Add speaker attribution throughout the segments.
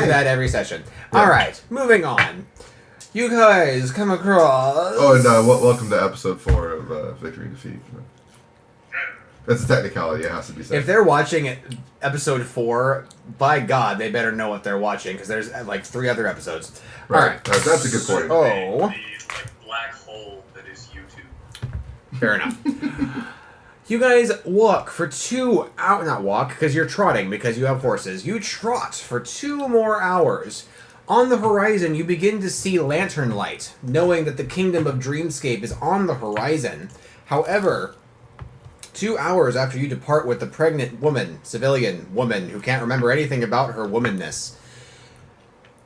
Speaker 1: do that every session. Yeah. All right, moving on. You guys come across...
Speaker 2: Oh, and welcome to episode 4 of Victory and Defeat. That's a technicality, it has to be said.
Speaker 1: If they're watching episode 4, by God, they better know what they're watching, because there's like 3 other episodes.
Speaker 2: Right.
Speaker 1: All right.
Speaker 2: That's a good point.
Speaker 1: Oh.
Speaker 3: The black hole that is YouTube.
Speaker 1: Fair enough. You guys walk for 2 hours. Not walk, because you're trotting, because you have horses. You trot for 2 more hours. On the horizon, you begin to see lantern light, knowing that the kingdom of Dreamscape is on the horizon. However, 2 hours after you depart with the pregnant woman, civilian woman, who can't remember anything about her womanness,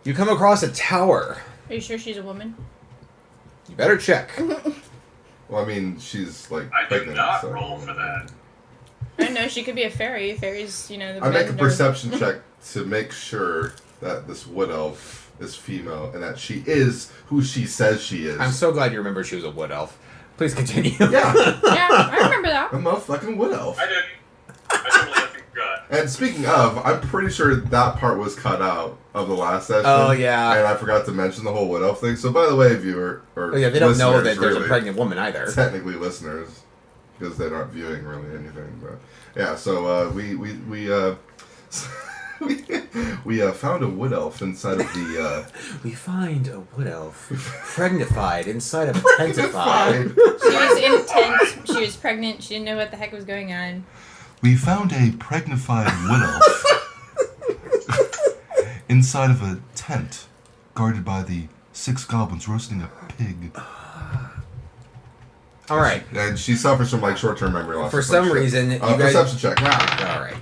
Speaker 1: you come across a tower.
Speaker 4: Are you sure she's a woman?
Speaker 1: You better check.
Speaker 2: Well, I mean, she's like
Speaker 3: I
Speaker 2: pregnant.
Speaker 3: did not
Speaker 2: so.
Speaker 3: roll for that.
Speaker 4: I don't know, she could be a fairy. Fairies, you know, the
Speaker 2: I make a
Speaker 4: men are-
Speaker 2: perception check to make sure that this wood elf is female and that she is who she says she is.
Speaker 1: I'm so glad you remember she was a wood elf. Please continue.
Speaker 2: Yeah.
Speaker 4: Yeah, I remember that.
Speaker 2: I'm a fucking wood elf.
Speaker 3: I didn't. I totally fucking forgot.
Speaker 2: And speaking of, I'm pretty sure that part was cut out of the last session.
Speaker 1: Oh, yeah.
Speaker 2: And I forgot to mention the whole wood elf thing. So by the way, viewer, or
Speaker 1: Oh, yeah, they don't know
Speaker 2: listeners,
Speaker 1: that there's
Speaker 2: really,
Speaker 1: a pregnant woman either.
Speaker 2: Technically listeners, because they're not viewing really anything. But yeah, so we found a wood elf inside of the...
Speaker 1: We find a wood elf pregnified inside of a tentified.
Speaker 4: She was in a tent. She was pregnant. She didn't know what the heck was going on.
Speaker 5: We found a pregnified wood elf inside of a tent guarded by the 6 goblins roasting a pig.
Speaker 1: All right.
Speaker 2: And she suffers from like short-term memory loss.
Speaker 1: For some reason, you guys...
Speaker 2: Perception check.
Speaker 1: All right.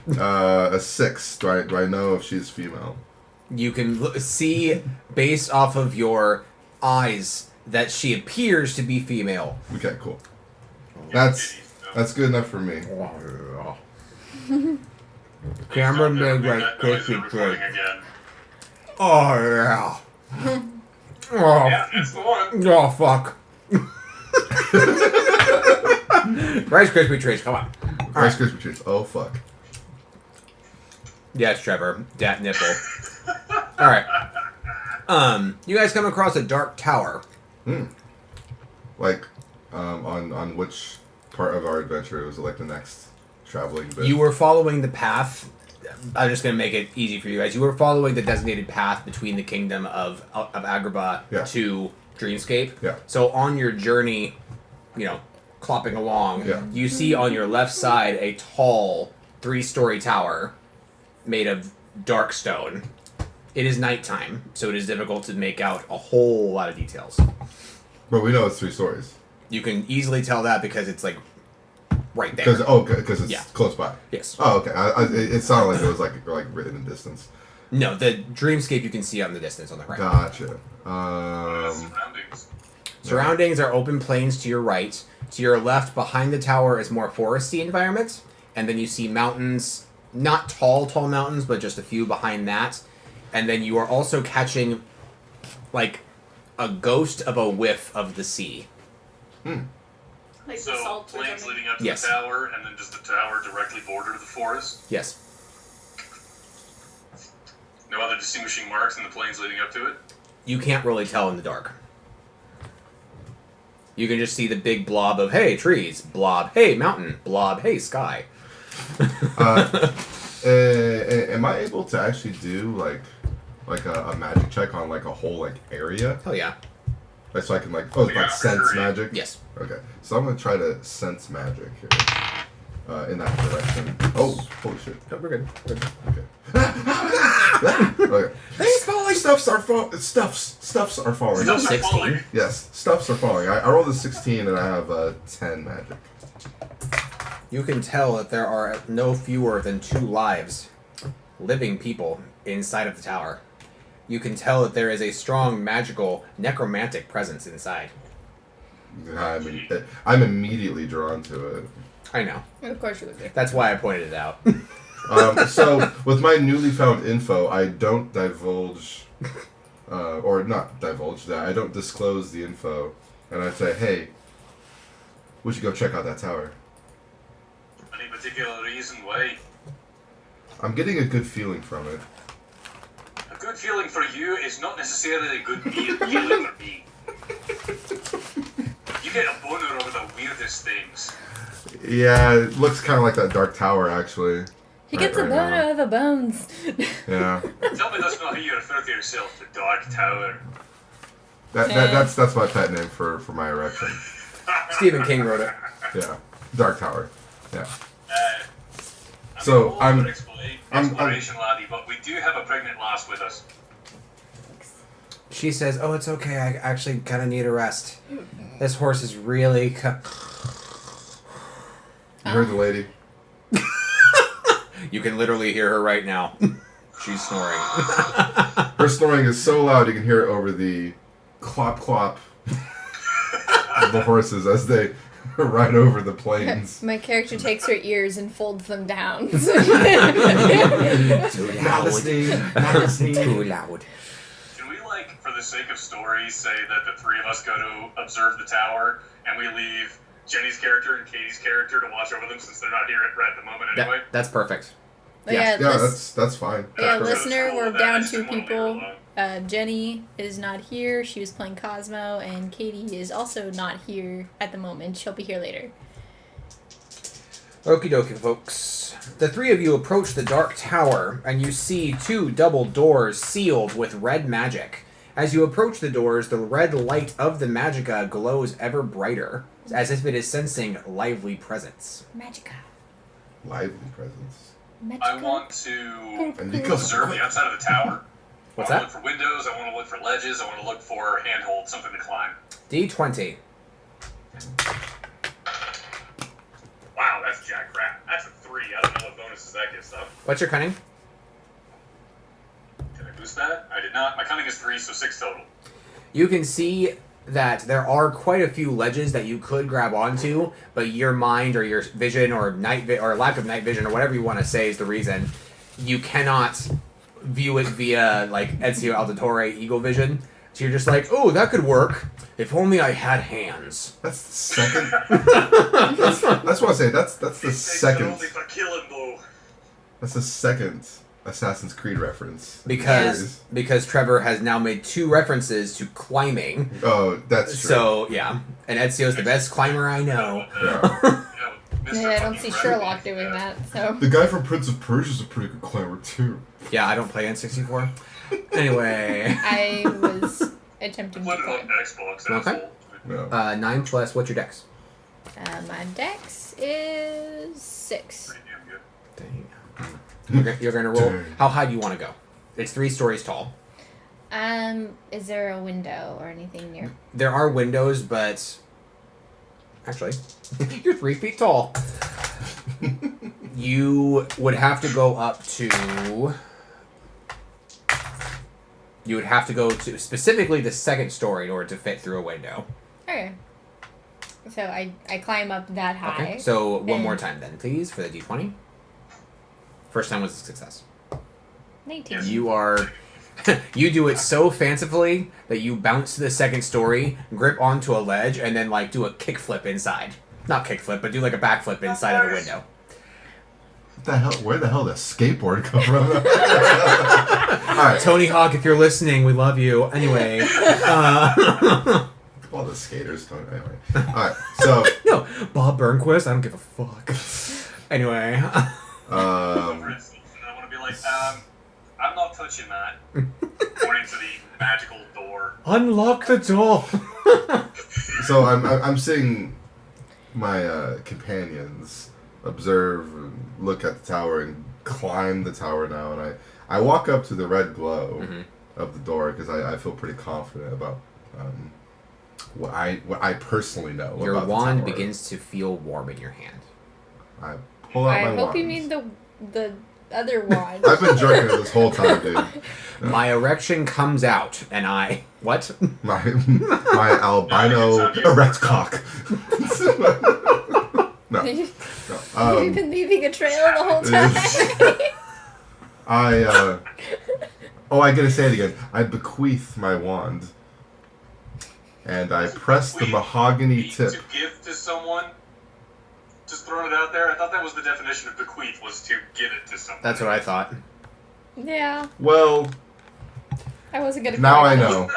Speaker 2: A 6. Do I know if she's female?
Speaker 1: You can see, based off of your eyes, that she appears to be female.
Speaker 2: Okay, cool. That's good enough for me.
Speaker 1: Camera made
Speaker 3: That
Speaker 1: like
Speaker 3: noise is
Speaker 1: crispy
Speaker 3: recording
Speaker 1: cake.
Speaker 3: again.
Speaker 1: Oh, yeah. Oh,
Speaker 3: Yeah, that's the one.
Speaker 1: oh, fuck. Rice Krispie treats, come on.
Speaker 2: Rice Krispie treats. Oh, fuck.
Speaker 1: Yes, Trevor. Dat nipple. Alright. You guys come across a dark tower.
Speaker 2: Like, on which part of our adventure was it like the next traveling bit?
Speaker 1: You were following the path. I'm just going to make it easy for you guys. You were following the designated path between the kingdom of Agrabah to Dreamscape.
Speaker 2: Yeah.
Speaker 1: So on your journey, you know, clopping along, you see on your left side a tall 3-story tower made of dark stone. It is nighttime, so it is difficult to make out a whole lot of details.
Speaker 2: But we know it's 3 stories.
Speaker 1: You can easily tell that because it's like right there.
Speaker 2: Because it's close by.
Speaker 1: Yes.
Speaker 2: Oh, okay. It sounded like it was like written in distance.
Speaker 1: No, the dreamscape you can see out in the distance on the right.
Speaker 2: Gotcha.
Speaker 3: Surroundings.
Speaker 1: Surroundings are open plains to your right. To your left, behind the tower, is more foresty environment. And then you see mountains, not tall mountains, but just a few behind that. And then you are also catching, like, a ghost of a whiff of the sea.
Speaker 4: Like
Speaker 3: So,
Speaker 4: the salt or
Speaker 3: plains
Speaker 4: something.
Speaker 3: leading up to
Speaker 1: Yes.
Speaker 3: the tower, and then just the tower directly border the forest.
Speaker 1: Yes.
Speaker 3: No other distinguishing marks in the plains leading up to it.
Speaker 1: You can't really tell in the dark. You can just see the big blob of, hey, trees. Blob, hey, mountain. Blob, hey, sky.
Speaker 2: Am I able to actually do like a magic check on like a whole like area?
Speaker 1: Hell yeah.
Speaker 2: Like so I can like
Speaker 3: Yeah,
Speaker 2: sense
Speaker 3: sure.
Speaker 2: magic?
Speaker 1: Yes.
Speaker 2: Okay. So I'm gonna try to sense magic here. In that direction. Oh, holy shit.
Speaker 1: No, we're good. We're good.
Speaker 2: Okay. Okay. Things falling. Stuffs are falling. Stuffs are falling.
Speaker 1: Still
Speaker 3: Stuffs are
Speaker 1: 16.
Speaker 3: falling.
Speaker 2: Yes, stuffs are falling. I rolled a 16 and I have 10 magic.
Speaker 1: You can tell that there are no fewer than 2 lives, living people, inside of the tower. You can tell that there is a strong, magical, necromantic presence inside.
Speaker 2: I'm immediately drawn to it.
Speaker 1: I know.
Speaker 4: Of course you would be.
Speaker 1: That's why I pointed it out.
Speaker 2: So, with my newly found info, I don't divulge, or not divulge that, I don't disclose the info, and I say, hey, we should go check out that tower.
Speaker 3: Any particular reason why?
Speaker 2: I'm getting a good feeling from it.
Speaker 3: A good feeling for you is not necessarily a good feeling for me. You get a boner over the weirdest things.
Speaker 2: Yeah, it looks kind of like that Dark Tower, actually.
Speaker 4: He gets a
Speaker 2: right
Speaker 4: boner
Speaker 2: now.
Speaker 4: over bones.
Speaker 2: Yeah.
Speaker 3: Tell me that's not how you refer to yourself, the Dark Tower.
Speaker 2: That's my pet name for my erection.
Speaker 1: Stephen King wrote it.
Speaker 2: Yeah. Dark Tower. Yeah.
Speaker 3: So
Speaker 2: I'm-
Speaker 3: exploration, laddie, but we do have a pregnant lass with us.
Speaker 1: She says, "Oh, it's okay. I actually kind of need a rest. This horse is really."
Speaker 2: You heard the lady.
Speaker 1: You can literally hear her right now. She's snoring.
Speaker 2: Her snoring is so loud you can hear it over the clop clop of the horses as they ride over the plains.
Speaker 4: My character takes her ears and folds them down.
Speaker 1: Too
Speaker 2: Not listening. Not listening.
Speaker 1: Too loud.
Speaker 3: Can we, like, for the sake of story, say that the three of us go to observe the tower, and we leave Jenny's character and Katie's character to watch over them since they're not here at the moment anyway?
Speaker 1: That's perfect.
Speaker 4: Yeah,
Speaker 2: Yeah, that's fine.
Speaker 4: Yeah,
Speaker 3: That's
Speaker 4: listener,
Speaker 3: cool,
Speaker 4: we're
Speaker 3: but I
Speaker 4: down
Speaker 3: just
Speaker 4: 2
Speaker 3: didn't wanna leave her
Speaker 4: people.
Speaker 3: alone.
Speaker 4: Jenny is not here. She was playing Cosmo, and Katie is also not here at the moment. She'll be here later.
Speaker 1: Okie dokie, folks. The three of you approach the Dark Tower, and you see 2 double doors sealed with red magic. As you approach the doors, the red light of the magicka glows ever brighter, as if it is sensing lively presence.
Speaker 4: Magica.
Speaker 2: Lively presence.
Speaker 4: Magica.
Speaker 3: I want to
Speaker 2: And you go
Speaker 3: observe the outside of the tower.
Speaker 1: What's
Speaker 3: I
Speaker 1: that?
Speaker 3: want to look for windows, I want to look for ledges, I want to look for handholds, something to climb.
Speaker 1: D20.
Speaker 3: Wow, that's jack crap. That's a 3. I don't know what bonuses that gives though.
Speaker 1: What's your cunning?
Speaker 3: Did I boost that? I did not. My cunning is 3, so 6 total.
Speaker 1: You can see that there are quite a few ledges that you could grab onto, but your mind or your vision or or lack of night vision or whatever you want to say is the reason you cannot view it via like Ezio Auditore Eagle Vision. So you're just like, oh, that could work. If only I had hands.
Speaker 2: That's the second. That's what I say. That's the
Speaker 3: These
Speaker 2: second.
Speaker 3: things are only for killing, though.
Speaker 2: That's the second Assassin's Creed reference.
Speaker 1: Because Trevor has now made 2 references to climbing.
Speaker 2: Oh, that's true.
Speaker 1: So yeah, and Ezio's the best climber I know.
Speaker 2: Yeah.
Speaker 4: Yeah, I don't see Sherlock doing that, so.
Speaker 2: The guy from Prince of Persia is a pretty good climber too.
Speaker 1: Yeah, I don't play N64. Anyway,
Speaker 4: I was attempting to
Speaker 3: Put it on
Speaker 4: climb.
Speaker 3: Xbox,
Speaker 1: Okay.
Speaker 3: asshole.
Speaker 2: Yeah.
Speaker 1: 9 plus. What's your dex?
Speaker 4: My dex is 6.
Speaker 3: Pretty damn good.
Speaker 1: You're gonna roll.
Speaker 2: Dang.
Speaker 1: How high do you want to go? It's 3 stories tall.
Speaker 4: Is there a window or anything near?
Speaker 1: There are windows, but actually, you're 3 feet tall. You would have to go up to. You would have to go to specifically the 2nd story in order to fit through a window.
Speaker 4: Okay. So I climb up that high.
Speaker 1: Okay. So one more
Speaker 4: and-
Speaker 1: time then, please, for the d20. First time was a success.
Speaker 4: 19.
Speaker 1: You are. You do it so fancifully that you bounce to the 2nd story, grip onto a ledge, and then like do a kickflip inside. Not kickflip, but do like a backflip inside of the window.
Speaker 2: What the hell? Where the hell did a skateboard come from? All right.
Speaker 1: Tony Hawk, if you're listening, we love you. Anyway,
Speaker 2: All the skaters. Anyway. All right. So.
Speaker 1: no, Bob Burnquist. I don't give a fuck. Anyway,
Speaker 3: For instance, and I want to be like, I'm not touching that. Pointing to the magical door.
Speaker 1: unlock the door.
Speaker 2: So I'm seeing my companions observe and look at the tower and climb the tower now, and I walk up to the red glow of the door because I feel pretty confident about what I personally know.
Speaker 1: Your
Speaker 2: about the
Speaker 1: wand
Speaker 2: tower.
Speaker 1: begins to feel warm in your hand.
Speaker 2: I pull out
Speaker 4: I
Speaker 2: my
Speaker 4: hope you
Speaker 2: wand.
Speaker 4: mean the other wand.
Speaker 2: I've been drinking it this whole time, dude.
Speaker 1: My erection comes out, and I what?
Speaker 2: My albino erect cock. No.
Speaker 4: Have you been leaving a trail the whole time?
Speaker 2: I gotta say it again. I bequeath my wand, and I press the mahogany tip.
Speaker 3: To give to someone? Just throwing it out there? I thought that was the definition of bequeath, was to give it to someone.
Speaker 1: That's what I thought.
Speaker 4: Yeah.
Speaker 2: Well,
Speaker 4: I wasn't gonna.
Speaker 2: Now I
Speaker 4: comment.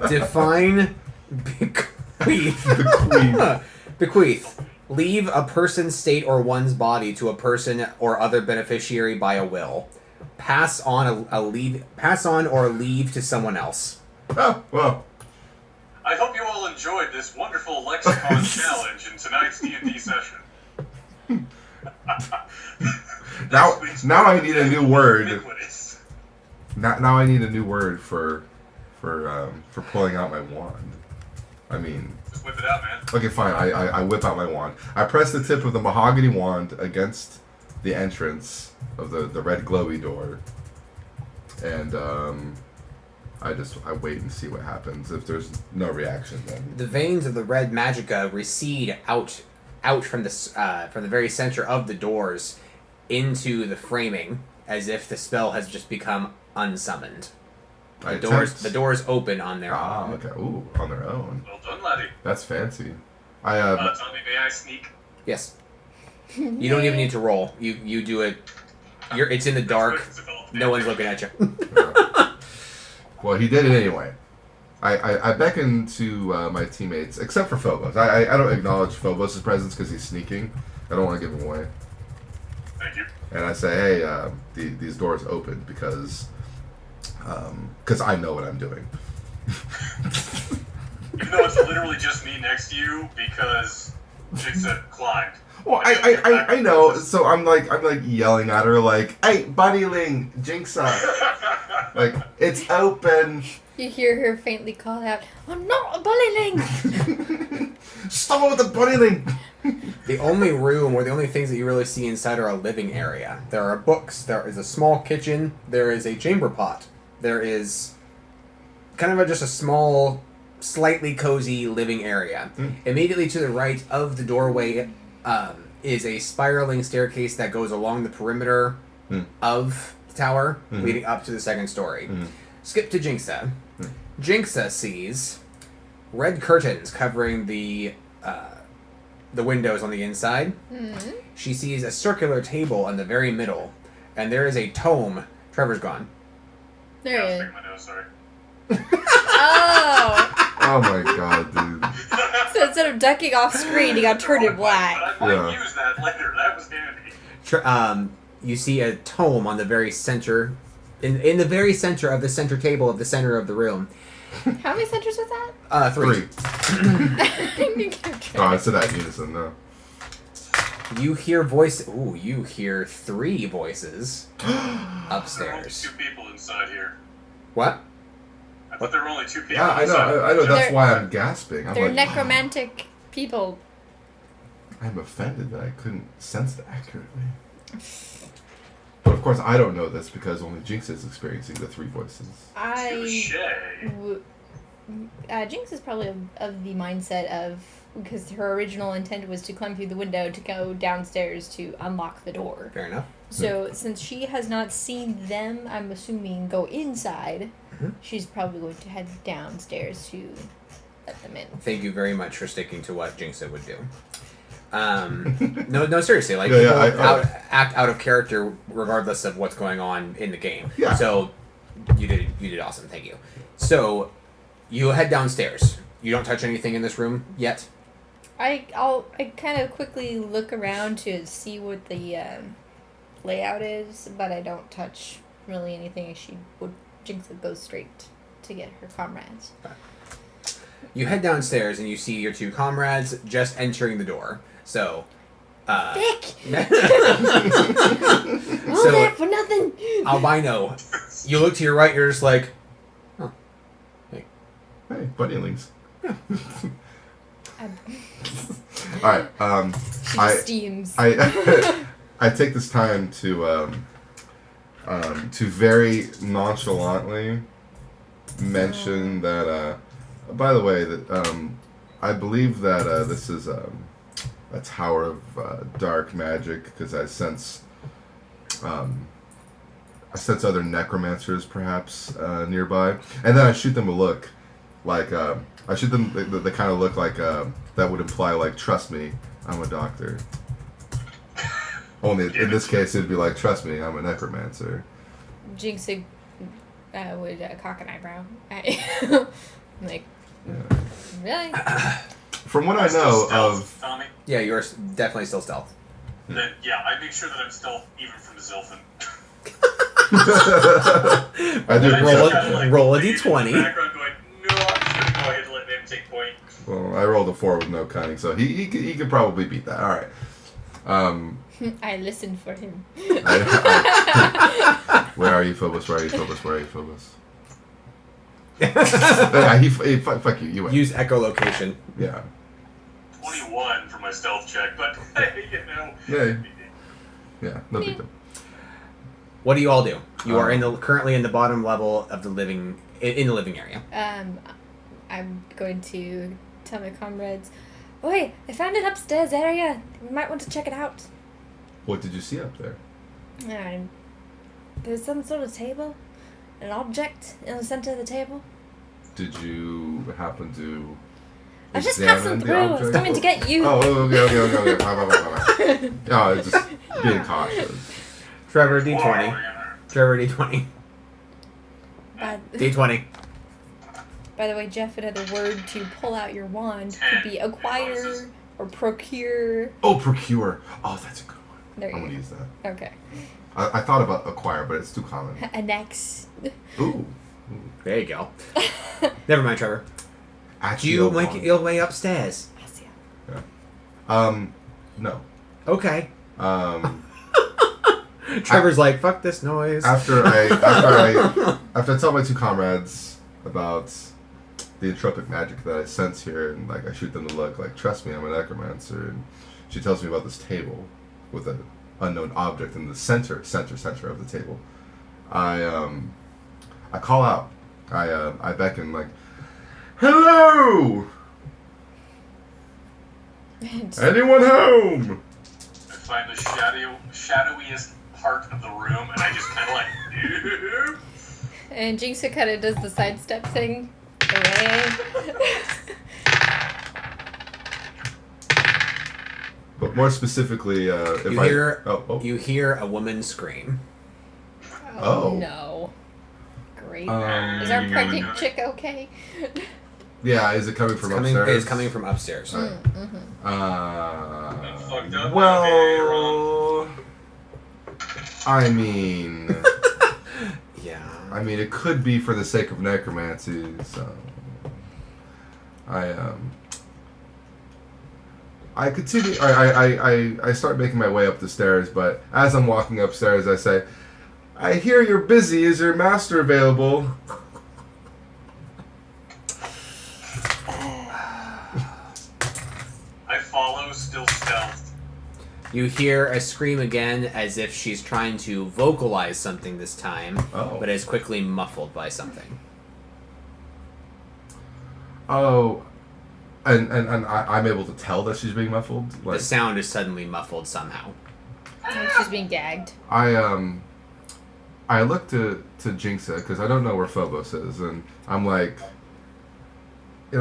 Speaker 2: know.
Speaker 1: Define bequeath. Bequeath. Leave a person, state, or one's body to a person or other beneficiary by a will. Pass on or leave to someone else.
Speaker 2: Oh, well.
Speaker 3: I hope you all enjoyed this wonderful lexicon challenge in tonight's D&D session.
Speaker 2: Now I need a new word.
Speaker 3: Ubiquitous.
Speaker 2: Now I need a new word for pulling out my wand. I mean,
Speaker 3: Just whip it out, man.
Speaker 2: okay, fine. I whip out my wand. I press the tip of the mahogany wand against the entrance of the red glowy door, and I wait and see what happens. If there's no reaction, then
Speaker 1: The veins of the red magicka recede out from the very center of the doors into the framing, as if the spell has just become unsummoned. The doors open on their own.
Speaker 2: okay. Ooh, on their own.
Speaker 3: Well done, laddie.
Speaker 2: That's fancy.
Speaker 3: Tell me, may I sneak?
Speaker 1: Yes. You don't even need to roll. You do it. It's in the dark. No one's looking at you.
Speaker 2: Well, he did it anyway. I beckon to my teammates, except for Phobos. I don't acknowledge Phobos' presence because he's sneaking. I don't want to give him away.
Speaker 3: Thank you.
Speaker 2: And I say, hey, these doors opened because I know what I'm doing.
Speaker 3: Even though it's literally just me next to you because Jigsaw climbed.
Speaker 2: Well, I know. So I'm like yelling at her like, hey, Bunnyling, Jinxa, like it's open.
Speaker 4: You hear her faintly call out, "I'm not a bullyling!"
Speaker 2: Stop with the Bunnyling.
Speaker 1: The only room or the only things that you really see inside are a living area. There are books. There is a small kitchen. There is a chamber pot. There is kind of just a small, slightly cozy living area. Immediately to the right of the doorway is a spiraling staircase that goes along the perimeter of the tower, leading up to the second story. Skip to Jinxa. Jinxa sees red curtains covering the windows on the inside. She sees a circular table in the very middle, and there is a tome. Trevor's gone.
Speaker 4: There
Speaker 3: I was
Speaker 4: he is.
Speaker 3: picking my nose, sorry.
Speaker 4: Oh!
Speaker 2: Oh my god, dude.
Speaker 4: So instead of ducking off screen, he got turned in black.
Speaker 3: But I
Speaker 2: Yeah.
Speaker 3: might use that later. That was handy.
Speaker 1: You see a tome on the very center, in the very center of the center table of the center of the room.
Speaker 4: How many centers was that?
Speaker 1: 3.
Speaker 2: Oh, I said that in unison, no.
Speaker 1: You hear voice. Ooh, you hear 3 voices
Speaker 3: There are only
Speaker 1: upstairs.
Speaker 3: 2 people inside here.
Speaker 1: What?
Speaker 3: I thought there were only 2 people
Speaker 2: Yeah, I
Speaker 3: inside.
Speaker 2: know. That's
Speaker 4: They're-
Speaker 2: why I'm gasping. I'm
Speaker 4: They're
Speaker 2: like,
Speaker 4: necromantic people.
Speaker 2: I'm offended that I couldn't sense that accurately. But of course, I don't know this because only Jinx is experiencing the 3 voices.
Speaker 3: Touche.
Speaker 4: Jinx is probably of the mindset of, because her original intent was to climb through the window to go downstairs to unlock the door.
Speaker 1: Fair enough.
Speaker 4: So since she has not seen them, I'm assuming, go inside, she's probably going to head downstairs to let them in.
Speaker 1: Thank you very much for sticking to what Jinxa would do. No, seriously. Like,
Speaker 2: Yeah,
Speaker 1: people act out of character regardless of what's going on in the game.
Speaker 2: Yeah.
Speaker 1: So, you did awesome. Thank you. So, you head downstairs. You don't touch anything in this room yet?
Speaker 4: I kind of quickly look around to see what the layout is, but I don't touch really anything. Jinx would go straight to get her comrades.
Speaker 1: You head downstairs and you see your 2 comrades just entering the door. So,
Speaker 4: Vic! All
Speaker 1: So-
Speaker 4: that for nothing!
Speaker 1: albino, you look to your right. You're just like, oh,
Speaker 2: Hey, Bunnylings.
Speaker 4: I-
Speaker 2: Alright,
Speaker 4: She
Speaker 2: I-
Speaker 4: steams.
Speaker 2: I take this time to very nonchalantly mention that, by the way, that I believe that this is a tower of dark magic because I sense other necromancers perhaps nearby, and then I shoot them a look, like I shoot them the kind of look like that would imply like, trust me, I'm a doctor. Only in this case it'd be like, trust me, I'm a necromancer.
Speaker 4: Jinx would cock an eyebrow. Like, really?
Speaker 2: From what I
Speaker 3: Still
Speaker 2: know
Speaker 3: stealth,
Speaker 2: of...
Speaker 3: Tommy.
Speaker 1: Yeah, you're definitely still stealth.
Speaker 3: Then yeah, I make sure that I'm stealth even from Zilfin.
Speaker 2: I do
Speaker 1: roll a
Speaker 3: in the
Speaker 1: d20.
Speaker 3: background going, no, I'm just gonna go ahead and let them take point.
Speaker 2: Well, I rolled a 4 with no cunning, so he could probably beat that. All right.
Speaker 4: I listened for him.
Speaker 2: Where are you, Phobos? Where are you, Phobos? Where are you, Phobos? Yeah, fuck you. You win.
Speaker 1: Use echolocation.
Speaker 2: Yeah.
Speaker 3: 21 for my stealth check, but hey, you know.
Speaker 2: Yeah. No big deal.
Speaker 1: What do you all do? You are currently in the bottom level of the living area.
Speaker 4: I'm going to tell my comrades, "Oi, I found an upstairs area. We might want to check it out."
Speaker 2: What did you see up there?
Speaker 4: There's some sort of table, an object in the center of the table.
Speaker 2: Did you happen to?
Speaker 4: I was just passing through. I was coming to get you.
Speaker 2: Oh, okay. Oh, it's just being cautious.
Speaker 1: Trevor, D20. Trevor, D20. D20.
Speaker 4: By the way, Jeff, another word to pull out your wand could be acquire or procure.
Speaker 2: Oh, procure. Oh, that's a good one.
Speaker 4: There you
Speaker 2: I'm
Speaker 4: go.
Speaker 2: gonna use that.
Speaker 4: Okay.
Speaker 2: I thought about acquire, but it's too common.
Speaker 4: Annex.
Speaker 2: Ooh.
Speaker 1: There you go. Never mind, Trevor. Do
Speaker 2: Actually,
Speaker 1: you make your way upstairs?
Speaker 2: No.
Speaker 1: Okay. Trevor's like, fuck this noise.
Speaker 2: After I tell my two comrades about the entropic magic that I sense here, and like I shoot them to look, like, trust me, I'm a necromancer, and she tells me about this table with an unknown object in the center of the table. I call out. I beckon, like, hello! Anyone home?
Speaker 3: I find the shadowiest part of the room, and I just kind of like, nope.
Speaker 4: And Jinx kind of does the sidestep thing away.
Speaker 2: But more specifically, if
Speaker 1: you hear a woman scream.
Speaker 2: Oh.
Speaker 4: No. Great. Is our pregnant chick okay?
Speaker 2: Yeah, is it coming from upstairs?
Speaker 1: It's coming from upstairs.
Speaker 2: Right.
Speaker 3: Fucked up.
Speaker 2: Well, I mean,
Speaker 1: Yeah.
Speaker 2: I mean, it could be for the sake of necromancy. So, I continue. I start making my way up the stairs, but as I'm walking upstairs, I say, "I hear you're busy. Is your master available?"
Speaker 3: I follow, still stealth.
Speaker 1: You hear a scream again, as if she's trying to vocalize something this time, but is quickly muffled by something.
Speaker 2: Oh, and I'm able to tell that she's being muffled. Like,
Speaker 1: The sound is suddenly muffled somehow.
Speaker 4: Like she's being gagged.
Speaker 2: I look to Jinxa because I don't know where Phobos is, and I'm like,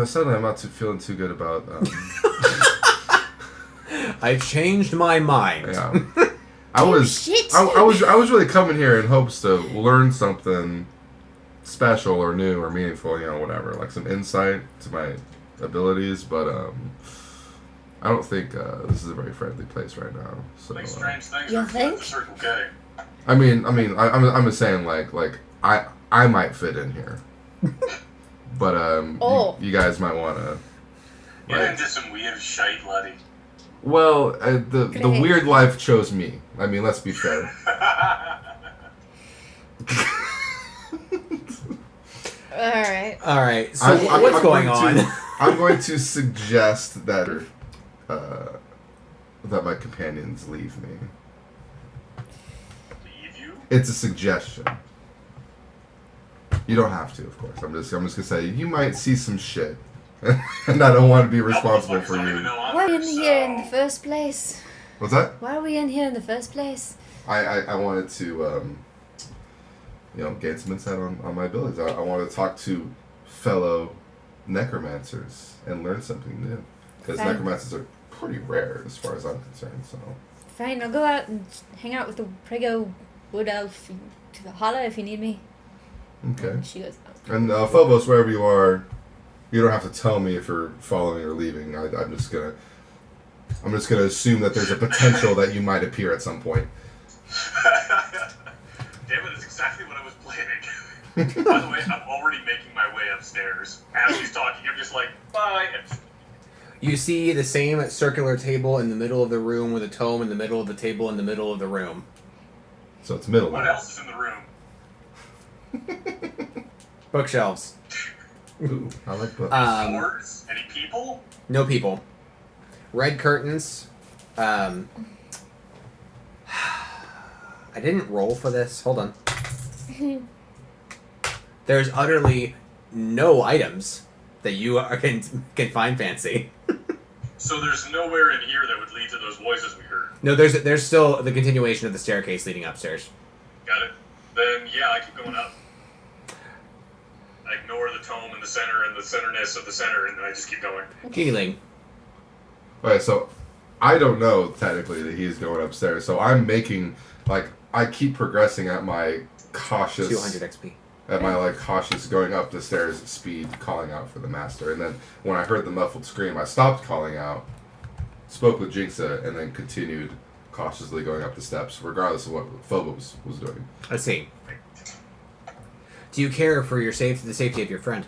Speaker 2: suddenly I'm not feeling too good about.
Speaker 1: I changed my mind.
Speaker 2: Yeah, I was really coming here in hopes to learn something special or new or meaningful, whatever, like some insight to my abilities, but I don't think this is a very friendly place right now. So,
Speaker 3: Like strange things
Speaker 4: You
Speaker 3: are
Speaker 4: think?
Speaker 3: for Circle K.
Speaker 2: I'm just saying, like I might fit in here, but you guys might want to.
Speaker 3: Get into some weird shite, laddie.
Speaker 2: Well, the weird life chose me. I mean, let's be fair.
Speaker 4: All right.
Speaker 1: So what's going on?
Speaker 2: I'm going to suggest that my companions leave me.
Speaker 3: Leave you?
Speaker 2: It's a suggestion. You don't have to, of course. I'm just gonna say you might see some shit, and I don't want to be responsible for you.
Speaker 4: Why are we in here in the first place?
Speaker 2: What's that?
Speaker 4: Why are we in here in the first place?
Speaker 2: I wanted to gain some insight on my abilities. I wanted to talk to fellow necromancers and learn something new, because
Speaker 4: Fine.
Speaker 2: necromancers are pretty rare as far as I'm concerned. So
Speaker 4: Fine, I'll go out and hang out with the Pflegl wood elf. Holla if you need me.
Speaker 2: Okay.
Speaker 4: And she goes, oh.
Speaker 2: And Phobos, wherever you are, you don't have to tell me if you're following or leaving. I'm just gonna assume that there's a potential that you might appear at some point.
Speaker 3: Damn it, that's exactly what I was planning. By the way, I'm already making my way upstairs. As he's talking, I'm just like, bye.
Speaker 1: You see the same circular table in the middle of the room with a tome in the middle of the table in the middle of the room.
Speaker 2: So it's middle.
Speaker 3: What else is in the room?
Speaker 1: Bookshelves.
Speaker 2: Ooh, I like books.
Speaker 3: Doors? Any people?
Speaker 1: No people. Red curtains. I didn't roll for this. Hold on. There's utterly no items that you can find fancy.
Speaker 3: So there's nowhere in here that would lead to those voices we heard.
Speaker 1: No, there's still the continuation of the staircase leading upstairs.
Speaker 3: Got it. Then, yeah, I keep going up. I ignore the tome in the center and the centerness of the center, and then I just keep going.
Speaker 1: Geeling.
Speaker 2: Okay, so I don't know technically that he's going upstairs. So I'm making I keep progressing at my cautious
Speaker 1: 200 XP.
Speaker 2: At my cautious going up the stairs speed, calling out for the master. And then when I heard the muffled scream, I stopped calling out, spoke with Jinxa, and then continued cautiously going up the steps, regardless of what Phobos was doing.
Speaker 1: Let's see. Do you care for the safety of your friend?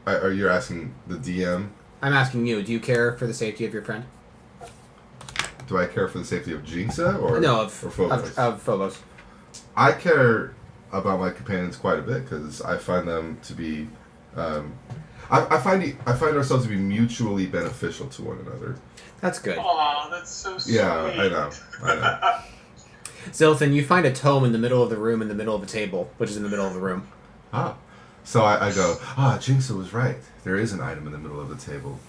Speaker 2: Are you asking the DM?
Speaker 1: I'm asking you. Do you care for the safety of your friend?
Speaker 2: Do I care for the safety of Jinxa or
Speaker 1: of
Speaker 2: Phobos?
Speaker 1: Of Phobos.
Speaker 2: I care about my companions quite a bit because I find them to be, I find ourselves to be mutually beneficial to one another.
Speaker 1: That's good.
Speaker 3: Aw, that's so sweet.
Speaker 2: Yeah, I know.
Speaker 1: Zilthan, you find a tome in the middle of the room in the middle of a table, which is in the middle of the room.
Speaker 2: Ah, so I go, Jinxa was right. There is an item in the middle of the table.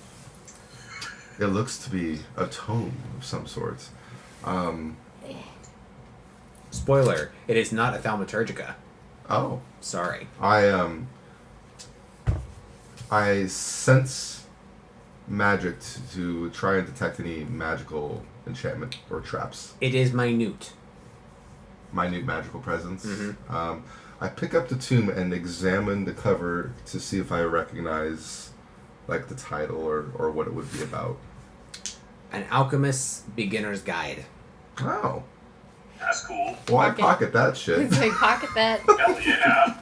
Speaker 2: It looks to be a tome of some sort.
Speaker 1: Spoiler, it is not a thaumaturgica.
Speaker 2: Oh.
Speaker 1: Sorry.
Speaker 2: I sense magic to try and detect any magical enchantment or traps.
Speaker 1: It is minute.
Speaker 2: Minute magical presence.
Speaker 1: Mm-hmm.
Speaker 2: I pick up the tomb and examine the cover to see if I recognize the title or what it would be about.
Speaker 1: An Alchemist's Beginner's Guide.
Speaker 2: Oh.
Speaker 3: That's cool.
Speaker 2: Well, I pocket that shit.
Speaker 4: So you pocket that.
Speaker 3: Hell yeah.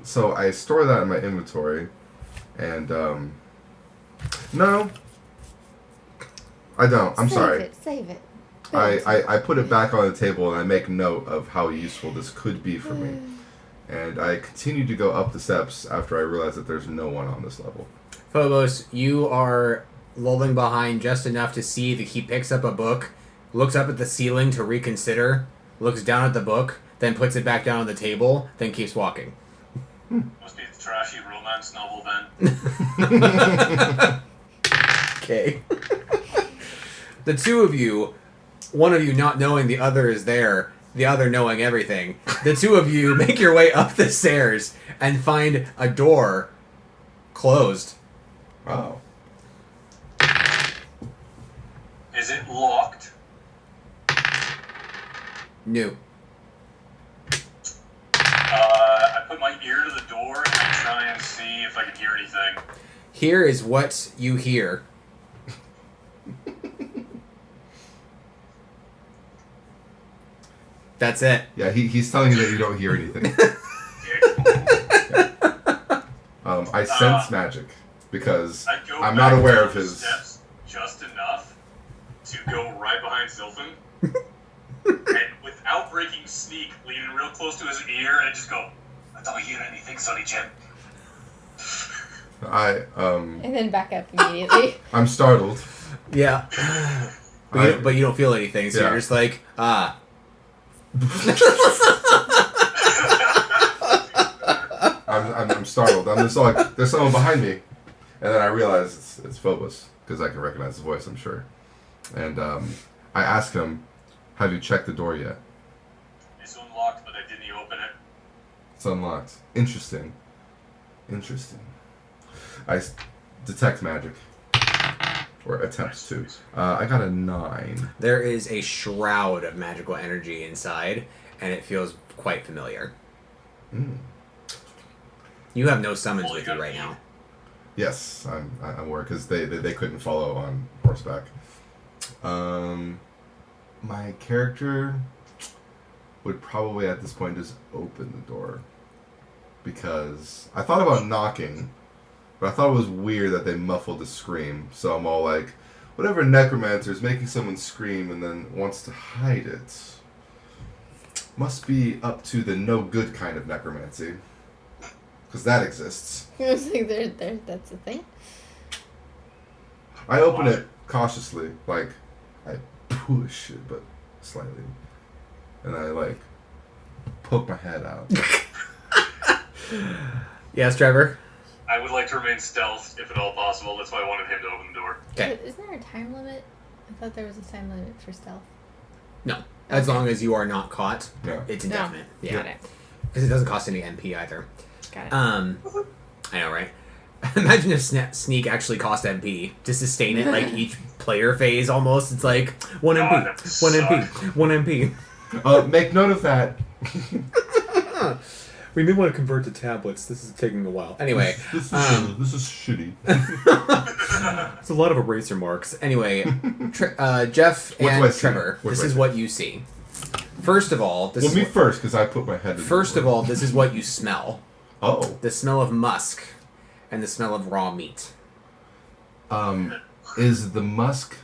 Speaker 2: So I store that in my inventory, and no, I don't. I'm sorry.
Speaker 4: Save it.
Speaker 2: I put it back on the table and I make note of how useful this could be for me. And I continue to go up the steps after I realize that there's no one on this level.
Speaker 1: Phobos, you are lolling behind just enough to see that he picks up a book, looks up at the ceiling to reconsider, looks down at the book, then puts it back down on the table, then keeps walking.
Speaker 3: Must be a trashy romance novel then.
Speaker 1: Okay. The two of you, one of you not knowing the other is there, the other knowing everything, the two of you make your way up the stairs and find a door closed.
Speaker 2: Oh.
Speaker 3: Is it locked?
Speaker 1: New.
Speaker 3: I put my ear to the door and I try and see if I can hear anything.
Speaker 1: Here is what you hear. That's it.
Speaker 2: Yeah, he's telling you that you don't hear anything. I sense magic because I'm not aware of his.
Speaker 3: Steps just enough to go right behind Zilthan, and without breaking sneak, leaning real close to his ear, and just go, "I don't hear anything, Sonny Jim."
Speaker 4: And then back up immediately.
Speaker 2: I'm startled.
Speaker 1: Yeah. But you don't feel anything, so
Speaker 2: Yeah.
Speaker 1: you're just like, ah.
Speaker 2: I'm startled. I'm just like, there's someone behind me, and then I realize it's Phobos because I can recognize his voice. I'm sure, and I ask him, "Have you checked the door yet?"
Speaker 3: It's unlocked, but I didn't open it.
Speaker 2: It's unlocked. Interesting. I detect magic. or attempt to. I got a 9.
Speaker 1: There is a shroud of magical energy inside, and it feels quite familiar. You have no summons with you right now.
Speaker 2: Yes, I'm aware because they couldn't follow on horseback. My character would probably at this point just open the door because I thought about knocking, but I thought it was weird that they muffled the scream. So I'm all like, whatever necromancer is making someone scream and then wants to hide it must be up to the no good kind of necromancy. Because that exists.
Speaker 4: I was like, that's a thing.
Speaker 2: I open it cautiously, like I push it, but slightly, and I like poke my head out.
Speaker 1: Yes, Trevor?
Speaker 3: I would like to remain stealth, if at all possible. That's why I wanted him to open the door.
Speaker 1: Okay.
Speaker 4: Isn't there a time limit? I thought there was a time limit for stealth.
Speaker 1: No. As long as you are not caught,
Speaker 2: Yeah.
Speaker 1: it's indefinite.
Speaker 4: No.
Speaker 1: Yeah.
Speaker 4: Got it.
Speaker 1: Because it doesn't cost any MP either.
Speaker 4: Got it.
Speaker 1: I know, right? Imagine if Sneak actually cost MP to sustain it, like each player phase almost. It's like 1 MP,
Speaker 3: God, that
Speaker 1: 1 MP,
Speaker 3: sucked.
Speaker 1: 1 MP.
Speaker 2: Make note of that.
Speaker 1: We may want to convert to tablets. This is taking a while. Anyway,
Speaker 2: This is shitty.
Speaker 1: it's a lot of eraser marks. Anyway, Jeff
Speaker 2: What do I
Speaker 1: and
Speaker 2: see?
Speaker 1: Trevor,
Speaker 2: What
Speaker 1: this
Speaker 2: do I
Speaker 1: is
Speaker 2: see?
Speaker 1: what you see. First of all, this
Speaker 2: Well,
Speaker 1: is
Speaker 2: me
Speaker 1: what-
Speaker 2: first, because I put my head in
Speaker 1: First
Speaker 2: the
Speaker 1: of
Speaker 2: door.
Speaker 1: all, this is what you smell.
Speaker 2: Oh.
Speaker 1: The smell of musk and the smell of raw meat.
Speaker 2: Is the musk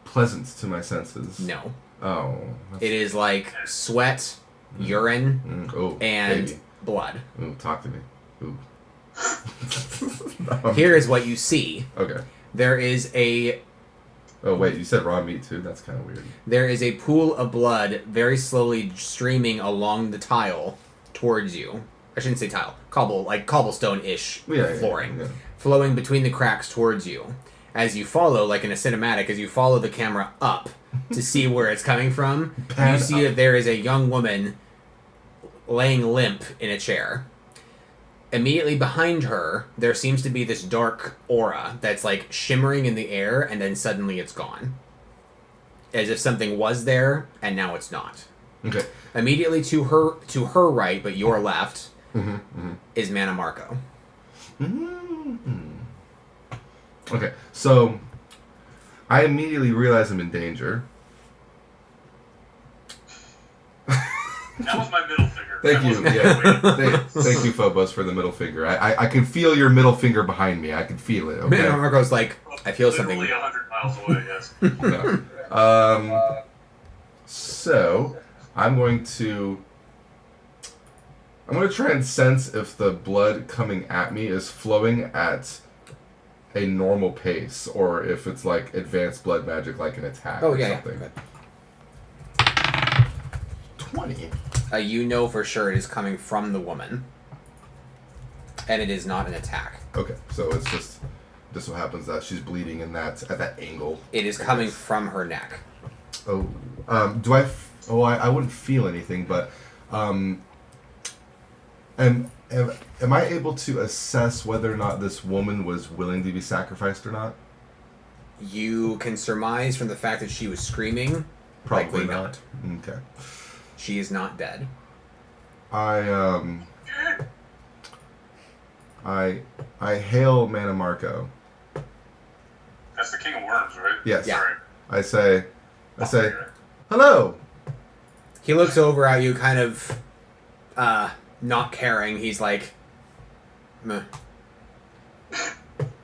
Speaker 2: pleasant to my senses?
Speaker 1: No.
Speaker 2: Oh.
Speaker 1: It is like sweat, urine,
Speaker 2: Oh,
Speaker 1: and
Speaker 2: baby.
Speaker 1: blood.
Speaker 2: Ooh, talk to me. Ooh.
Speaker 1: Here is what you see.
Speaker 2: Okay.
Speaker 1: There is a
Speaker 2: Oh, wait, you said raw meat, too? That's kind of weird.
Speaker 1: There is a pool of blood very slowly streaming along the tile towards you. I shouldn't say tile. Cobblestone-ish
Speaker 2: Yeah,
Speaker 1: flooring.
Speaker 2: yeah.
Speaker 1: Flowing between the cracks towards you. As you follow, like in a cinematic, as you follow the camera up to see where it's coming from,
Speaker 2: Pan
Speaker 1: you see
Speaker 2: up.
Speaker 1: that there is a young woman laying limp in a chair. Immediately behind her, there seems to be this dark aura that's like shimmering in the air, and then suddenly it's gone. As if something was there, and now it's not.
Speaker 2: Okay.
Speaker 1: Immediately to her right, but your left,
Speaker 2: Mm-hmm.
Speaker 1: is Mana Marco.
Speaker 2: Mm-hmm. Okay, so I immediately realize I'm in danger.
Speaker 3: That was my middle finger.
Speaker 2: Thank
Speaker 3: That
Speaker 2: you.
Speaker 3: wasn't
Speaker 2: Yeah.
Speaker 3: the way.
Speaker 2: Thank you, Phobos, for the middle finger. I can feel your middle finger behind me. I can feel it. Okay.
Speaker 1: Mana Marco's like, I feel
Speaker 3: Literally
Speaker 1: something.
Speaker 3: 100 miles away, yes.
Speaker 2: Yeah. So I'm going to try and sense if the blood coming at me is flowing at a normal pace, or if it's like advanced blood magic, like an attack
Speaker 1: Oh,
Speaker 2: or
Speaker 1: yeah.
Speaker 2: something.
Speaker 1: Okay.
Speaker 2: 20.
Speaker 1: You know for sure it is coming from the woman. And it is not an attack.
Speaker 2: Okay, so it's just so happens that she's bleeding in that at that angle.
Speaker 1: It is coming from her neck.
Speaker 2: Oh, I wouldn't feel anything, but am I able to assess whether or not this woman was willing to be sacrificed or not?
Speaker 1: You can surmise from the fact that she was screaming.
Speaker 2: Probably
Speaker 1: Likely
Speaker 2: not. Okay.
Speaker 1: She is not dead.
Speaker 2: I hail Mana Marco.
Speaker 3: That's the king of worms, right?
Speaker 2: Yes.
Speaker 1: Yeah.
Speaker 3: Sorry.
Speaker 2: I say, hello.
Speaker 1: He looks over at you, kind of not caring. He's like, meh.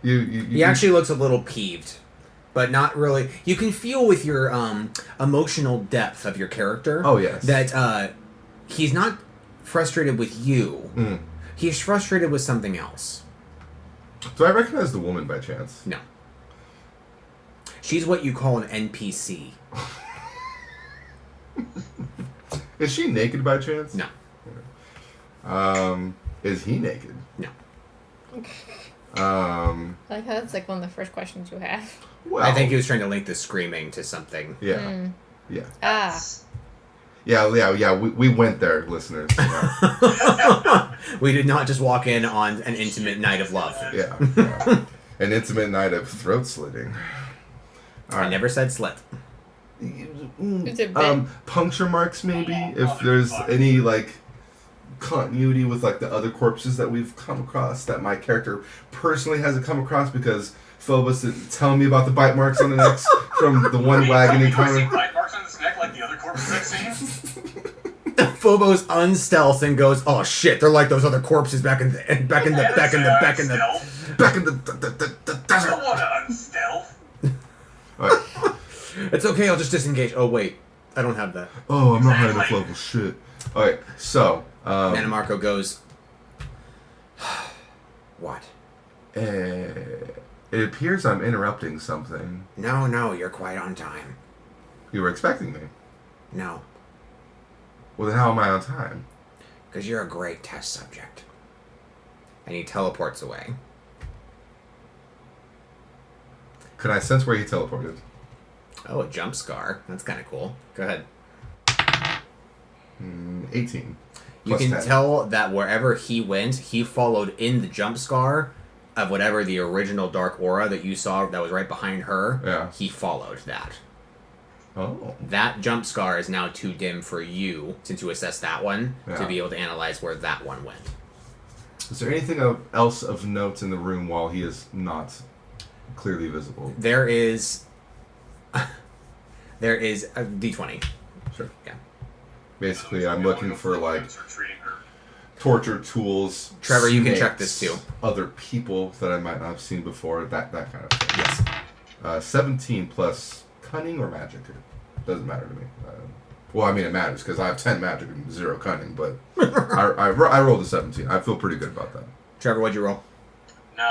Speaker 1: He actually looks a little peeved, but not really. You can feel with your emotional depth of your character.
Speaker 2: Oh, yes.
Speaker 1: That he's not frustrated with you.
Speaker 2: Mm.
Speaker 1: He's frustrated with something else.
Speaker 2: Do I recognize the woman by chance?
Speaker 1: No. She's what you call an NPC.
Speaker 2: Is she naked by chance?
Speaker 1: No.
Speaker 2: Is he naked?
Speaker 1: No.
Speaker 4: I like how that's like one of the first questions you have.
Speaker 2: Well,
Speaker 1: I think he was trying to link the screaming to something.
Speaker 2: Yeah.
Speaker 4: Mm.
Speaker 2: Yeah.
Speaker 4: Ah.
Speaker 2: Yeah. We went there, listeners. Yeah.
Speaker 1: We did not just walk in on an intimate night of love.
Speaker 2: Yeah. An intimate night of throat slitting. All right.
Speaker 1: I never said slit.
Speaker 4: Is it bit?
Speaker 2: Puncture marks, maybe, if there's any, like, continuity with, like, the other corpses that we've come across that my character personally hasn't come across because Phobos didn't tell me about the bite marks on the necks from the one wagon encounter.
Speaker 3: Bite marks on his neck like the other corpses I've seen?
Speaker 1: Phobos unstealths and goes, "Oh shit! They're like those other corpses back in the
Speaker 3: I don't
Speaker 2: desert."
Speaker 3: want to unstealth.
Speaker 2: Alright.
Speaker 1: It's okay. I'll just disengage. Oh wait, I don't have that.
Speaker 2: Oh, I'm not high enough level. Shit. Alright, so
Speaker 1: Manimarco goes, "What?
Speaker 2: it appears I'm interrupting something.
Speaker 1: No, you're quite on time.
Speaker 2: You were expecting me.
Speaker 1: No,
Speaker 2: Well, then how am I on time?
Speaker 1: because you're a great test subject." And he teleports away.
Speaker 2: Could I sense where he teleported?
Speaker 1: Oh, a jump scar. That's kind of cool. Go ahead.
Speaker 2: 18.
Speaker 1: You
Speaker 2: Plus
Speaker 1: can
Speaker 2: 10.
Speaker 1: tell that wherever he went, he followed in the jump scar of whatever the original dark aura that you saw that was right behind her.
Speaker 2: Yeah.
Speaker 1: He followed that.
Speaker 2: Oh.
Speaker 1: That jump scar is now too dim for you, since you assessed that one, to
Speaker 2: Yeah.
Speaker 1: be able to analyze where that one went.
Speaker 2: Is there anything else of note in the room while he is not clearly visible?
Speaker 1: There is a D20.
Speaker 2: Sure.
Speaker 1: Yeah.
Speaker 2: Basically, I'm looking for, like,
Speaker 3: Retreating her.
Speaker 2: torture tools.
Speaker 1: Trevor, you can
Speaker 2: snakes,
Speaker 1: check this too.
Speaker 2: Other people that I might not have seen before, that kind of thing.
Speaker 1: Yes.
Speaker 2: 17 plus cunning or magic. It doesn't matter to me. Well, I mean, it matters because I have 10 magic and 0 cunning, but I rolled a 17. I feel pretty good about that.
Speaker 1: Trevor, what'd you roll?
Speaker 3: 9.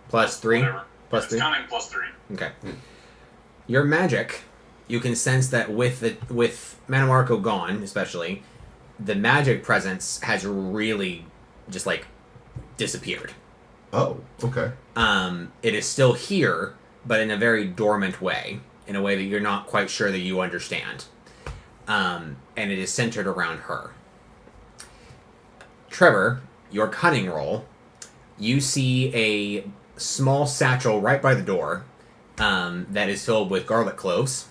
Speaker 1: Plus 3?
Speaker 3: Whatever.
Speaker 1: Plus
Speaker 3: It's
Speaker 1: 3?
Speaker 3: cunning plus 3.
Speaker 1: Okay. Your magic, you can sense that with Manimarco gone, especially, the magic presence has really just, like, disappeared.
Speaker 2: Oh, okay.
Speaker 1: It is still here, but in a very dormant way, in a way that you're not quite sure that you understand. And it is centered around her. Trevor, your cunning roll, you see a small satchel right by the door that is filled with garlic cloves.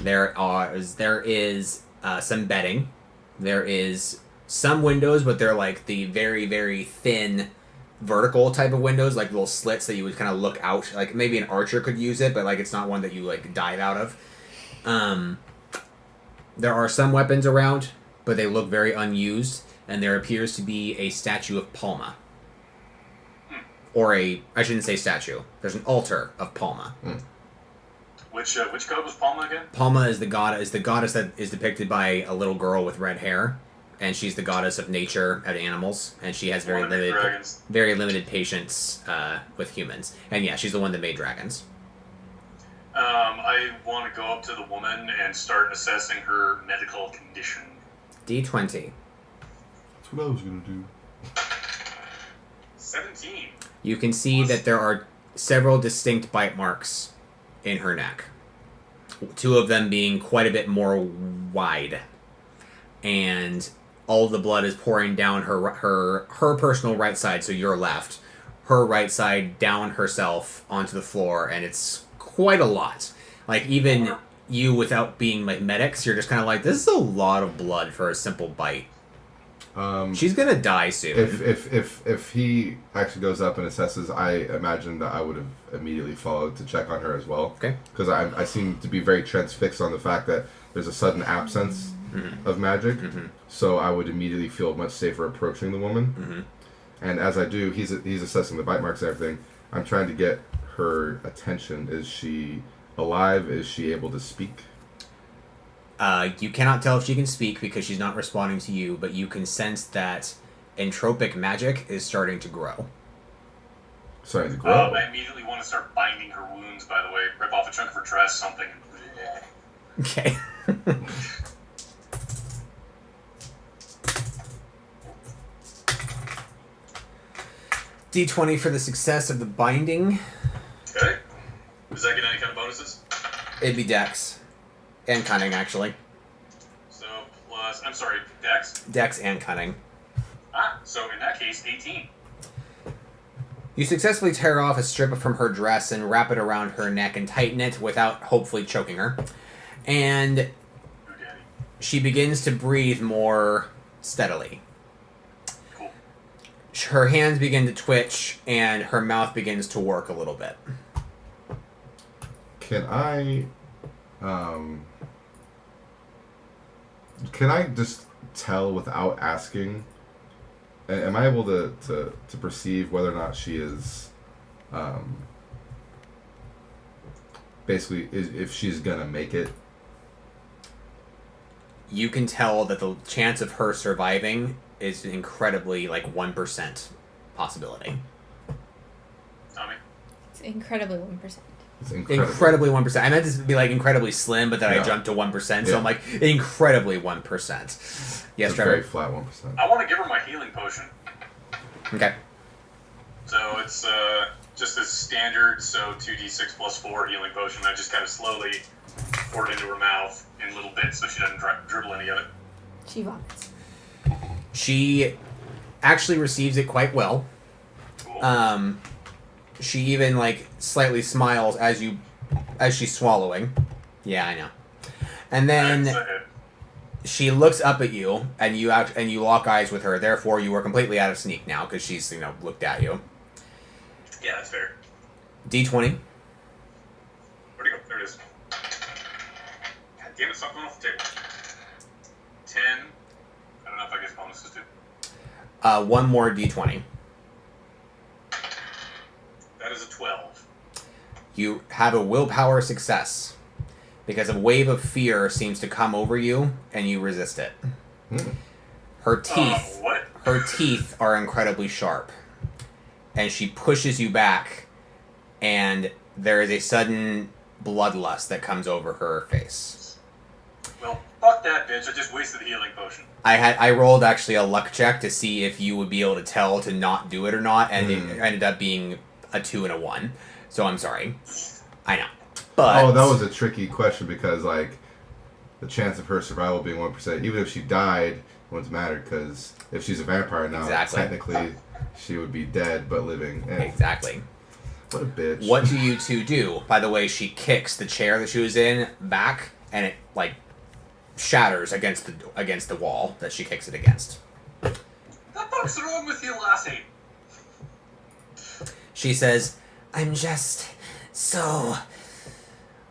Speaker 1: There is some bedding. There is some windows, but they're like the very, very thin vertical type of windows, like little slits that you would kind of look out. Like maybe an archer could use it, but like it's not one that you like dive out of. There are some weapons around, but they look very unused, and there appears to be a statue of Palma. Or I shouldn't say statue. There's an altar of Palma.
Speaker 3: Which god was Palma again?
Speaker 1: Palma is the goddess that is depicted by a little girl with red hair, and she's the goddess of nature and animals, and she has very
Speaker 3: One that made dragons.
Speaker 1: limited patience with humans. And yeah, she's the one that made dragons.
Speaker 3: I want to go up to the woman and start assessing her medical condition.
Speaker 1: D20.
Speaker 2: That's what I was going to do.
Speaker 3: 17.
Speaker 1: You can see that there are several distinct bite marks in her neck. 2 of them being quite a bit more wide. And all the blood is pouring down her personal right side, so your left. Her right side down herself onto the floor, and it's quite a lot. Like, even you, without being like medics, you're just kind of like, this is a lot of blood for a simple bite. She's gonna die soon.
Speaker 2: If he actually goes up and assesses, I imagine that I would have immediately followed to check on her as well.
Speaker 1: Okay.
Speaker 2: Because I seem to be very transfixed on the fact that there's a sudden absence of magic, so I would immediately feel much safer approaching the woman. And as I do, he's assessing the bite marks and everything. I'm trying to get her attention. Is she alive? Is she able to speak?
Speaker 1: You cannot tell if she can speak because she's not responding to you, but you can sense that entropic magic is starting to grow.
Speaker 2: Starting to grow.
Speaker 3: I immediately want to start binding her wounds, by the way. Rip off a chunk of her dress, something.
Speaker 1: Okay. D20 for the success of the binding.
Speaker 3: Okay. Does that get any kind of bonuses?
Speaker 1: It'd be Dex. And Cunning, actually.
Speaker 3: So, plus... I'm sorry, Dex?
Speaker 1: Dex and Cunning.
Speaker 3: So in that case, 18.
Speaker 1: You successfully tear off a strip from her dress and wrap it around her neck and tighten it without hopefully choking her. And she begins to breathe more steadily.
Speaker 3: Cool.
Speaker 1: Her hands begin to twitch and her mouth begins to work a little bit.
Speaker 2: Can I just tell without asking? Am I able to perceive whether or not she is, basically, if she's gonna make it?
Speaker 1: You can tell that the chance of her surviving is incredibly, 1% possibility.
Speaker 3: Tommy?
Speaker 4: It's incredibly 1%.
Speaker 2: It's incredible.
Speaker 1: Incredibly 1%. I meant to be incredibly slim, but then I
Speaker 2: Yeah.
Speaker 1: jumped to 1%,
Speaker 2: Yeah.
Speaker 1: so I'm incredibly 1%. Yes,
Speaker 2: It's a
Speaker 1: Trevor.
Speaker 2: very flat 1%.
Speaker 3: I want to give her my healing potion.
Speaker 1: Okay.
Speaker 3: So it's just a standard, 2d6 plus 4 healing potion. I just kind of slowly pour it into her mouth in little bits so she doesn't dribble any of it.
Speaker 4: She vomits.
Speaker 1: She actually receives it quite well.
Speaker 3: Cool.
Speaker 1: She even slightly smiles as she's swallowing. Yeah, I know. And then she looks up at you, and you lock eyes with her. Therefore, you are completely out of sneak now because she's looked at you.
Speaker 3: Yeah, that's fair.
Speaker 1: D20.
Speaker 3: Where'd it go? There it is. God damn it, something off the table. 10. I don't know if I get bonuses too.
Speaker 1: One more D20.
Speaker 3: That is a 12.
Speaker 1: You have a willpower success because a wave of fear seems to come over you, and you resist it. Her teeth.
Speaker 3: What?
Speaker 1: Her teeth are incredibly sharp, and she pushes you back, and there is a sudden bloodlust that comes over her face.
Speaker 3: Well, fuck that bitch. I just wasted the healing potion.
Speaker 1: I rolled actually a luck check to see if you would be able to tell to not do it or not, and it ended up being a 2 and a 1. So I'm sorry. I know. But
Speaker 2: that was a tricky question because the chance of her survival being 1%, even if she died, it wouldn't matter because if she's a vampire now, technically she would be dead but living.
Speaker 1: Exactly.
Speaker 2: What a bitch.
Speaker 1: What do you two do? By the way, she kicks the chair that she was in back, and it shatters against the wall that she kicks it against.
Speaker 3: What the fuck's wrong with you, lassie?
Speaker 1: She says, "I'm just so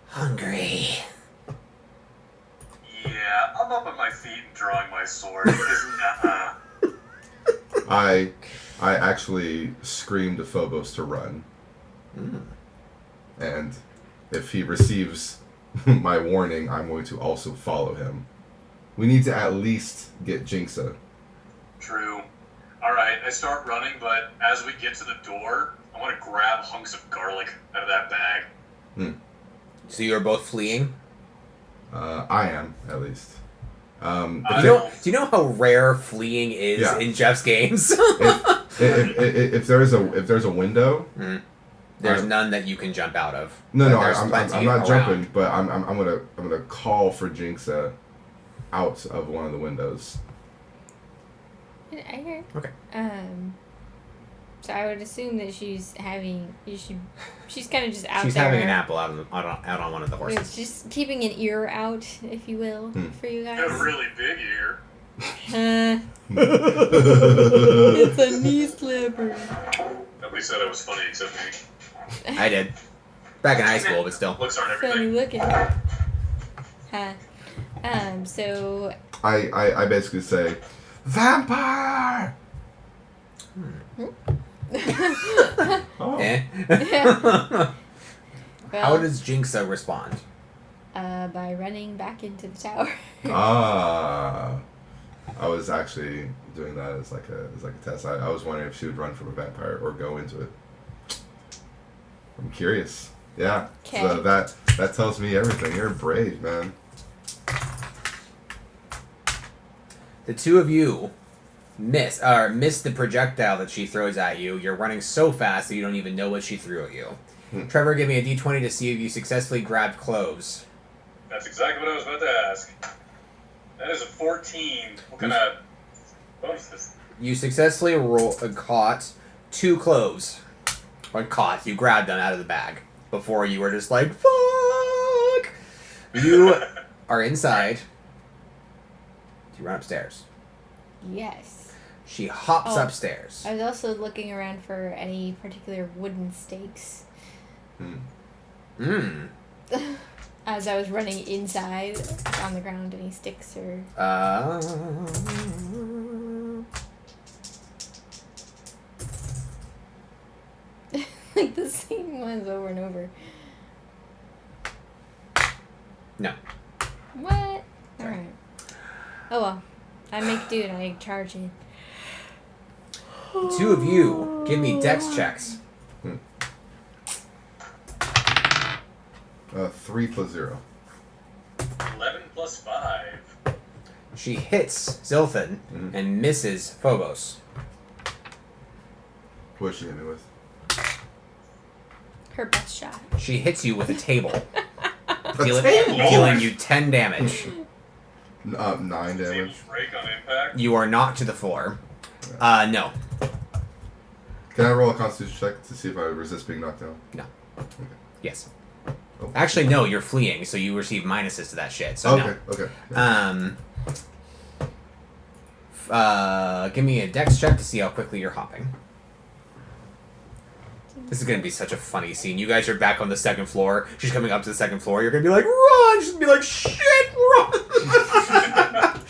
Speaker 1: hungry."
Speaker 3: Yeah, I'm up on my feet and drawing my sword. Because,
Speaker 2: I actually screamed to Phobos to run. And if he receives my warning, I'm going to also follow him. We need to at least get Jinxa.
Speaker 3: True. Alright, I start running, but as we get to the door, I want to grab hunks of garlic out of that bag.
Speaker 1: So you're both fleeing?
Speaker 2: I am, at least.
Speaker 1: Do you know how rare fleeing is in Jeff's games?
Speaker 2: if there's a window,
Speaker 1: there's none that you can jump out of.
Speaker 2: No,
Speaker 1: There's
Speaker 2: I'm
Speaker 1: plenty
Speaker 2: not
Speaker 1: around.
Speaker 2: jumping, but I'm gonna call for Jinxa out of one of the windows.
Speaker 4: I hear.
Speaker 1: Okay.
Speaker 4: So I would assume that she's kind of just out
Speaker 1: She's
Speaker 4: there.
Speaker 1: having an apple out on one of the horses.
Speaker 4: It's just keeping an ear out, if you will, for you guys.
Speaker 3: Got a really big ear.
Speaker 4: It's a knee slipper.
Speaker 3: Nobody said I was funny except me.
Speaker 1: I did. Back in high school, but still.
Speaker 3: Looks aren't
Speaker 4: Funny
Speaker 3: everything.
Speaker 4: looking. So
Speaker 2: I basically say, vampire. Oh.
Speaker 1: Eh?
Speaker 4: well,
Speaker 1: How does Jinxa respond?
Speaker 4: by running back into the tower.
Speaker 2: I was actually doing that as like a test. I was wondering if she would run from a vampire or go into it. I'm curious. Yeah.
Speaker 4: Okay.
Speaker 2: So that tells me everything. You're brave, man.
Speaker 1: The two of you miss the projectile that she throws at you. You're running so fast that you don't even know what she threw at you. Trevor, give me a d20 to see if you successfully grabbed cloves.
Speaker 3: That's exactly what I was about to ask. That is a 14. What kind of bonus is this?
Speaker 1: You successfully caught 2 cloves. When caught, you grabbed them out of the bag. Before you were just like, fuck! You are inside. You run upstairs.
Speaker 4: Yes.
Speaker 1: She hops upstairs.
Speaker 4: I was also looking around for any particular wooden stakes. As I was running inside, on the ground, any sticks or... like the same ones over and over.
Speaker 1: No.
Speaker 4: What? Alright. Oh well. I make do and I charge it.
Speaker 1: The two of you, give me dex checks.
Speaker 2: 3 plus 0.
Speaker 3: 11 plus 5.
Speaker 1: She hits Zilfin and misses Phobos.
Speaker 2: What's she hit me with?
Speaker 4: Her best shot.
Speaker 1: She hits you with a table.
Speaker 2: table?
Speaker 1: Dealing you 10 damage.
Speaker 2: 9 damage.
Speaker 3: Tables break on impact.
Speaker 1: You are knocked to the floor. No.
Speaker 2: Can I roll a constitution check to see if I resist being knocked down?
Speaker 1: No.
Speaker 2: Okay.
Speaker 1: Yes.
Speaker 2: Oh.
Speaker 1: Actually, no, you're fleeing, so you receive minuses to that shit, so
Speaker 2: Okay, okay.
Speaker 1: Give me a dex check to see how quickly you're hopping. This is gonna be such a funny scene. You guys are back on the second floor. She's coming up to the second floor. You're gonna be like, run! She's gonna be like, shit, run!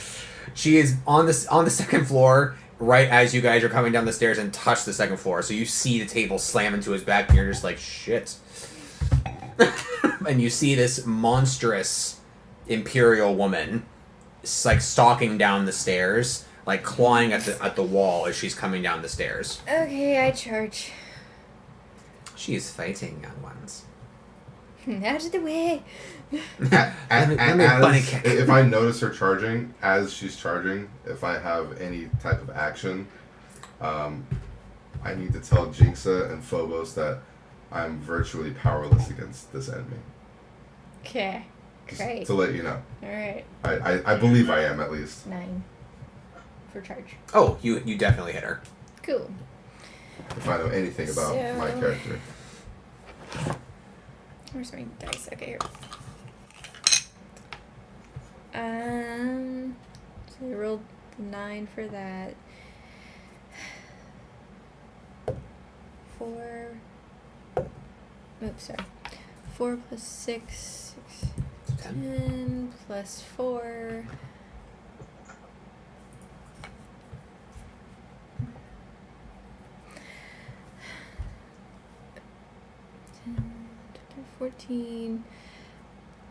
Speaker 1: She is on the second floor right as you guys are coming down the stairs and touch the second floor. So you see the table slam into his back, and you're just like, shit. And you see this monstrous imperial woman, like stalking down the stairs, like clawing at the wall as she's coming down the stairs.
Speaker 4: Okay, I charge.
Speaker 1: She is fighting young ones.
Speaker 4: Out of the way.
Speaker 1: Let me bunny kick.
Speaker 2: If I notice her charging, as she's charging, if I have any type of action, I need to tell Jinxa and Phobos that I'm virtually powerless against this enemy.
Speaker 4: Okay.
Speaker 2: Just
Speaker 4: Great.
Speaker 2: to let you know.
Speaker 4: Alright.
Speaker 2: I believe I am, at least.
Speaker 4: 9. For charge.
Speaker 1: Oh, you definitely hit her.
Speaker 4: Cool.
Speaker 2: If I know anything about my character.
Speaker 4: Where's my dice? Okay, here. So I rolled 9 for that. 4. Oops, sorry. 4 plus 6. 10 plus 4.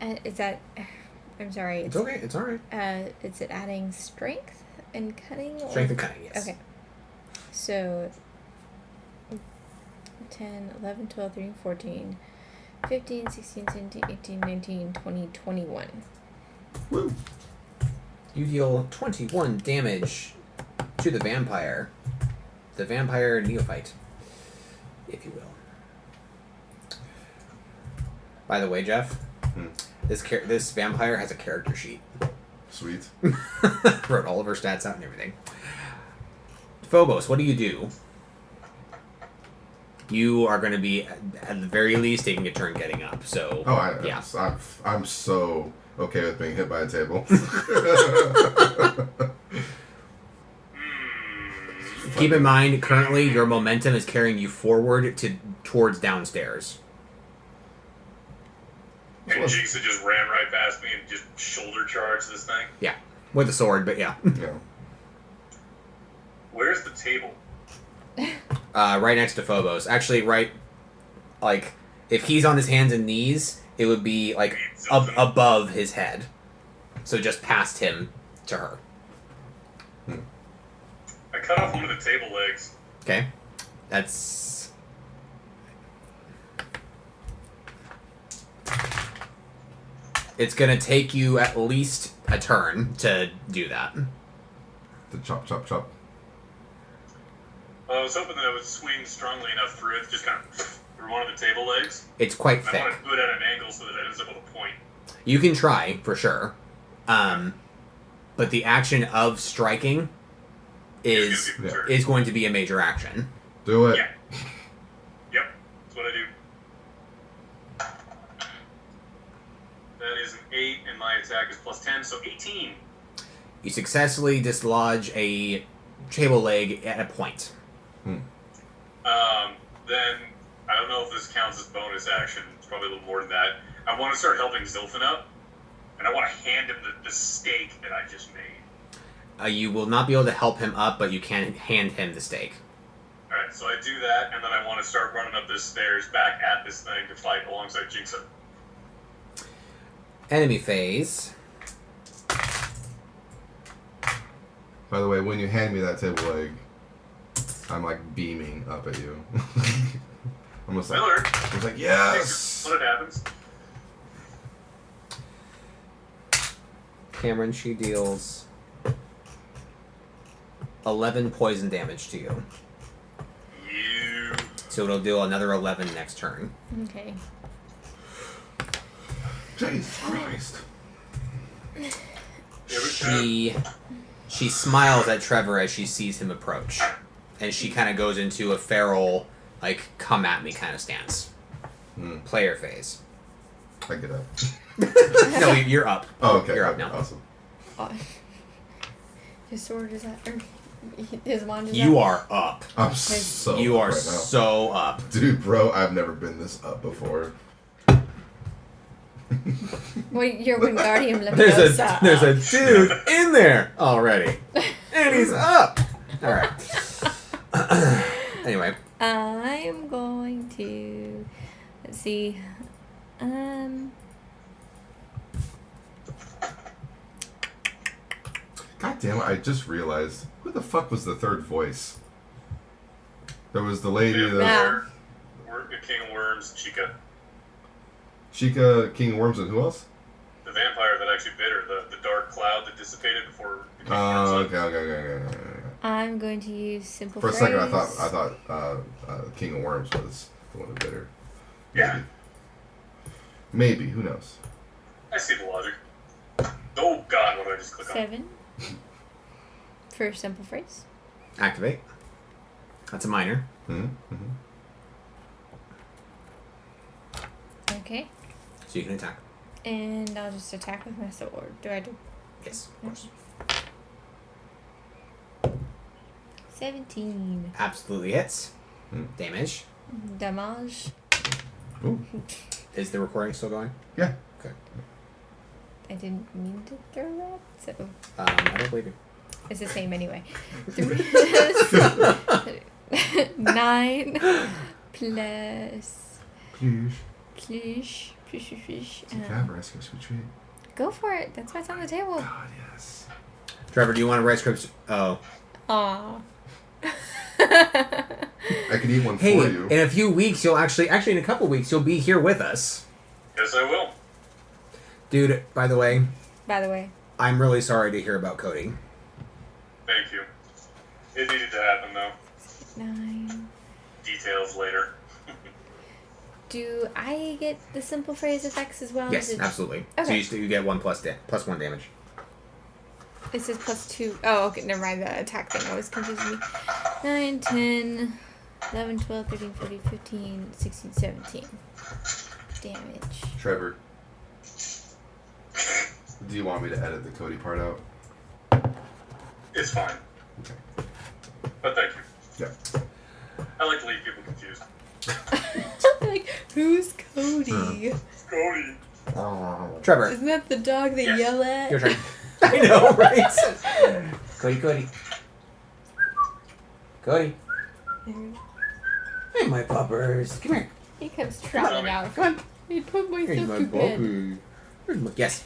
Speaker 4: And is that? I'm sorry.
Speaker 1: It's okay. It's all right.
Speaker 4: Is it adding strength and cutting?
Speaker 1: Strength and cutting, yes.
Speaker 4: Okay. So 10, 11, 12, 13, 14, 15, 16, 17, 18, 19, 20, 21.
Speaker 2: Woo!
Speaker 1: You deal 21 damage to the vampire. The vampire neophyte, if you will. By the way, Jeff, this vampire has a character sheet.
Speaker 2: Sweet.
Speaker 1: Wrote all of her stats out and everything. Phobos, what do you do? You are going to be, at the very least, taking a turn getting up. So, yeah.
Speaker 2: I'm so okay with being hit by a table.
Speaker 1: Keep in mind, currently, your momentum is carrying you forward towards downstairs.
Speaker 3: And Jinxa just ran right past me and just shoulder charged this thing.
Speaker 1: Yeah, with a sword, but yeah.
Speaker 2: Yeah.
Speaker 3: Where's the table?
Speaker 1: Right next to Phobos. Actually, right, like, if he's on his hands and knees, it would be, like, above his head. So just past him to her.
Speaker 3: I cut off one of the table legs.
Speaker 1: Okay. That's... It's gonna take you at least a turn to do that.
Speaker 2: The chop, chop, chop.
Speaker 3: Well, I was hoping that I would swing strongly enough through it, just kind of through one of the table legs.
Speaker 1: It's quite thick.
Speaker 3: I want to do it at an angle so that it ends up with a point.
Speaker 1: You can try, for sure. But the action of striking is going to be a major action.
Speaker 2: Do it.
Speaker 3: Yeah. Yep. my attack is +10, so 18.
Speaker 1: You successfully dislodge a table leg at a point.
Speaker 3: Then, I don't know if this counts as bonus action. It's probably a little more than that. I want to start helping Zilfin up, and I want to hand him the steak that I just made.
Speaker 1: You will not be able to help him up, but you can hand him the steak.
Speaker 3: Alright, so I do that, and then I want to start running up this stairs back at this thing to fight alongside Jinxa.
Speaker 1: Enemy phase.
Speaker 2: By the way, when you hand me that table leg, I'm like beaming up at you. I'm just like,
Speaker 3: Miller!
Speaker 2: yes!
Speaker 3: What happens?
Speaker 1: Cameron, she deals 11 poison damage to you.
Speaker 3: You.
Speaker 1: So it'll do another 11 next turn.
Speaker 4: Okay.
Speaker 2: Jesus Christ.
Speaker 1: She smiles at Trevor as she sees him approach. And she kind of goes into a feral, like, come at me kind of stance. Player phase.
Speaker 2: I get up.
Speaker 1: No, you're up.
Speaker 2: Oh, okay.
Speaker 1: You're up now.
Speaker 2: Awesome.
Speaker 4: His sword is up. Or his wand is
Speaker 1: You
Speaker 4: up.
Speaker 1: are up.
Speaker 2: I'm so
Speaker 1: You
Speaker 2: up
Speaker 1: are
Speaker 2: right now.
Speaker 1: so up.
Speaker 2: Dude, bro, I've never been this up before.
Speaker 4: Well, your Wingardium
Speaker 1: There's
Speaker 4: Leviosa.
Speaker 1: a dude in there already. And he's up. Alright. Anyway.
Speaker 4: I'm going to... Let's see.
Speaker 2: God damn it, I just realized. Who the fuck was the third voice? There was the lady, the
Speaker 4: Yeah.
Speaker 3: King of Worms, Chica.
Speaker 2: Chica, King of Worms, and who else?
Speaker 3: The vampire that actually bit her, the dark cloud that dissipated before the King of
Speaker 2: Oh,
Speaker 3: Worms.
Speaker 2: okay.
Speaker 4: I'm going to use simple
Speaker 2: For a
Speaker 4: phrase.
Speaker 2: second, I thought King of Worms was the one who bit her.
Speaker 3: Yeah.
Speaker 2: Maybe. Who knows?
Speaker 3: I see the logic. Oh god, what did I just click on?
Speaker 4: 7. For simple phrase.
Speaker 1: Activate. That's a minor.
Speaker 4: Okay.
Speaker 1: So you can attack.
Speaker 4: And I'll just attack with my sword. Do I do?
Speaker 1: Yes, of course.
Speaker 4: 17.
Speaker 1: Absolutely hits. Damage.
Speaker 4: Damage.
Speaker 2: Ooh.
Speaker 1: Is the recording still going?
Speaker 2: Yeah.
Speaker 1: Okay.
Speaker 4: I didn't mean to throw that, so
Speaker 1: I don't believe you.
Speaker 4: it's the same anyway. 9 plus
Speaker 2: Please.
Speaker 4: fish.
Speaker 2: Rice Krispie treat.
Speaker 4: Go for it. That's what's on the table.
Speaker 2: God, yes.
Speaker 1: Trevor, do you want a Rice Krispies? Oh.
Speaker 4: Aw.
Speaker 2: I could eat one
Speaker 1: Hey,
Speaker 2: for you.
Speaker 1: in a few weeks, you'll actually in a couple weeks, you'll be here with us.
Speaker 3: Yes, I will.
Speaker 1: Dude, by the way,
Speaker 4: By the way.
Speaker 1: I'm really sorry to hear about Cody.
Speaker 3: Thank you. It needed to happen, though.
Speaker 4: 9.
Speaker 3: Details later.
Speaker 4: Do I get the simple phrase effects as well?
Speaker 1: Yes,
Speaker 4: Is it-
Speaker 1: absolutely.
Speaker 4: Okay.
Speaker 1: So you get plus 1 damage.
Speaker 4: It says +2. Oh, okay. Never mind. The attack thing always confuses me. 9, 10, 11, 12, 13, 14, 15, 16, 17. Damage.
Speaker 2: Trevor, do you want me to edit the Cody part out?
Speaker 3: It's fine.
Speaker 2: Okay.
Speaker 3: But thank you.
Speaker 2: Yeah.
Speaker 3: I like to leave people confused.
Speaker 4: Like, who's Cody?
Speaker 3: Cody.
Speaker 1: Trevor,
Speaker 4: Isn't that the dog they
Speaker 3: Yes.
Speaker 4: yell at?
Speaker 1: your turn. I know, right? Cody. Cody. Hey, my puppers. Come here.
Speaker 4: He comes trotting out.
Speaker 1: Come on.
Speaker 4: He put myself
Speaker 1: Here's my
Speaker 4: to bed.
Speaker 1: puppy. Where's my... Yes.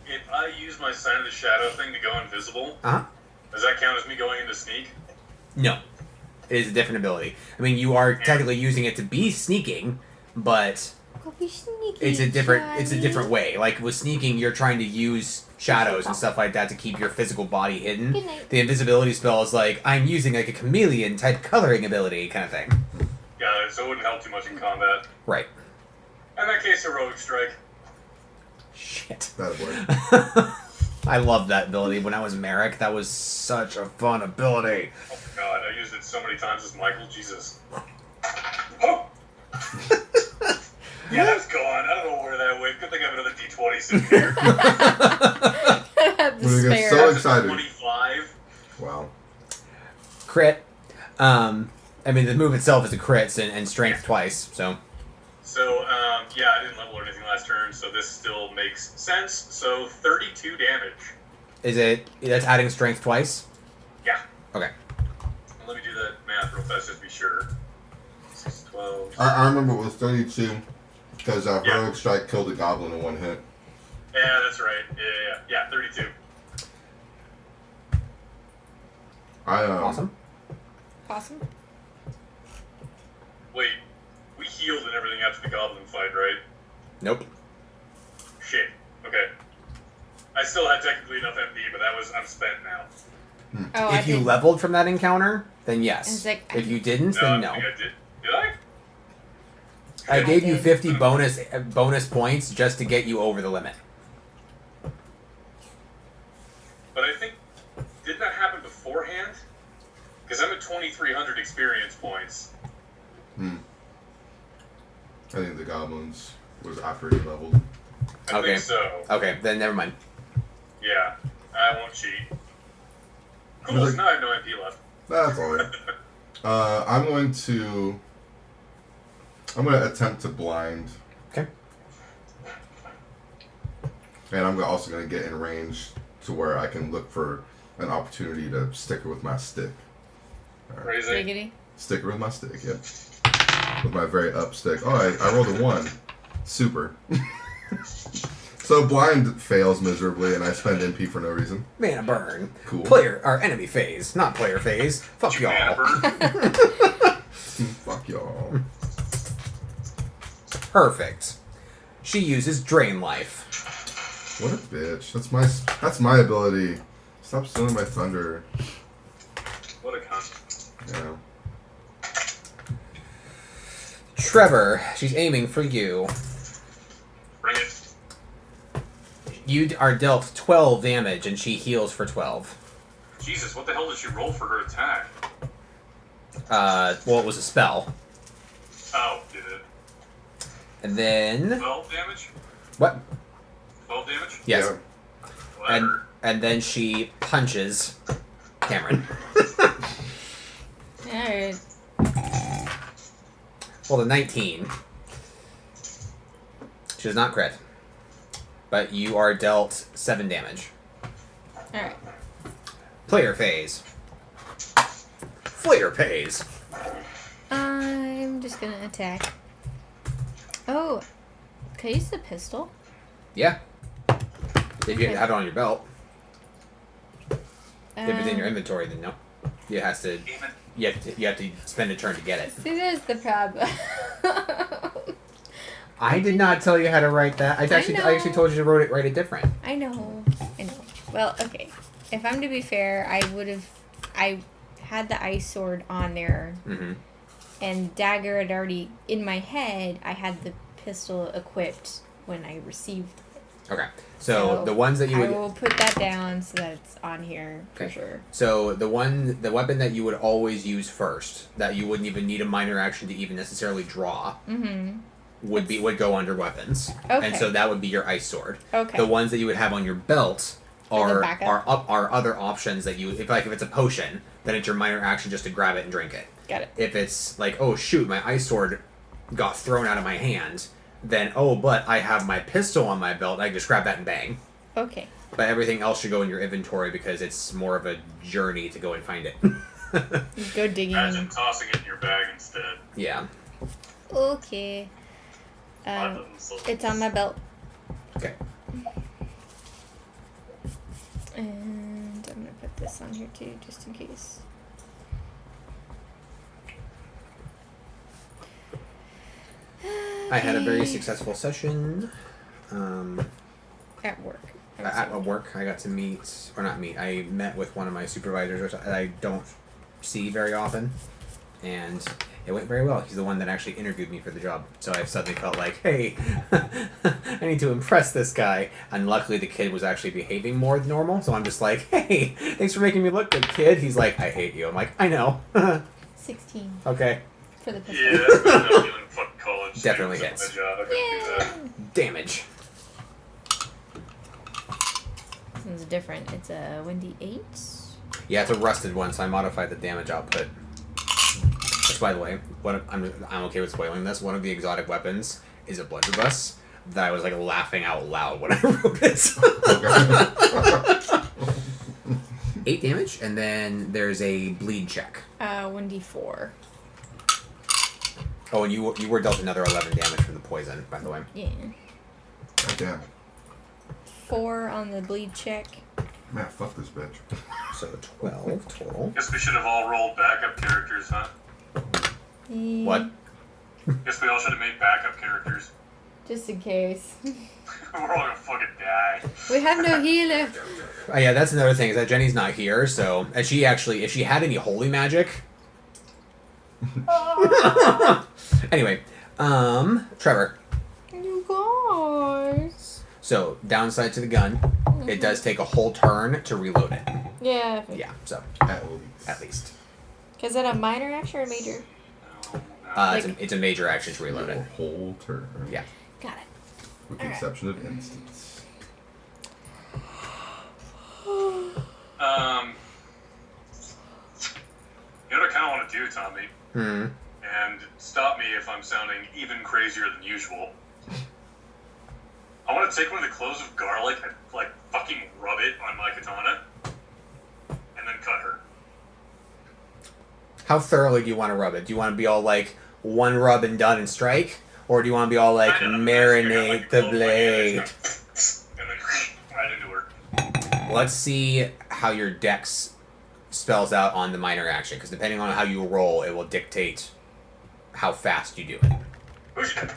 Speaker 3: If I use my Sign of the Shadow thing to go invisible,
Speaker 1: Uh-huh.
Speaker 3: does that count as me going into sneak?
Speaker 1: No. It is a different ability. I mean, you are technically using it to be sneaking, but
Speaker 4: Go be sneaky,
Speaker 1: it's a different
Speaker 4: Johnny.
Speaker 1: way. Like with sneaking, you're trying to use shadows and stuff like that to keep your physical body hidden.
Speaker 4: Good night.
Speaker 1: The invisibility spell is like I'm using like a chameleon type coloring ability kind of thing.
Speaker 3: Yeah, so it wouldn't help too much in combat.
Speaker 1: Right.
Speaker 3: In that case, Heroic Strike.
Speaker 1: Shit.
Speaker 2: That boy.
Speaker 1: I love that ability. When I was Merrick, that was such a fun ability.
Speaker 3: Oh god, I used it so many times as Michael. Jesus. Oh! Yeah, that's gone. I don't know where that went. Good thing I have another D20 sitting here.
Speaker 4: I have the
Speaker 2: We're gonna get
Speaker 4: spare.
Speaker 2: so excited.
Speaker 3: 25.
Speaker 2: Wow.
Speaker 1: Crit. I mean, the move itself is a crit and strength twice, so.
Speaker 3: So, yeah, I didn't level or anything last turn, so this still makes sense. So, 32 damage.
Speaker 1: Is it. That's adding strength twice?
Speaker 3: Yeah.
Speaker 1: Okay.
Speaker 3: Let me do that math real fast just to be sure. 6, 12.
Speaker 2: I remember it was 32 because
Speaker 3: Yeah.
Speaker 2: Heroic Strike killed a goblin in one hit.
Speaker 3: Yeah, that's right. Yeah, 32.
Speaker 1: Awesome.
Speaker 4: Awesome.
Speaker 3: Wait, we healed and everything after the goblin fight, right?
Speaker 1: Nope.
Speaker 3: Shit. Okay. I still had technically enough MP, but I'm spent now.
Speaker 4: Oh,
Speaker 1: If you leveled from that encounter, then yes.
Speaker 4: It's like-
Speaker 1: If you didn't,
Speaker 3: I
Speaker 1: then
Speaker 3: don't
Speaker 1: no.
Speaker 3: think I did. Did I?
Speaker 1: I gave you 50 bonus points just to get you over the limit.
Speaker 3: But I think, didn't that happen beforehand? Because I'm at 2,300 experience points.
Speaker 2: I think the goblins was after he leveled.
Speaker 3: I
Speaker 1: Okay.
Speaker 3: think so.
Speaker 1: Okay, then never mind.
Speaker 3: Yeah, I won't cheat. Cool,
Speaker 2: Was
Speaker 3: so
Speaker 2: it-
Speaker 3: now I have no MP left.
Speaker 2: That's alright. I'm going to attempt to blind.
Speaker 1: Okay.
Speaker 2: And I'm also going to get in range to where I can look for an opportunity to stick her with my stick.
Speaker 3: Crazy.
Speaker 4: Giggity.
Speaker 2: Stick her with my stick, yep. With my very up stick. Oh, I rolled a 1. Super. So blind fails miserably, and I spend MP for no reason.
Speaker 1: Mana burn.
Speaker 2: Cool.
Speaker 1: Enemy phase, not player phase. Fuck
Speaker 3: Did you mana
Speaker 1: y'all.
Speaker 3: burn?
Speaker 2: Fuck y'all.
Speaker 1: Perfect. She uses Drain Life.
Speaker 2: What a bitch. That's my ability. Stop stealing my thunder.
Speaker 3: What a cunt.
Speaker 2: Yeah.
Speaker 1: Trevor, she's aiming for you.
Speaker 3: Bring it.
Speaker 1: You are dealt 12 damage, and she heals for 12.
Speaker 3: Jesus, what the hell did she roll for her attack?
Speaker 1: Well, it was a spell.
Speaker 3: Oh, did it?
Speaker 1: And then...
Speaker 3: 12 damage?
Speaker 1: What?
Speaker 3: 12 damage?
Speaker 1: Yes.
Speaker 2: Yeah.
Speaker 3: Well, that hurt.
Speaker 1: And then she punches Cameron.
Speaker 4: Alright.
Speaker 1: Well, the 19. She does not crit. But you are dealt 7 damage.
Speaker 4: Alright.
Speaker 1: Player phase. Flair phase.
Speaker 4: I'm just gonna attack. Oh, can I use the pistol?
Speaker 1: Yeah. If you have it on your belt. If it's in your
Speaker 4: Um,
Speaker 1: inventory, then no. You have to. You have to spend a turn to get it.
Speaker 4: See, there's the problem.
Speaker 1: I did not tell you how to write that. I actually told you to write it different.
Speaker 4: I know. Well, okay. If I'm to be fair, I had the ice sword on there,
Speaker 1: Mm-hmm.
Speaker 4: and dagger had already in my head. I had the pistol equipped when I received it.
Speaker 1: Okay. So the ones that you
Speaker 4: I
Speaker 1: would.
Speaker 4: will put that down so that it's on here for
Speaker 1: Okay.
Speaker 4: sure.
Speaker 1: So the weapon that you would always use first, that you wouldn't even need a minor action to even necessarily draw,
Speaker 4: Mm-hmm.
Speaker 1: would go under weapons.
Speaker 4: Okay.
Speaker 1: And so that would be your ice sword.
Speaker 4: Okay.
Speaker 1: The ones that you would have on your belt
Speaker 4: For the
Speaker 1: are
Speaker 4: backup?
Speaker 1: are other options that you if it's a potion, then it's your minor action just to grab it and drink it.
Speaker 4: Got it.
Speaker 1: If it's like, oh shoot, my ice sword got thrown out of my hand, then but I have my pistol on my belt, I can just grab that and bang.
Speaker 4: Okay.
Speaker 1: But everything else should go in your inventory because it's more of a journey to go and find it.
Speaker 4: Go digging.
Speaker 3: Imagine tossing it in your bag instead.
Speaker 1: Yeah.
Speaker 4: Okay. It's on my belt.
Speaker 1: Okay.
Speaker 4: And I'm gonna put this on here too, just in case.
Speaker 1: I had a very
Speaker 4: Okay.
Speaker 1: successful session.
Speaker 4: At work.
Speaker 1: At work, I got to I met with one of my supervisors that I don't see very often, and it went very well. He's the one that actually interviewed me for the job, so I suddenly felt like, hey, I need to impress this guy. And luckily, the kid was actually behaving more than normal, so I'm just like, hey, thanks for making me look good, kid. He's like, I hate you. I'm like, I know.
Speaker 4: 16
Speaker 1: Okay.
Speaker 4: for the pistol.
Speaker 3: Yeah, that's not feeling fucking college. She
Speaker 1: Definitely
Speaker 3: did
Speaker 1: hits.
Speaker 3: a job. I couldn't do that.
Speaker 1: Damage.
Speaker 4: This one's different. It's a 1d8.
Speaker 1: Yeah, it's a rusted one, so I modified the damage output. Which, by the way, I'm okay with spoiling this. One of the exotic weapons is a blunderbuss that I was like laughing out loud when I wrote it. 8 damage, and then there's a bleed check.
Speaker 4: 1d4.
Speaker 1: Oh, and you were dealt another 11 damage from the poison, by the way.
Speaker 4: Yeah.
Speaker 2: God damn.
Speaker 4: 4 on the bleed check.
Speaker 2: Man, fuck this bitch.
Speaker 1: So 12 total.
Speaker 3: Guess we should have all rolled backup characters, huh?
Speaker 1: What?
Speaker 3: Guess we all should have made backup characters.
Speaker 4: Just in case.
Speaker 3: We're all gonna fucking die.
Speaker 4: We have no healer.
Speaker 1: Oh, yeah, that's another thing, is that Jenny's not here, so... And she actually, if she had any holy magic... Anyway, Trevor.
Speaker 4: You guys.
Speaker 1: So, downside to the gun, it does take a whole turn to reload it.
Speaker 4: Yeah.
Speaker 1: Yeah, so, at least.
Speaker 4: Is that a minor action or a major?
Speaker 1: It's a major action to reload it.
Speaker 2: Whole turn.
Speaker 1: Yeah.
Speaker 4: Got it.
Speaker 2: With the exception of instance.
Speaker 3: You know what I kind of want to do, Tommy?
Speaker 1: Hmm.
Speaker 3: And stop me if I'm sounding even crazier than usual. I want to take one of the cloves of garlic and, like, fucking rub it on my katana. And then cut her.
Speaker 1: How thoroughly do you want to rub it? Do you want to be all like, one rub and done and strike? Or do you want to be all like, marinate the blade?
Speaker 3: And then right into her.
Speaker 1: Let's see how your dex spells out on the minor action, because depending on how you roll, it will dictate how fast you do it.
Speaker 3: Who's you?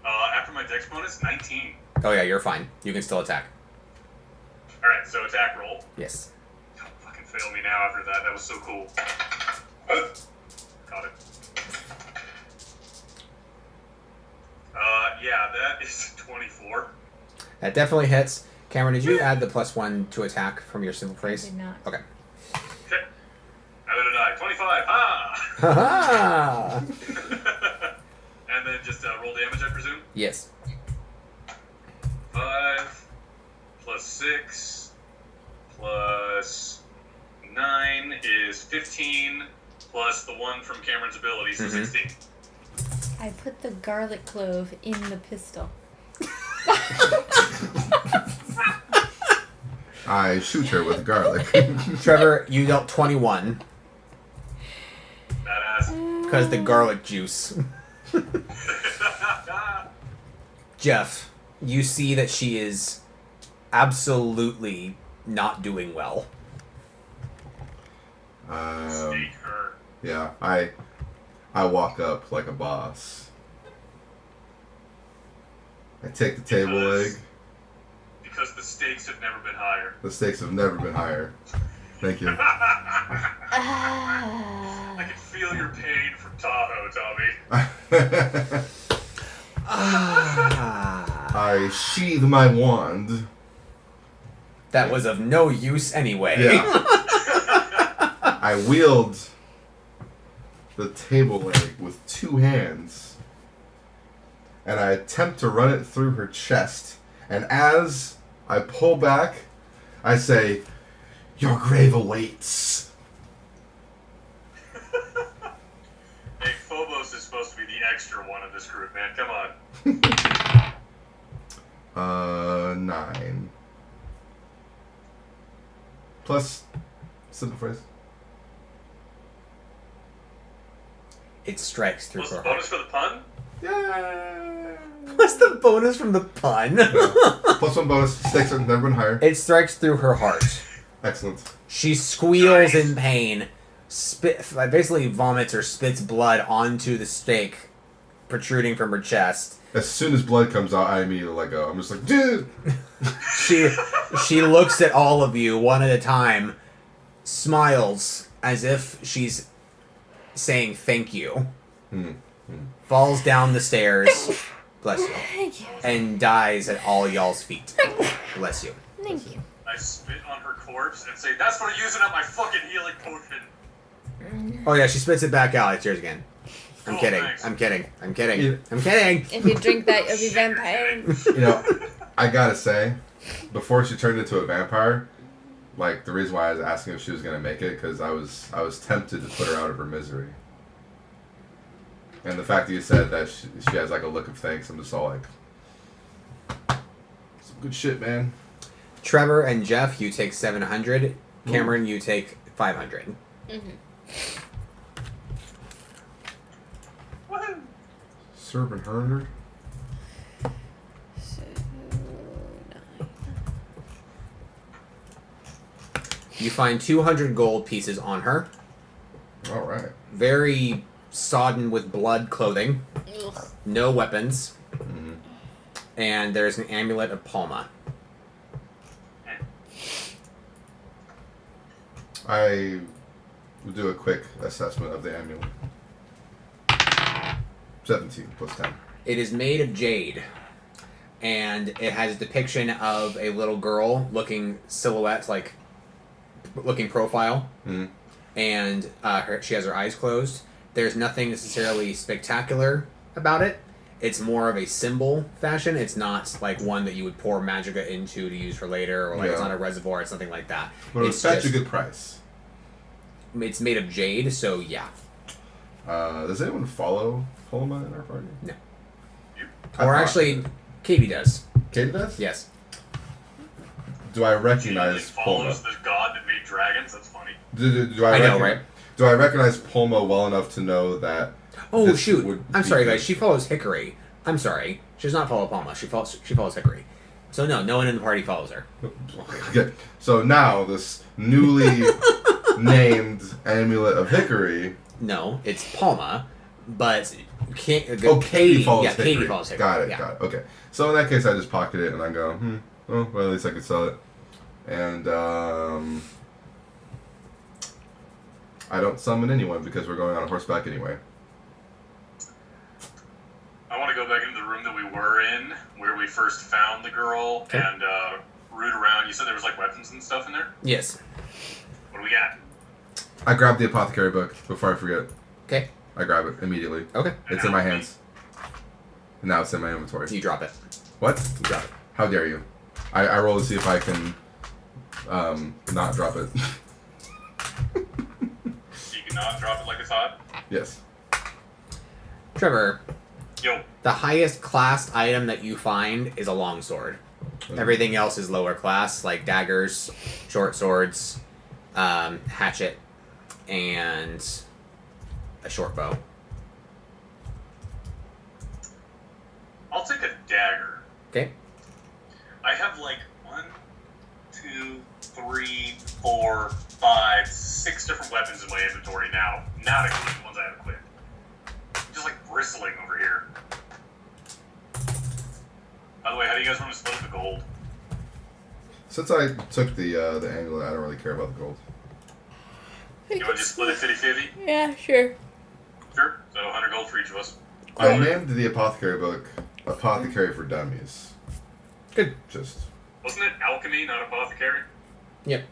Speaker 3: After my dex bonus, 19.
Speaker 1: Oh yeah, you're fine. You can still attack.
Speaker 3: Alright, so attack roll.
Speaker 1: Yes.
Speaker 3: Don't fucking fail me now after that. That was so cool. Got it. Yeah, that is 24.
Speaker 1: That definitely hits. Cameron, did you add the +1 to attack from your simple phrase?
Speaker 4: Did not.
Speaker 1: Okay.
Speaker 3: Okay. Now did I. 25. Ha!
Speaker 1: Ha
Speaker 3: And then just roll damage, I presume?
Speaker 1: Yes.
Speaker 3: 5 plus 6 plus 9 is 15 plus the 1 from Cameron's ability, so 16.
Speaker 4: I put the garlic clove in the pistol.
Speaker 2: I shoot her with garlic.
Speaker 1: Trevor, you dealt 21.
Speaker 3: Badass.
Speaker 1: Because the garlic juice. Jeff, you see that she is absolutely not doing well.
Speaker 3: Stake her.
Speaker 2: Yeah, I walk up like a boss. I take the table leg.
Speaker 3: Because the stakes have never been higher.
Speaker 2: The stakes have never been higher. Thank you.
Speaker 3: I can feel your pain from Tahoe, Tommy.
Speaker 2: I sheathe my wand.
Speaker 1: That was of no use anyway.
Speaker 2: Yeah. I wield the table leg with 2 hands. And I attempt to run it through her chest. And as I pull back, I say, "Your grave awaits."
Speaker 3: Hey, Phobos is supposed to be the extra one of this group, man. Come on.
Speaker 2: 9. Plus, simple phrase.
Speaker 1: It strikes through
Speaker 3: What's the
Speaker 1: her
Speaker 3: bonus
Speaker 1: heart.
Speaker 3: for the pun?
Speaker 2: Yeah.
Speaker 1: What's the bonus from the pun?
Speaker 2: Plus 1 bonus. Stakes have never been higher.
Speaker 1: It strikes through her heart.
Speaker 2: Excellent.
Speaker 1: She squeals in pain, basically vomits or spits blood onto the stake protruding from her chest.
Speaker 2: As soon as blood comes out, I immediately let go. I'm just like, dude.
Speaker 1: She looks at all of you one at a time, smiles as if she's saying thank you, falls down the stairs, bless you,
Speaker 4: Thank you.
Speaker 1: and dies at all y'all's feet. Bless you.
Speaker 4: Thank you.
Speaker 3: I spit on her corpse and say, "That's for using up my fucking healing potion."
Speaker 1: Oh yeah, she spits it back out. It's yours again. I'm
Speaker 3: Oh,
Speaker 1: kidding.
Speaker 3: thanks.
Speaker 1: I'm kidding. I'm kidding.
Speaker 2: Yeah.
Speaker 1: I'm kidding.
Speaker 4: If you drink that, you'll be vampire.
Speaker 2: You know, I gotta say, before she turned into a vampire, like the reason why I was asking if she was gonna make it, because I was tempted to put her out of her misery. And the fact that you said that she has like a look of thanks, I'm just all like, some good shit, man.
Speaker 1: Trevor and Jeff, you take 700. Cameron, you take 500.
Speaker 3: Woohoo!
Speaker 2: Servant Hernder.
Speaker 4: So, 9.
Speaker 1: You find 200 gold pieces on her.
Speaker 2: All right.
Speaker 1: Very sodden with blood clothing.
Speaker 4: Ugh.
Speaker 1: No weapons.
Speaker 2: Mm-hmm.
Speaker 1: And there's an amulet of Palma.
Speaker 2: I will do a quick assessment of the amulet. 17 plus 10.
Speaker 1: It is made of jade. And it has a depiction of a little girl looking silhouette, like looking profile.
Speaker 2: Mm-hmm.
Speaker 1: And she has her eyes closed. There's nothing necessarily spectacular about it. It's more of a symbol fashion. It's not like one that you would pour magicka into to use for later, or like it's
Speaker 2: Yeah.
Speaker 1: not a reservoir. It's nothing like that.
Speaker 2: But it's such a good price.
Speaker 1: It's made of jade, so yeah.
Speaker 2: Does anyone follow Palma in our party?
Speaker 1: No.
Speaker 2: I
Speaker 1: Or
Speaker 2: thought-
Speaker 1: actually, Katie does.
Speaker 2: Katie does?
Speaker 1: Yes.
Speaker 2: Do I
Speaker 3: She like
Speaker 2: recognize Palma?
Speaker 3: follows the god that made dragons. That's funny.
Speaker 2: Do I
Speaker 1: I know,
Speaker 2: recognize,
Speaker 1: right?
Speaker 2: Do I recognize Palma well enough to know that?
Speaker 1: Oh
Speaker 2: this
Speaker 1: shoot!
Speaker 2: would
Speaker 1: I'm
Speaker 2: be
Speaker 1: sorry,
Speaker 2: good?
Speaker 1: guys. She follows Hickory. I'm sorry. She does not follow Palma. She follows Hickory. So no one in the party follows her.
Speaker 2: Okay, so now this newly named amulet of Hickory.
Speaker 1: No, it's Palma, but can't.
Speaker 2: Oh, Katie follows
Speaker 1: Yeah,
Speaker 2: Hickory.
Speaker 1: Katie follows Hickory.
Speaker 2: Got it.
Speaker 1: Yeah.
Speaker 2: Got it. Okay, so in that case, I just pocket it and I go, well, at least I could sell it, and I don't summon anyone because we're going on horseback anyway.
Speaker 3: I want to go back into the room that we were in, where we first found the girl,
Speaker 1: Okay.
Speaker 3: and root around. You said there was like weapons and stuff in there.
Speaker 1: Yes.
Speaker 3: What do we got?
Speaker 2: I grab the apothecary book before I forget.
Speaker 1: Okay.
Speaker 2: I grab it immediately.
Speaker 1: Okay.
Speaker 2: It's in my hands. And now it's in my inventory.
Speaker 1: You drop it.
Speaker 2: What?
Speaker 1: You drop it.
Speaker 2: How dare you? I roll to see if I can not drop it.
Speaker 3: You cannot drop it like it's hot.
Speaker 2: Yes.
Speaker 1: Trevor,
Speaker 3: Yo,
Speaker 1: the highest classed item that you find is a longsword. Everything else is lower class, like daggers, short swords, hatchet, and a short bow.
Speaker 3: I'll take a dagger.
Speaker 1: Okay.
Speaker 3: I have like 1, 2, 3, 4, 5, 6 different weapons in my inventory now, not including the ones I have equipped. Just like bristling over here. By the way, how do you guys want to split the gold?
Speaker 2: Since I took the amulet, I don't really care about the gold.
Speaker 3: You want to just split it 50-50?
Speaker 4: Yeah, sure.
Speaker 3: Sure. So 100 gold for each of us.
Speaker 2: I named the apothecary book Apothecary for Dummies.
Speaker 1: Good.
Speaker 2: Just
Speaker 3: Wasn't it alchemy, not apothecary?
Speaker 1: Yep.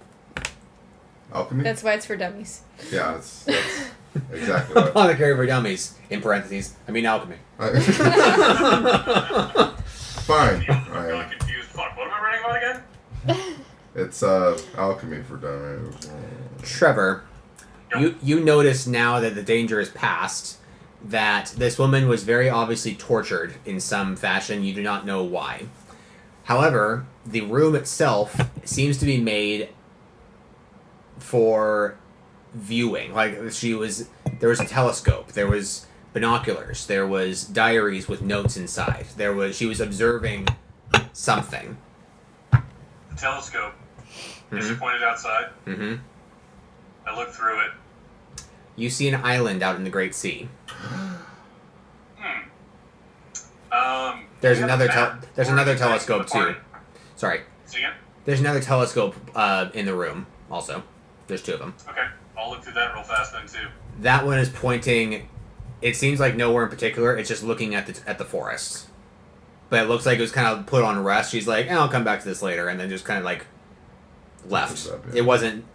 Speaker 2: alchemy?
Speaker 4: That's why it's for dummies.
Speaker 2: Yeah, that's exactly what.
Speaker 1: Apothecary for dummies, in parentheses. I mean alchemy.
Speaker 2: Fine.
Speaker 3: I'm really confused. Fuck, what am I writing about again?
Speaker 2: It's alchemy for dummies.
Speaker 1: Trevor, you notice now that the danger is past that this woman was very obviously tortured in some fashion. You do not know why. However, the room itself seems to be made for viewing. Like there was a telescope, there was binoculars, there was diaries with notes inside. She was observing something.
Speaker 3: The telescope. Is it pointed outside?
Speaker 1: Mm-hmm.
Speaker 3: I look through it.
Speaker 1: You see an island out in the Great Sea. There's
Speaker 3: do you
Speaker 1: another
Speaker 3: have a map
Speaker 1: there's
Speaker 3: or
Speaker 1: another
Speaker 3: anything
Speaker 1: telescope
Speaker 3: in the party?
Speaker 1: too. Sorry.
Speaker 3: See again?
Speaker 1: There's another telescope in the room also. There's 2 of them.
Speaker 3: Okay. I'll look through that real fast then too.
Speaker 1: That one is pointing. It seems like nowhere in particular. It's just looking at the forest. But it looks like it was kind of put on rest. She's like, I'll come back to this later, and then just kind of like left.
Speaker 2: Thumbs up, yeah.
Speaker 1: It wasn't.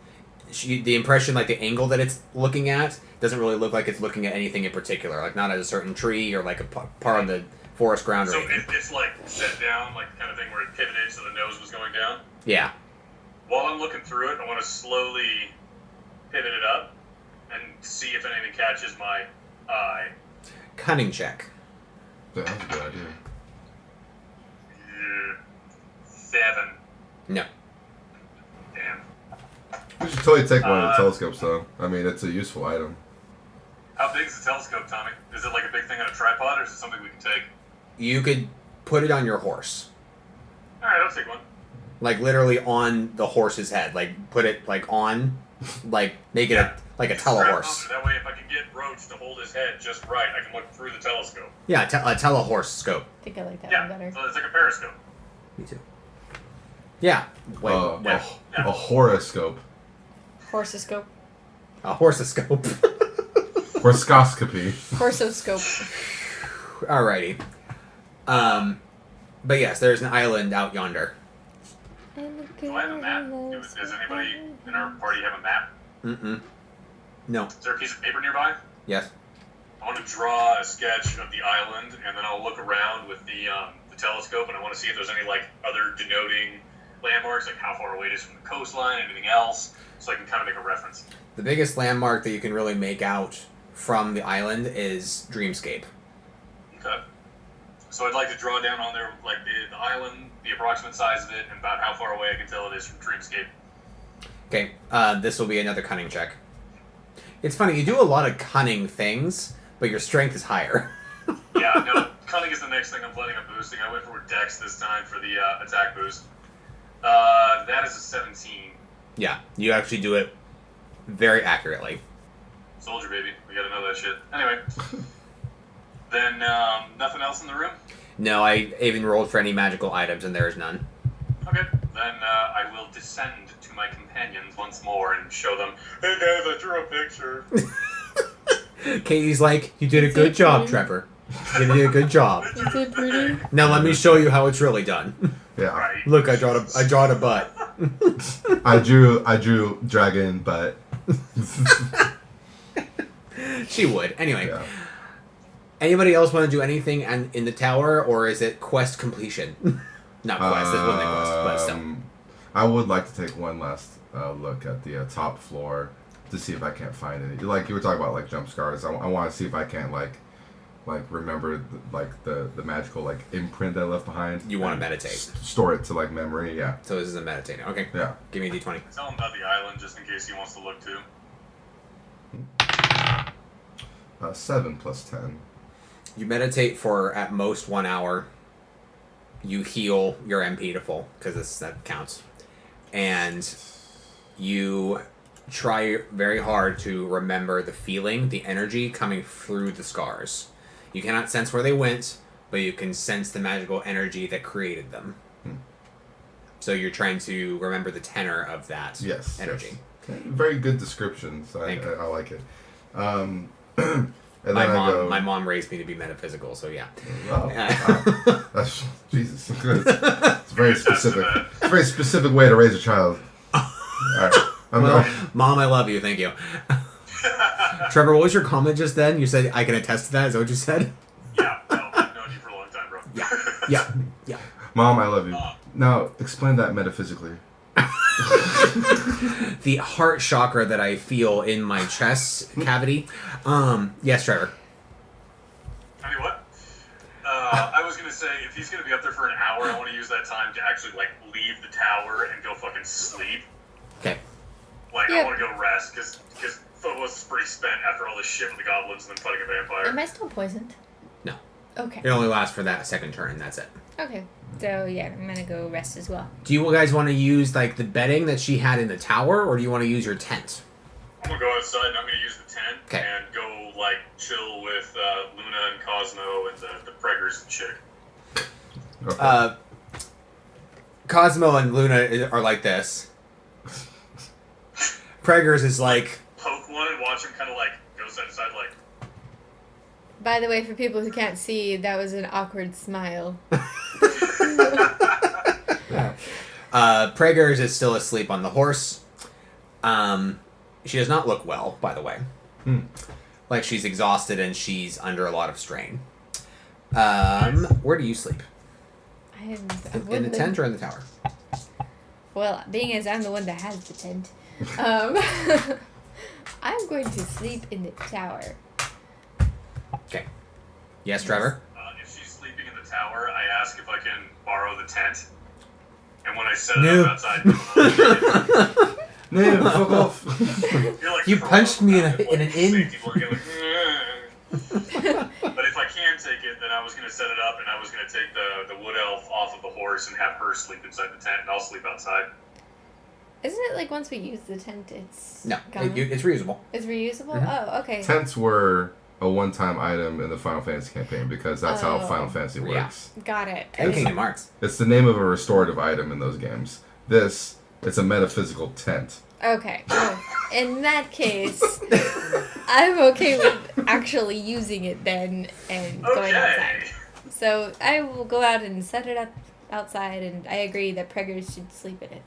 Speaker 1: the impression, like the angle that it's looking at, doesn't really look like it's looking at anything in particular. Like not at a certain tree or like a part of the forest ground or
Speaker 3: So
Speaker 1: anything.
Speaker 3: it's like set down, like the kind of thing where it pivoted so the nose was going down.
Speaker 1: Yeah.
Speaker 3: While I'm looking through it, I want to slowly pivot it up and see if anything catches my eye.
Speaker 1: Cunning check.
Speaker 2: That's a good idea.
Speaker 3: Yeah. 7.
Speaker 1: No.
Speaker 3: Damn.
Speaker 2: We should totally take one of the telescopes, though. I mean, it's a useful item.
Speaker 3: How big is the telescope, Tommy? Is it like a big thing on a tripod, or is it something we can take?
Speaker 1: You could put it on your horse.
Speaker 3: Alright, I'll take one.
Speaker 1: Like literally on the horse's head. Like put it like on, like make it like a
Speaker 3: Strap
Speaker 1: telehorse.
Speaker 3: onto it. That way, if I can get Roach to hold his head just right, I can look through the telescope.
Speaker 1: Yeah, a telehorse scope.
Speaker 4: I think I like that
Speaker 3: Yeah,
Speaker 4: one better.
Speaker 3: so it's like a periscope.
Speaker 1: Me too. Yeah. Wait.
Speaker 3: Yeah.
Speaker 2: A horoscope.
Speaker 4: Horsoscope.
Speaker 1: A horsoscope.
Speaker 2: Horoscoscopy.
Speaker 4: Horsoscope.
Speaker 1: Alrighty. But yes, there's an island out yonder.
Speaker 3: Do I have a map? Does anybody in our party have a map?
Speaker 1: Mm-mm. No.
Speaker 3: Is there a piece of paper nearby?
Speaker 1: Yes.
Speaker 3: I want to draw a sketch of the island, and then I'll look around with the telescope, and I want to see if there's any like other denoting landmarks, like how far away it is from the coastline, anything else, so I can kind of make a reference.
Speaker 1: The biggest landmark that you can really make out from the island is Dreamscape.
Speaker 3: Okay. So I'd like to draw down on there like the island, the approximate size of it, and about how far away I can tell it is from Dreamscape.
Speaker 1: Okay, this will be another cunning check. It's funny, you do a lot of cunning things, but your strength is higher.
Speaker 3: Yeah, no, cunning is the next thing I'm planning on boosting. I went for Dex this time for the attack boost. That is a 17.
Speaker 1: Yeah, you actually do it very accurately.
Speaker 3: Soldier baby, we gotta know that shit. Anyway, then nothing else in the room?
Speaker 1: No, I even rolled for any magical items, and there is none.
Speaker 3: Okay, then I will descend to my companions once more and show them, hey guys, I drew a picture.
Speaker 1: Katie's like, you did a good job, Trevor. You did a good job.
Speaker 4: Is it pretty?
Speaker 1: Now let me show you how it's really done.
Speaker 2: Yeah.
Speaker 3: Right.
Speaker 1: Look, I drawed a butt.
Speaker 2: I drew dragon, but
Speaker 1: She would. Anyway,
Speaker 2: yeah.
Speaker 1: anybody else want to do anything in the tower, or is it quest completion? Not quest, it's one thing quest, but still.
Speaker 2: I would like to take one last look at the top floor to see if I can't find any. Like you were talking about, like jump scars. I want to see if I can't like remember the magical like imprint that I left behind.
Speaker 1: You want to meditate.
Speaker 2: Store it to like memory. Yeah.
Speaker 1: So this is a meditating. Okay.
Speaker 2: Yeah.
Speaker 1: Give me a d20.
Speaker 3: Tell him about the island just in case he wants to look too.
Speaker 2: 7 plus 10.
Speaker 1: You meditate for at most 1 hour. You heal your MP to full, because that counts. And you try very hard to remember the feeling, the energy coming through the scars. You cannot sense where they went, but you can sense the magical energy that created them. So you're trying to remember the tenor of that energy.
Speaker 2: Yes. Very good descriptions. I like it. And
Speaker 1: my mom raised me to be metaphysical, so yeah.
Speaker 2: Wow. That's Jesus. It's a very specific. It's a very specific way to raise a child. All right.
Speaker 1: Mom, I love you. Thank you. Trevor, what was your comment just then? You said I can attest to that. Is that what you said?
Speaker 3: Yeah, no, I've known you for a long time, bro.
Speaker 1: Yeah.
Speaker 2: Mom, I love you. Now explain that metaphysically.
Speaker 1: The heart chakra that I feel in my chest cavity. Yes, Trevor.
Speaker 3: I mean, what? I was gonna say, if he's gonna be up there for an hour, I want to use that time to actually, like, leave the tower and go fucking sleep.
Speaker 1: Okay.
Speaker 3: Like,
Speaker 4: Yeah.
Speaker 3: I want to go rest, because Phobos is pretty spent after all this shit with the goblins and then fighting a vampire.
Speaker 4: Am I still poisoned?
Speaker 1: No.
Speaker 4: Okay.
Speaker 1: It only lasts for that second turn, and that's it.
Speaker 4: Okay. So, yeah, I'm gonna go rest as well.
Speaker 1: Do you guys want to use, like, the bedding that she had in the tower, or do you want to use your tent?
Speaker 3: I'm gonna go outside and I'm gonna use the tent
Speaker 1: Okay.
Speaker 3: and go, like, chill with Luna and Cosmo and the Preggers chick.
Speaker 2: Okay.
Speaker 1: Cosmo and Luna are like this. Preggers is like...
Speaker 3: Poke one and watch him kind of, like, go side to side, like...
Speaker 4: By the way, for people who can't see, that was an awkward smile.
Speaker 1: Preggers is still asleep on the horse. She does not look well, by the way. Like she's exhausted and she's under a lot of strain. Where do you sleep? In the tent or in the tower?
Speaker 4: Well, being as I'm the one that has the tent, I'm going to sleep in the tower.
Speaker 1: Okay. Yes, Trevor?
Speaker 3: If she's sleeping in the tower, I ask if I can borrow the tent. And when I set it up outside,
Speaker 2: No, fuck off.
Speaker 3: you're like,
Speaker 1: You punched me in an inn.
Speaker 3: But if I can take it, then I was going to set it up and I was going to take the wood elf off of the horse and have her sleep inside the tent and I'll sleep outside.
Speaker 4: Isn't it like once we use the tent, it's
Speaker 1: No,
Speaker 4: gone?
Speaker 1: it's reusable.
Speaker 4: It's reusable? Oh, okay.
Speaker 2: Tents were a one-time item in the Final Fantasy campaign because that's how Final Fantasy works.
Speaker 4: Got it.
Speaker 1: And Kingdom Hearts.
Speaker 2: It's the name of a restorative item in those games. This, it's a metaphysical tent.
Speaker 4: Okay. Well, in that case, I'm okay with actually using it then and going outside. So I will go out and set it up outside, and I agree that preggers should sleep in it.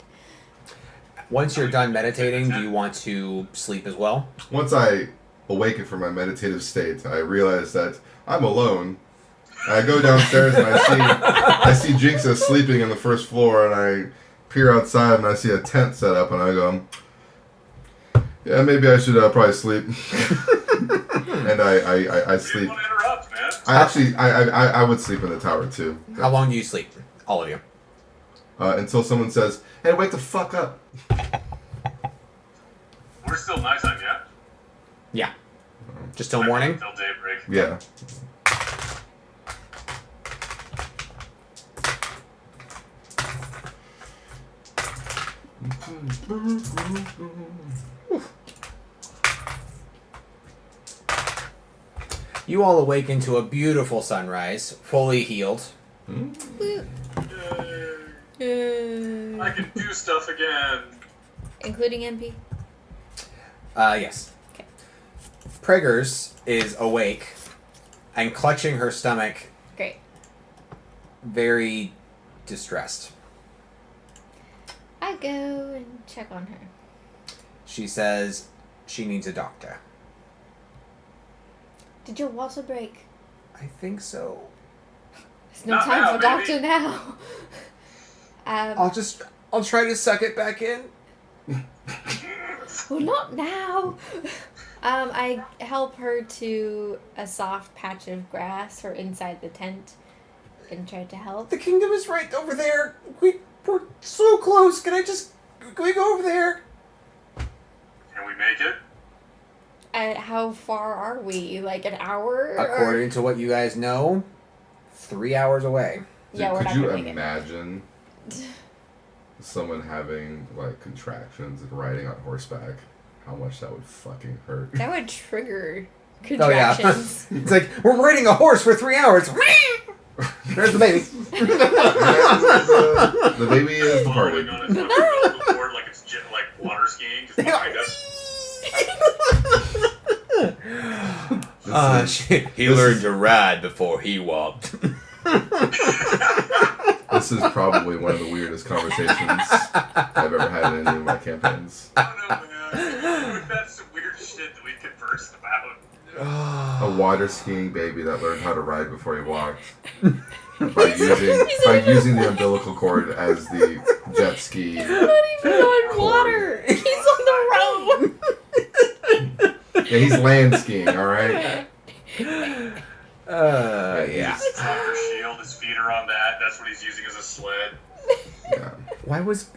Speaker 1: Once you're done meditating, do you want to sleep as well?
Speaker 2: Once I awaken from my meditative state, I realize that I'm alone. I go downstairs and I see Jinxa sleeping on the first floor, and I peer outside and I see a tent set up, and I go, yeah, maybe I should probably sleep. And I sleep.
Speaker 3: Don't interrupt, man.
Speaker 2: I would sleep in the tower too.
Speaker 1: How long do you sleep? All of you.
Speaker 2: Until someone says, hey, wake the fuck up.
Speaker 3: We're still nighttime, yeah?
Speaker 1: Yeah. Just till morning?
Speaker 3: Until daybreak.
Speaker 2: Yeah.
Speaker 1: You all awaken to a beautiful sunrise, fully healed.
Speaker 3: Yay. I can do stuff again.
Speaker 4: Including MP?
Speaker 1: Yes.
Speaker 4: Okay.
Speaker 1: Preggers is awake and clutching her stomach,
Speaker 4: Great.
Speaker 1: very distressed.
Speaker 4: I go and check on her.
Speaker 1: She says she needs a doctor.
Speaker 4: Did your water break?
Speaker 1: I think so.
Speaker 4: There's no
Speaker 3: Not
Speaker 4: time
Speaker 3: now,
Speaker 4: for
Speaker 3: baby.
Speaker 4: doctor now.
Speaker 1: I'll try to suck it back in.
Speaker 4: Well, not now. I help her to a soft patch of grass or inside the tent and try to help.
Speaker 1: The kingdom is right over there. We're so close. Can we go over there?
Speaker 3: Can we make it?
Speaker 4: How far are we? Like an hour?
Speaker 1: According to what you guys know, 3 hours away.
Speaker 4: Yeah, we're
Speaker 2: Could
Speaker 4: not
Speaker 2: you
Speaker 4: gonna make it.
Speaker 2: imagine someone having like contractions and riding on horseback? How much that would fucking hurt.
Speaker 4: That would trigger
Speaker 1: Oh yeah.
Speaker 4: contractions.
Speaker 1: It's like we're riding a horse for 3 hours. There's the baby.
Speaker 2: The baby is
Speaker 3: Following
Speaker 2: departed.
Speaker 3: on its umbilical cord like it's like water skiing just behind us.
Speaker 1: He learned to ride before he walked.
Speaker 2: This is probably one of the weirdest conversations I've ever had in any of my campaigns.
Speaker 3: I don't know, man. We've had some weird shit that we conversed about.
Speaker 2: A water skiing baby that learned how to ride before he walked. By using the umbilical cord as the jet ski.
Speaker 4: He's not even on water. He's on the road.
Speaker 2: Yeah, he's land skiing, alright?
Speaker 1: Yeah.
Speaker 3: His upper shield, his feet are on that. That's what he's using as a sled.
Speaker 2: Yeah.
Speaker 1: Why was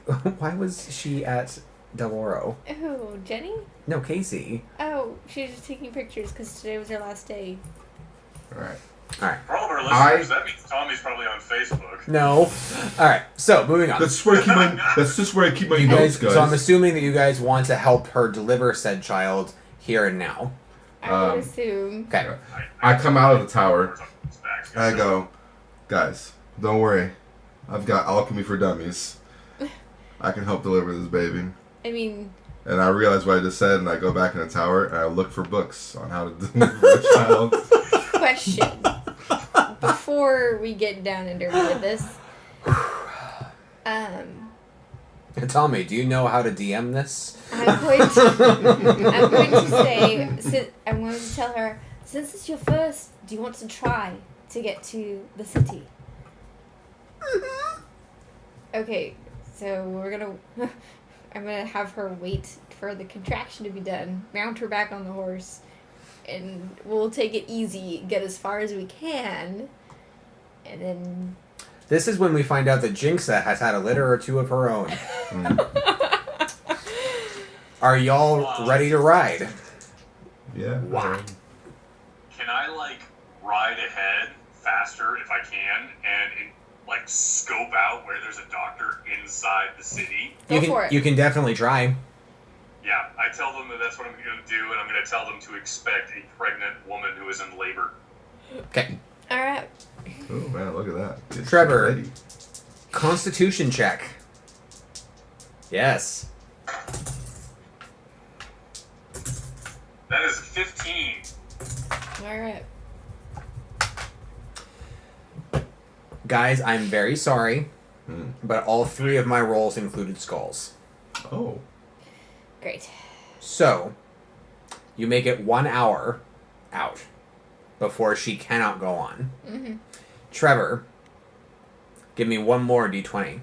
Speaker 1: she at Deloro?
Speaker 4: Oh, Jenny?
Speaker 1: No, Casey.
Speaker 4: Oh, she was just taking pictures because today was her last day.
Speaker 2: Alright.
Speaker 1: Alright.
Speaker 3: For all of our listeners, that means Tommy's probably on Facebook.
Speaker 1: No. Alright, so moving on.
Speaker 2: That's just where I keep my
Speaker 1: You
Speaker 2: notes,
Speaker 1: guys,
Speaker 2: guys.
Speaker 1: so I'm assuming that you guys want to help her deliver said child here and now.
Speaker 4: I would assume.
Speaker 1: Okay.
Speaker 2: I come out of the tower, and I go, guys, don't worry. I've got alchemy for dummies. I can help deliver this baby.
Speaker 4: I mean...
Speaker 2: And I realize what I just said, and I go back in the tower, and I look for books on how to deliver a child.
Speaker 4: Question. Before we get down and dirty with this,
Speaker 1: Tommy, do you know how to DM this?
Speaker 4: I'm going to tell her, since it's your first, do you want to try to get to the city? Okay, so I'm gonna have her wait for the contraction to be done, mount her back on the horse, and we'll take it easy, get as far as we can, and then...
Speaker 1: This is when we find out that Jinxa has had a litter or two of her own. Are y'all ready to ride?
Speaker 2: Yeah.
Speaker 1: Wow.
Speaker 3: Can I, like, ride ahead faster if I can and, like, scope out where there's a doctor inside the city?
Speaker 4: Go for it.
Speaker 1: You can definitely try.
Speaker 3: Yeah, I tell them that that's what I'm going to do, and I'm going to tell them to expect a pregnant woman who is in labor.
Speaker 1: Okay.
Speaker 4: Alright.
Speaker 2: Oh man, look at that. It's
Speaker 1: Trevor.
Speaker 2: lady.
Speaker 1: Constitution check. Yes.
Speaker 3: That is 15.
Speaker 4: Alright.
Speaker 1: Guys, I'm very sorry, but all 3 of my rolls included skulls.
Speaker 2: Oh.
Speaker 4: Great.
Speaker 1: So, you make it 1 hour out before she cannot go on.
Speaker 4: Mm-hmm.
Speaker 1: Trevor, give me one more d20.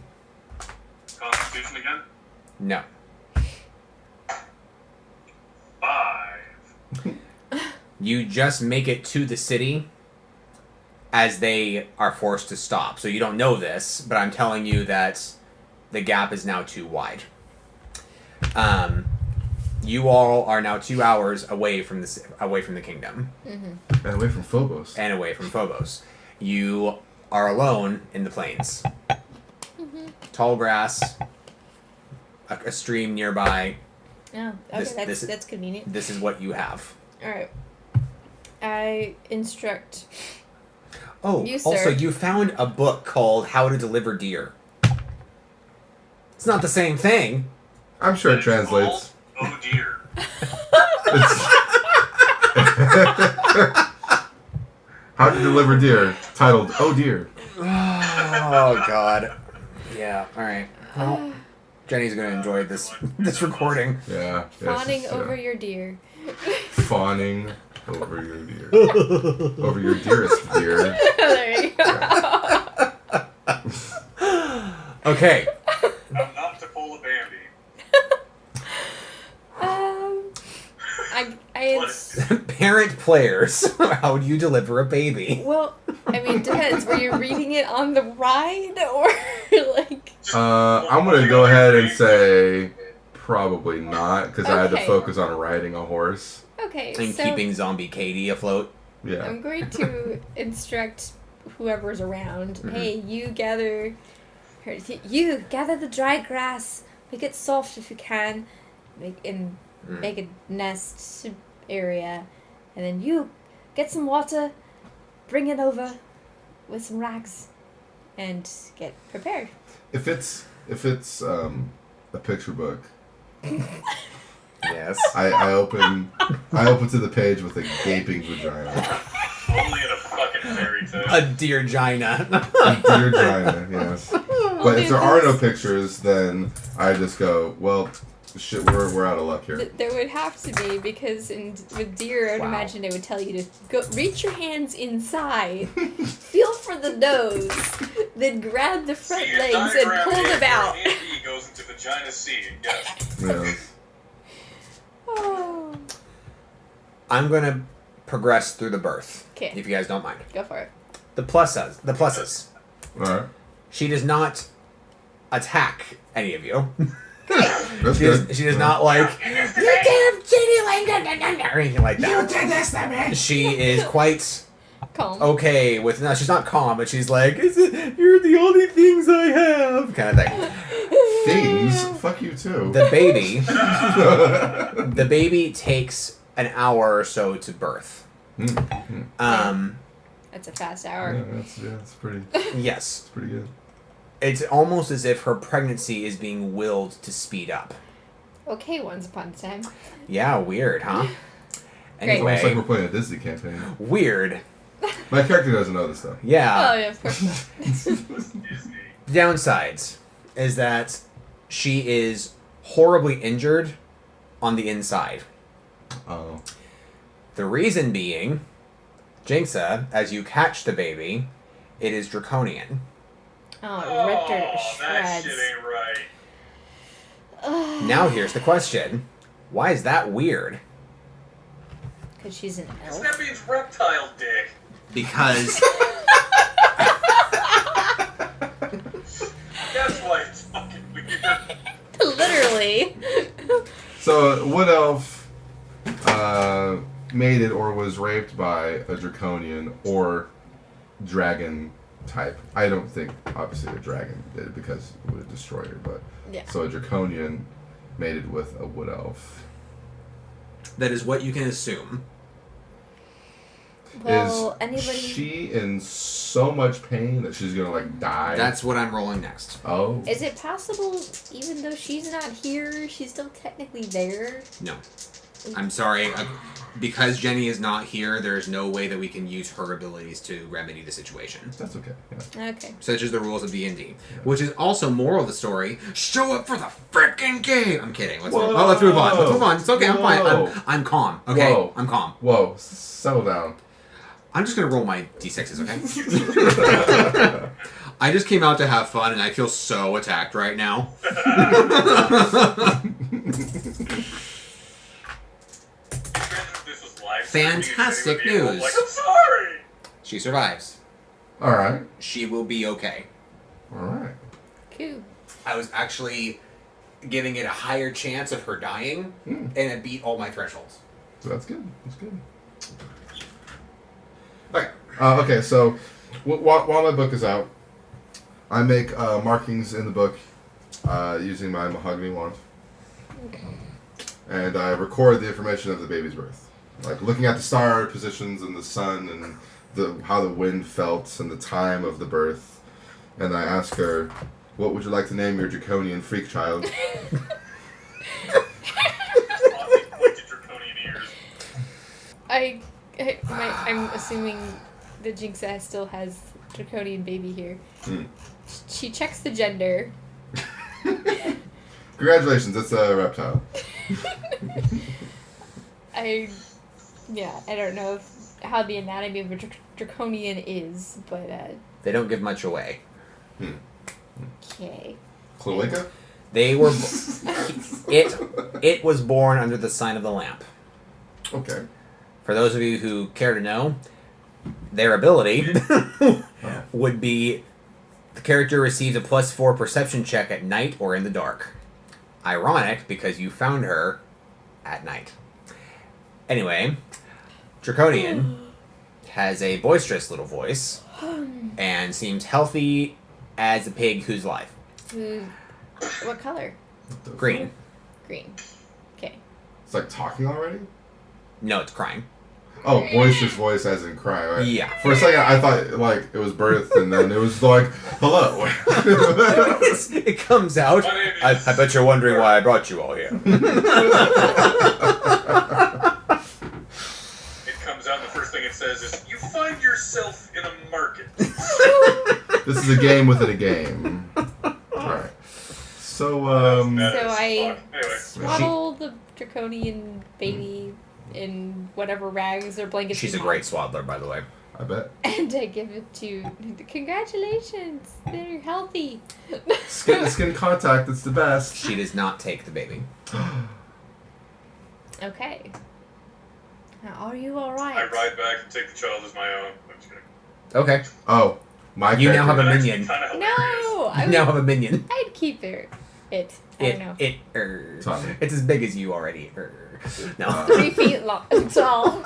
Speaker 3: Constitution again?
Speaker 1: No.
Speaker 3: 5.
Speaker 1: You just make it to the city as they are forced to stop. So you don't know this, but I'm telling you that the gap is now too wide. You all are now 2 hours away from the kingdom.
Speaker 2: And away from Phobos.
Speaker 1: And away from Phobos. You are alone in the plains. Tall grass, a stream nearby.
Speaker 4: Oh, okay, that's convenient.
Speaker 1: This is what you have.
Speaker 4: Alright. I instruct...
Speaker 1: Oh,
Speaker 4: You, sir.
Speaker 1: also, you found a book called How to Deliver Deer. It's not the same thing.
Speaker 2: I'm sure it translates.
Speaker 3: Oh dear.
Speaker 2: How to Deliver Deer, titled Oh Dear.
Speaker 1: Oh, God. Yeah, alright. Well, Jenny's going to enjoy this recording.
Speaker 2: Yeah.
Speaker 4: Fawning over your deer.
Speaker 2: Fawning over your deer. Over your dearest deer.
Speaker 4: There you go.
Speaker 1: Okay.
Speaker 3: I'm not to pull a Bambi.
Speaker 1: Parent players. How do you deliver a baby?
Speaker 4: Well, I mean, depends. Were you reading it on the ride or like?
Speaker 2: I'm gonna go ahead and say probably not, because I had to
Speaker 4: Okay.
Speaker 2: focus on riding a horse.
Speaker 4: Okay,
Speaker 1: And
Speaker 4: so
Speaker 1: keeping zombie Katie afloat.
Speaker 2: Yeah.
Speaker 4: I'm going to instruct whoever's around. Hey, you gather the dry grass. Make it soft if you can. Make a nest area, and then you get some water, bring it over with some rags, and get prepared.
Speaker 2: If it's a picture book,
Speaker 1: Yes.
Speaker 2: I open to the page with a gaping vagina.
Speaker 3: Only in a fucking fairy tale.
Speaker 1: A deer gina.
Speaker 2: Dear vagina, yes. But if there are no pictures, then I just go, well, shit, we're out of luck here.
Speaker 4: There would have to be, because with deer, I would
Speaker 1: Wow.
Speaker 4: imagine they would tell you to go reach your hands inside, feel for the nose, then grab the front
Speaker 3: See, your
Speaker 4: legs and
Speaker 3: diagram
Speaker 4: pull
Speaker 3: here
Speaker 4: them out.
Speaker 3: where an E goes into vagina C. Yes.
Speaker 2: Yes.
Speaker 4: Oh.
Speaker 1: I'm going to progress through the birth.
Speaker 4: 'Kay.
Speaker 1: If you guys don't mind.
Speaker 4: Go for it.
Speaker 1: The pluses.
Speaker 2: Alright.
Speaker 1: She does not attack any of you.
Speaker 2: That's
Speaker 1: She
Speaker 2: good.
Speaker 1: does not like, you damn cheating like or anything like that.
Speaker 2: You did this to me!
Speaker 1: She is quite
Speaker 4: Calm.
Speaker 1: okay with, no, she's not calm, but she's like, you're the only things I have, kind of thing.
Speaker 2: Things? Fuck you too.
Speaker 1: The baby
Speaker 2: Mm-hmm.
Speaker 1: takes an hour or so to birth.
Speaker 4: That's a fast hour.
Speaker 2: Yeah, that's pretty.
Speaker 1: Yes.
Speaker 2: It's pretty good.
Speaker 1: It's almost as if her pregnancy is being willed to speed up.
Speaker 4: Okay, once upon a time.
Speaker 1: Yeah, weird, huh?
Speaker 4: Great.
Speaker 2: Almost like
Speaker 1: Anyway,
Speaker 2: we're playing a Disney campaign.
Speaker 1: weird.
Speaker 2: My character doesn't know this stuff.
Speaker 1: Yeah.
Speaker 4: Oh, yeah, of course not.
Speaker 3: Disney.
Speaker 1: The downsides is that she is horribly injured on the inside.
Speaker 2: Oh.
Speaker 1: The reason being, Jinxa, as you catch the baby, it is draconian.
Speaker 4: Oh, ripped her to
Speaker 3: that
Speaker 4: shreds.
Speaker 3: shit ain't right.
Speaker 1: Now here's the question. Why is that weird?
Speaker 4: Because she's an
Speaker 3: Because
Speaker 4: elf.
Speaker 3: that means reptile dick.
Speaker 1: Because
Speaker 3: That's why it's fucking weird.
Speaker 4: Literally.
Speaker 2: So, Wood Elf mated or was raped by a draconian or dragon type. I don't think, obviously, a dragon did because it would have destroyed her, but...
Speaker 4: Yeah.
Speaker 2: So a draconian mated with a Wood Elf.
Speaker 1: that is what you can assume.
Speaker 4: Well,
Speaker 2: Is
Speaker 4: anybody.
Speaker 2: she in so much pain that she's gonna, like, die?
Speaker 1: That's what I'm rolling next.
Speaker 2: Oh.
Speaker 4: Is it possible, even though she's not here, she's still technically there?
Speaker 1: No. I'm sorry. Because Jenny is not here, there's no way that we can use her abilities to remedy the situation.
Speaker 2: That's okay, yeah.
Speaker 4: Okay.
Speaker 1: Such as the rules of D&D. Which is also moral of the story. Show up for the frickin' game! I'm kidding. Let's move on. Let's move on. It's okay. I'm
Speaker 2: Whoa.
Speaker 1: fine. I'm calm. Okay?
Speaker 2: Whoa.
Speaker 1: I'm calm.
Speaker 2: Whoa, settle down.
Speaker 1: I'm just gonna roll my d6s, okay? I just came out to have fun, and I feel so attacked right now.
Speaker 3: This was live
Speaker 1: Fantastic
Speaker 3: streaming, and
Speaker 1: news.
Speaker 3: Like, I'm sorry.
Speaker 1: She survives.
Speaker 2: Alright.
Speaker 1: She will be okay.
Speaker 2: Alright.
Speaker 4: Cool.
Speaker 1: I was actually giving it a higher chance of her dying, and it beat all my thresholds.
Speaker 2: So that's good. That's good.
Speaker 1: Okay.
Speaker 2: Okay, so while my book is out, I make markings in the book using my mahogany wand. And I record the information of the baby's birth. Like looking at the star positions and the sun and how the wind felt and the time of the birth. And I ask her, what would you like to name your draconian freak child?
Speaker 3: Pointed draconian ears.
Speaker 4: I'm assuming the Jinxa still has draconian baby here. She checks the gender.
Speaker 2: Congratulations, it's a reptile.
Speaker 4: I don't know how the anatomy of a draconian is, but
Speaker 1: They don't give much away.
Speaker 4: okay.
Speaker 2: Cloaca?
Speaker 1: They were... it was born under the sign of the lamp.
Speaker 2: Okay.
Speaker 1: For those of you who care to know, their ability would be the character receives a +4 perception check at night or in the dark. Ironic, because you found her at night. Anyway, Draconian has a boisterous little voice and seems healthy as a pig who's live.
Speaker 4: What color?
Speaker 1: Green.
Speaker 4: Green. Okay.
Speaker 2: It's like talking already?
Speaker 1: No, it's crying.
Speaker 2: Oh, boisterous voice as in cry, right?
Speaker 1: Yeah.
Speaker 2: For a second, I thought like it was birth, and then it was like, hello.
Speaker 1: It comes out.
Speaker 3: My name
Speaker 1: I
Speaker 3: is-
Speaker 1: bet you're wondering why I brought you all here.
Speaker 3: It comes out and the first thing it says is, you find yourself in a market.
Speaker 2: This is a game within a game. Alright. So,
Speaker 3: That
Speaker 4: So
Speaker 3: is
Speaker 4: I
Speaker 3: fuck. Anyway.
Speaker 4: swaddle the draconian baby in whatever rags or blankets.
Speaker 1: She's
Speaker 4: we
Speaker 1: a
Speaker 4: have,
Speaker 1: great swaddler, by the way.
Speaker 2: I bet.
Speaker 4: And I give it to. Congratulations, they're healthy.
Speaker 2: Skin to skin contact, it's the best.
Speaker 1: She does not take the baby.
Speaker 4: Okay. Now, are you all right?
Speaker 3: I ride back and take the child as my own. I'm just kidding.
Speaker 1: Okay.
Speaker 2: Oh, my
Speaker 1: You now have
Speaker 2: character.
Speaker 1: a
Speaker 3: That's
Speaker 1: minion.
Speaker 3: kinda hilarious.
Speaker 4: No, I
Speaker 1: You now
Speaker 4: would,
Speaker 1: have a minion.
Speaker 4: I'd keep it. I don't know.
Speaker 2: Tommy.
Speaker 1: It's as big as you already. No.
Speaker 4: 3 feet long, tall.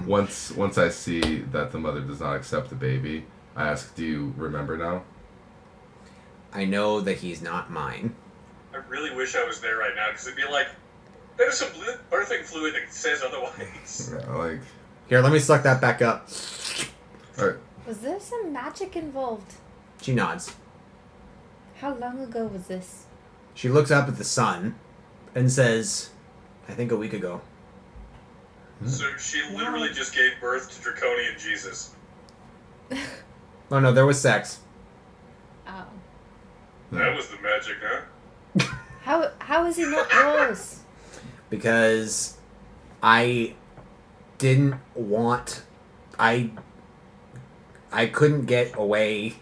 Speaker 2: Once I see that the mother does not accept the baby, I ask, do you remember now?
Speaker 1: I know that he's not mine.
Speaker 3: I really wish I was there right now because it'd be like, there's some birthing fluid that says otherwise.
Speaker 2: Yeah, like,
Speaker 1: Here, let me suck that back up.
Speaker 2: alright.
Speaker 4: Was there some magic involved?
Speaker 1: She nods.
Speaker 4: How long ago was this?
Speaker 1: She looks up at the sun and says, I think a week ago.
Speaker 3: So she literally just gave birth to Draconian Jesus.
Speaker 1: Oh no, there was sex.
Speaker 4: Oh.
Speaker 3: That was the magic, huh?
Speaker 4: How is he not yours?
Speaker 1: Because I didn't want... I couldn't get away.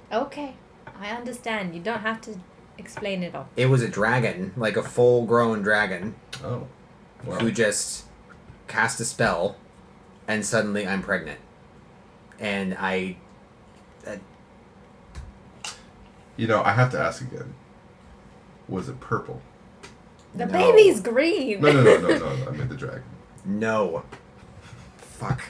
Speaker 4: Okay, I understand. You don't have to explain it all.
Speaker 1: It was a dragon, like a full-grown dragon,
Speaker 2: Oh. Wow.
Speaker 1: who just cast a spell, and suddenly I'm pregnant. And I
Speaker 2: I have to ask again. Was it purple?
Speaker 4: The
Speaker 1: No.
Speaker 4: baby's green.
Speaker 2: No. I meant the dragon.
Speaker 1: No. Fuck.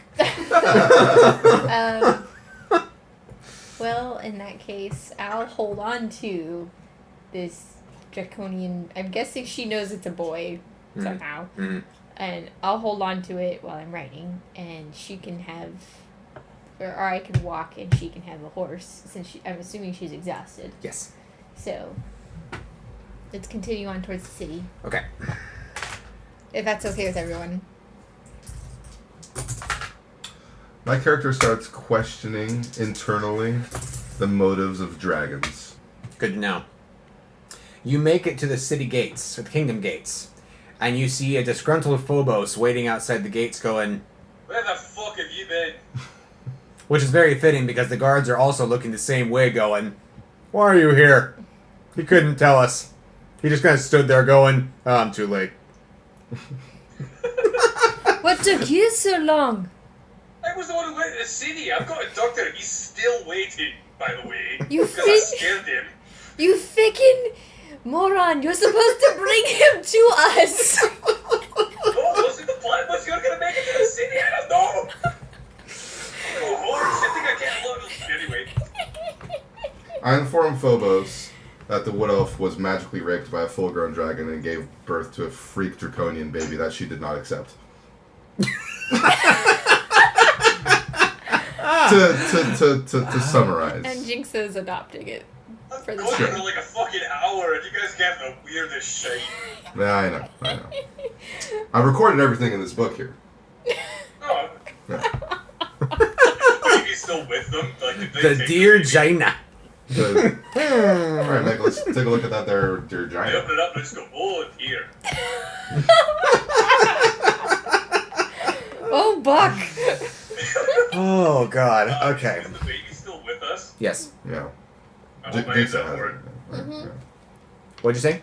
Speaker 4: Well, in that case, I'll hold on to this draconian. I'm guessing she knows it's a boy somehow.
Speaker 1: Mhm.
Speaker 4: And I'll hold on to it while I'm writing, and she can have, or I can walk and she can have a horse, since I'm assuming she's exhausted.
Speaker 1: Yes.
Speaker 4: So, let's continue on towards the city,
Speaker 1: Okay.
Speaker 4: if that's okay with everyone.
Speaker 2: My character starts questioning internally the motives of dragons.
Speaker 1: Good to know. You make it to the city gates, or the kingdom gates, and you see a disgruntled Phobos waiting outside the gates going,
Speaker 3: Where the fuck have you been?
Speaker 1: which is very fitting because the guards are also looking the same way going, why are you here? He couldn't tell us. He just kind of stood there going, oh, I'm too late.
Speaker 4: What took you so long?
Speaker 3: I was the one who went to the city. I've got a doctor. He's still waiting, by the way.
Speaker 4: You
Speaker 3: Because I
Speaker 4: think-
Speaker 3: scared him.
Speaker 4: You freaking moron! You're supposed to bring him to us!
Speaker 3: Oh, wasn't the plan? Was you gonna make it to the city? I don't know. Oh, horse. I think I can't look. Anyway.
Speaker 2: I informed Phobos that the wood elf was magically raped by a full-grown dragon and gave birth to a freak draconian baby that she did not accept. To summarize.
Speaker 4: And Jinx is adopting it.
Speaker 3: I've
Speaker 4: For the
Speaker 3: gone
Speaker 2: show.
Speaker 3: for like a fucking hour and you guys get the weirdest shit.
Speaker 2: Yeah, I know. I recorded everything in this book here.
Speaker 3: Oh.
Speaker 2: Yeah.
Speaker 3: Baby's still with them? Like, did they
Speaker 1: The
Speaker 3: take
Speaker 1: dear
Speaker 3: the baby?
Speaker 1: Jaina.
Speaker 2: Alright, Nick, let's take a look at that there
Speaker 3: They
Speaker 2: giant.
Speaker 3: open it up and just go, oh, it's here.
Speaker 4: Oh, Buck!
Speaker 1: Oh, God. Okay.
Speaker 3: Is the baby still with us?
Speaker 1: Yes.
Speaker 2: Yeah.
Speaker 3: I hold my hands
Speaker 2: Jigsaw
Speaker 3: out
Speaker 2: has
Speaker 3: for
Speaker 2: it.
Speaker 3: it.
Speaker 2: Yeah.
Speaker 1: What'd you say?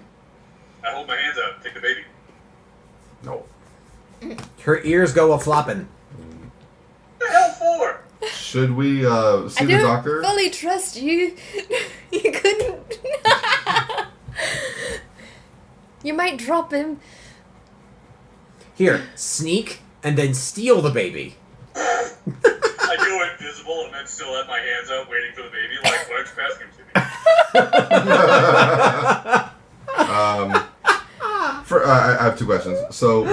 Speaker 3: I hold my hands out. Take the baby.
Speaker 2: No.
Speaker 1: Her ears go a-flopping.
Speaker 3: What the hell for?
Speaker 2: Should we see
Speaker 4: I
Speaker 2: the
Speaker 4: don't
Speaker 2: doctor?
Speaker 4: fully trust you. You couldn't. You might drop him.
Speaker 1: Here, sneak, and then steal the baby.
Speaker 3: I go invisible and then still have my hands out waiting for the baby. Like, why don't you pass him to me?
Speaker 2: I have two questions. So,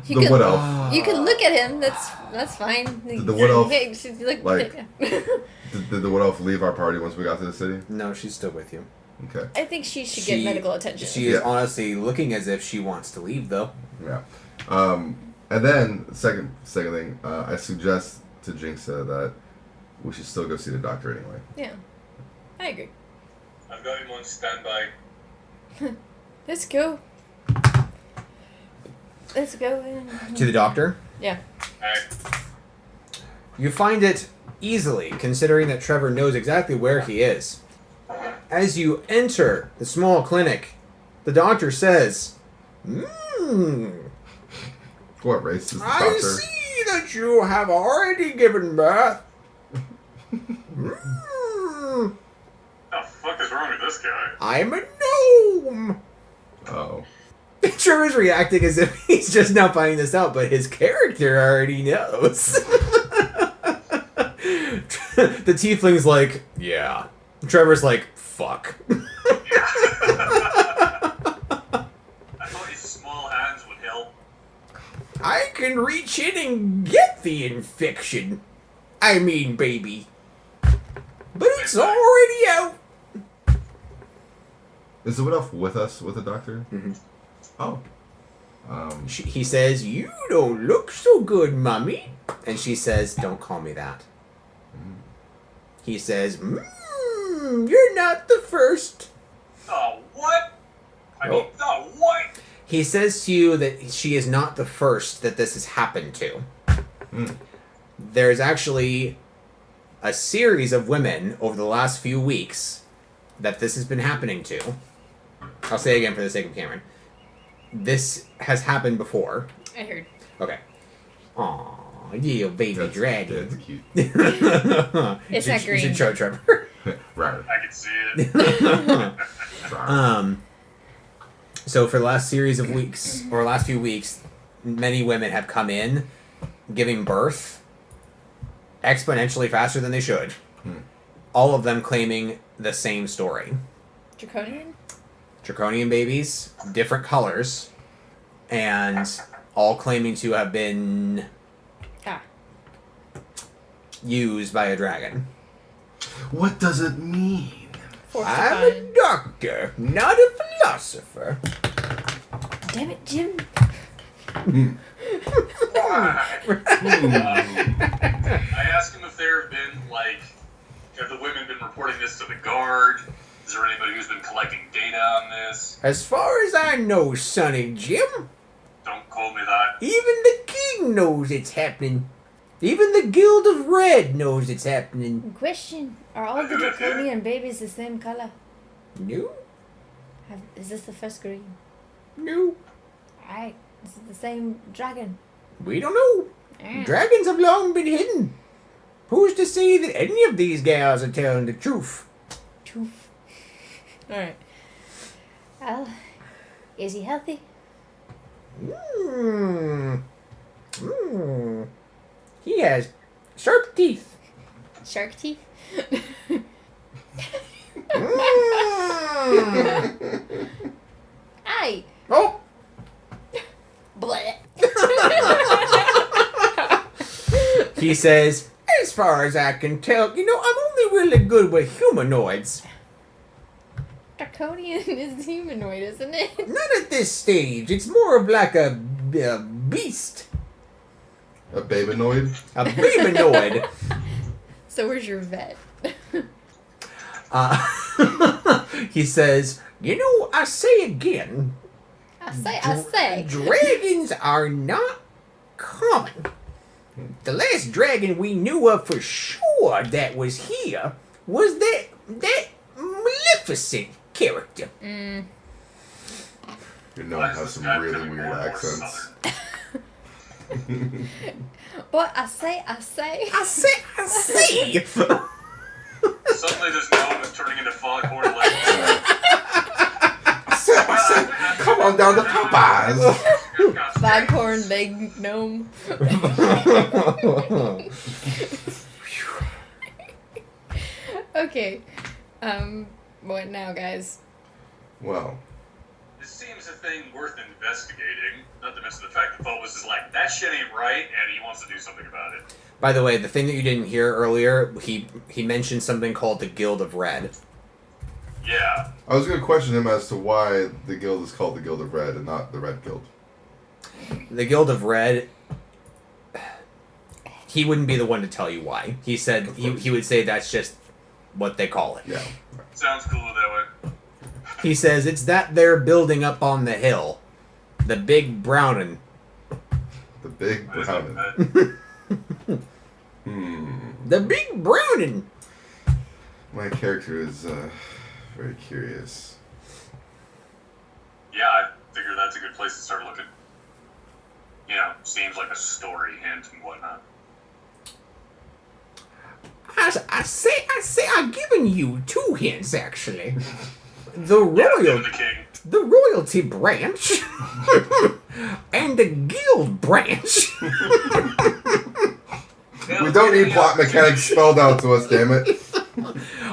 Speaker 4: You
Speaker 2: the
Speaker 4: can,
Speaker 2: wood elf.
Speaker 4: You can look at him. That's fine.
Speaker 2: Did the wood elf,
Speaker 4: Hey, just look,
Speaker 2: like- Did the wood elf leave our party once we got to the city?
Speaker 1: No, she's still with you.
Speaker 2: Okay.
Speaker 4: I think she should get medical attention.
Speaker 1: She is
Speaker 2: Yeah.
Speaker 1: honestly looking as if she wants to leave, though.
Speaker 2: Yeah. And then, second thing, I suggest to Jinxa that we should still go see the doctor anyway.
Speaker 4: Yeah, I agree.
Speaker 3: I've got him on standby.
Speaker 4: Let's go. Let's go.
Speaker 1: To the doctor?
Speaker 4: Yeah.
Speaker 3: Alright.
Speaker 1: You find it easily, considering that Trevor knows exactly where he is. As you enter the small clinic, the doctor says,
Speaker 2: What race is the
Speaker 1: I
Speaker 2: doctor?
Speaker 1: see that you have already given birth. Mm,
Speaker 3: What the fuck is wrong with this guy?
Speaker 1: I'm a gnome.
Speaker 2: Oh.
Speaker 1: Trevor's reacting as if he's just now finding this out, but his character already knows. The tiefling's like, yeah. Trevor's like, fuck.
Speaker 3: I thought his small hands would help.
Speaker 1: I can reach in and get the infection. I mean, baby. But it's already out.
Speaker 2: Is the wood elf with us, with the doctor?
Speaker 1: Mhm.
Speaker 2: Oh.
Speaker 1: He says, you don't look so good, mummy. And she says, don't call me that. He says, you're not the first.
Speaker 3: Oh, what? I mean, oh,
Speaker 1: He says to you that she is not the first that this has happened to. There's actually a series of women over the last few weeks that this has been happening to. I'll say it again for the sake of Cameron. This has happened before.
Speaker 4: I heard.
Speaker 1: Okay. Aw, little baby dragon.
Speaker 2: That's cute.
Speaker 4: It's not
Speaker 1: You should
Speaker 4: green.
Speaker 1: show Trevor.
Speaker 2: Right.
Speaker 3: I can see it.
Speaker 1: So for the last series of weeks, or last few weeks, many women have come in, giving birth exponentially faster than they should. All of them claiming the same story.
Speaker 4: Draconian?
Speaker 1: Draconian babies, different colors, and all claiming to have been used by a dragon.
Speaker 2: What does it mean?
Speaker 1: I'm a doctor, not a philosopher.
Speaker 4: Damn it, Jim.
Speaker 3: I asked him if there have been, like, have the women been reporting this to the guard? Is there anybody who's been collecting data on this?
Speaker 1: As far as I know, Sonny Jim,
Speaker 3: Don't call me that.
Speaker 1: even the king knows it's happening. Even the Guild of Red knows it's happening.
Speaker 4: Question: are all the draconian babies the same color?
Speaker 1: No,
Speaker 4: Is this the first green?
Speaker 1: no,
Speaker 4: Alright. Is it the same dragon?
Speaker 1: we don't know. Dragons have long been hidden. Who's to say that any of these gals are telling the truth?
Speaker 4: Truth. Alright. Well, is he healthy?
Speaker 1: He has sharp teeth.
Speaker 4: Shark teeth? Aye.
Speaker 1: Oh,
Speaker 4: Bleh.
Speaker 1: he says, as far as I can tell, I'm only really good with humanoids.
Speaker 4: Draconian is humanoid, isn't it?
Speaker 1: Not at this stage. It's more of like a beast.
Speaker 2: A babinoid?
Speaker 1: A babynoid.
Speaker 4: So where's your vet?
Speaker 1: He says, I say again,
Speaker 4: I say.
Speaker 1: dragons are not common. The last dragon we knew of for sure that was here was that Maleficent character.
Speaker 2: Your gnome has some really weird accents.
Speaker 4: But I say.
Speaker 1: I say.
Speaker 3: Suddenly this gnome is turning into Foghorn Leghorn.
Speaker 2: I said, come on down to Popeyes.
Speaker 4: Foghorn leg gnome. Okay. What now, guys?
Speaker 2: Well,
Speaker 3: This seems a thing worth investigating. Not to mention the fact that Phobos is like, that shit ain't right, and he wants to do something about it.
Speaker 1: By the way, the thing that you didn't hear earlier, he mentioned something called the Guild of Red.
Speaker 3: Yeah.
Speaker 2: I was going to question him as to why the guild is called the Guild of Red and not the Red Guild.
Speaker 1: The Guild of Red, he wouldn't be the one to tell you why. He said he would say that's just what they call it.
Speaker 2: Yeah.
Speaker 3: Sounds cooler that way.
Speaker 1: He says it's that they're building up on the hill. The big brownin'.
Speaker 2: The big
Speaker 3: What is
Speaker 2: brownin.
Speaker 3: that?
Speaker 1: The big brownin'.
Speaker 2: My character is very curious.
Speaker 3: Yeah, I figure that's a good place to start looking. Seems like a story hint and whatnot.
Speaker 1: I say, I've given you 2 hints, actually. The
Speaker 3: Give the king.
Speaker 1: the royalty branch, and the guild branch.
Speaker 2: We don't need plot mechanics spelled out to us, damn it.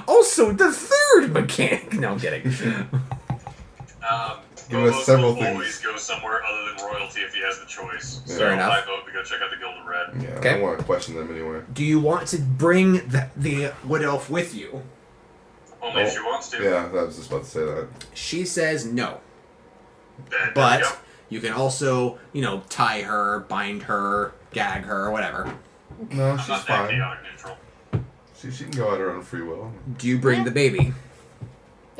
Speaker 1: Also, the 3rd mechanic. No, I'm kidding.
Speaker 2: Give us
Speaker 3: Phobos
Speaker 2: several
Speaker 3: will
Speaker 2: things.
Speaker 3: always go somewhere other than royalty if he has the choice.
Speaker 2: Yeah.
Speaker 3: So
Speaker 1: Fair enough.
Speaker 3: I vote to go check out the Guild of Red.
Speaker 2: Yeah,
Speaker 1: Okay.
Speaker 2: I don't want to question them anyway.
Speaker 1: Do you want to bring the Wood Elf with you?
Speaker 3: Only if she wants to.
Speaker 2: Yeah, I was just about to say that.
Speaker 1: She says no.
Speaker 3: Then,
Speaker 1: But
Speaker 3: yep.
Speaker 1: you can also, tie her, bind her, gag her, whatever.
Speaker 2: No,
Speaker 3: I'm
Speaker 2: she's
Speaker 3: not that
Speaker 2: fine.
Speaker 3: chaotic neutral.
Speaker 2: She can go at her own free will.
Speaker 1: Do you bring the baby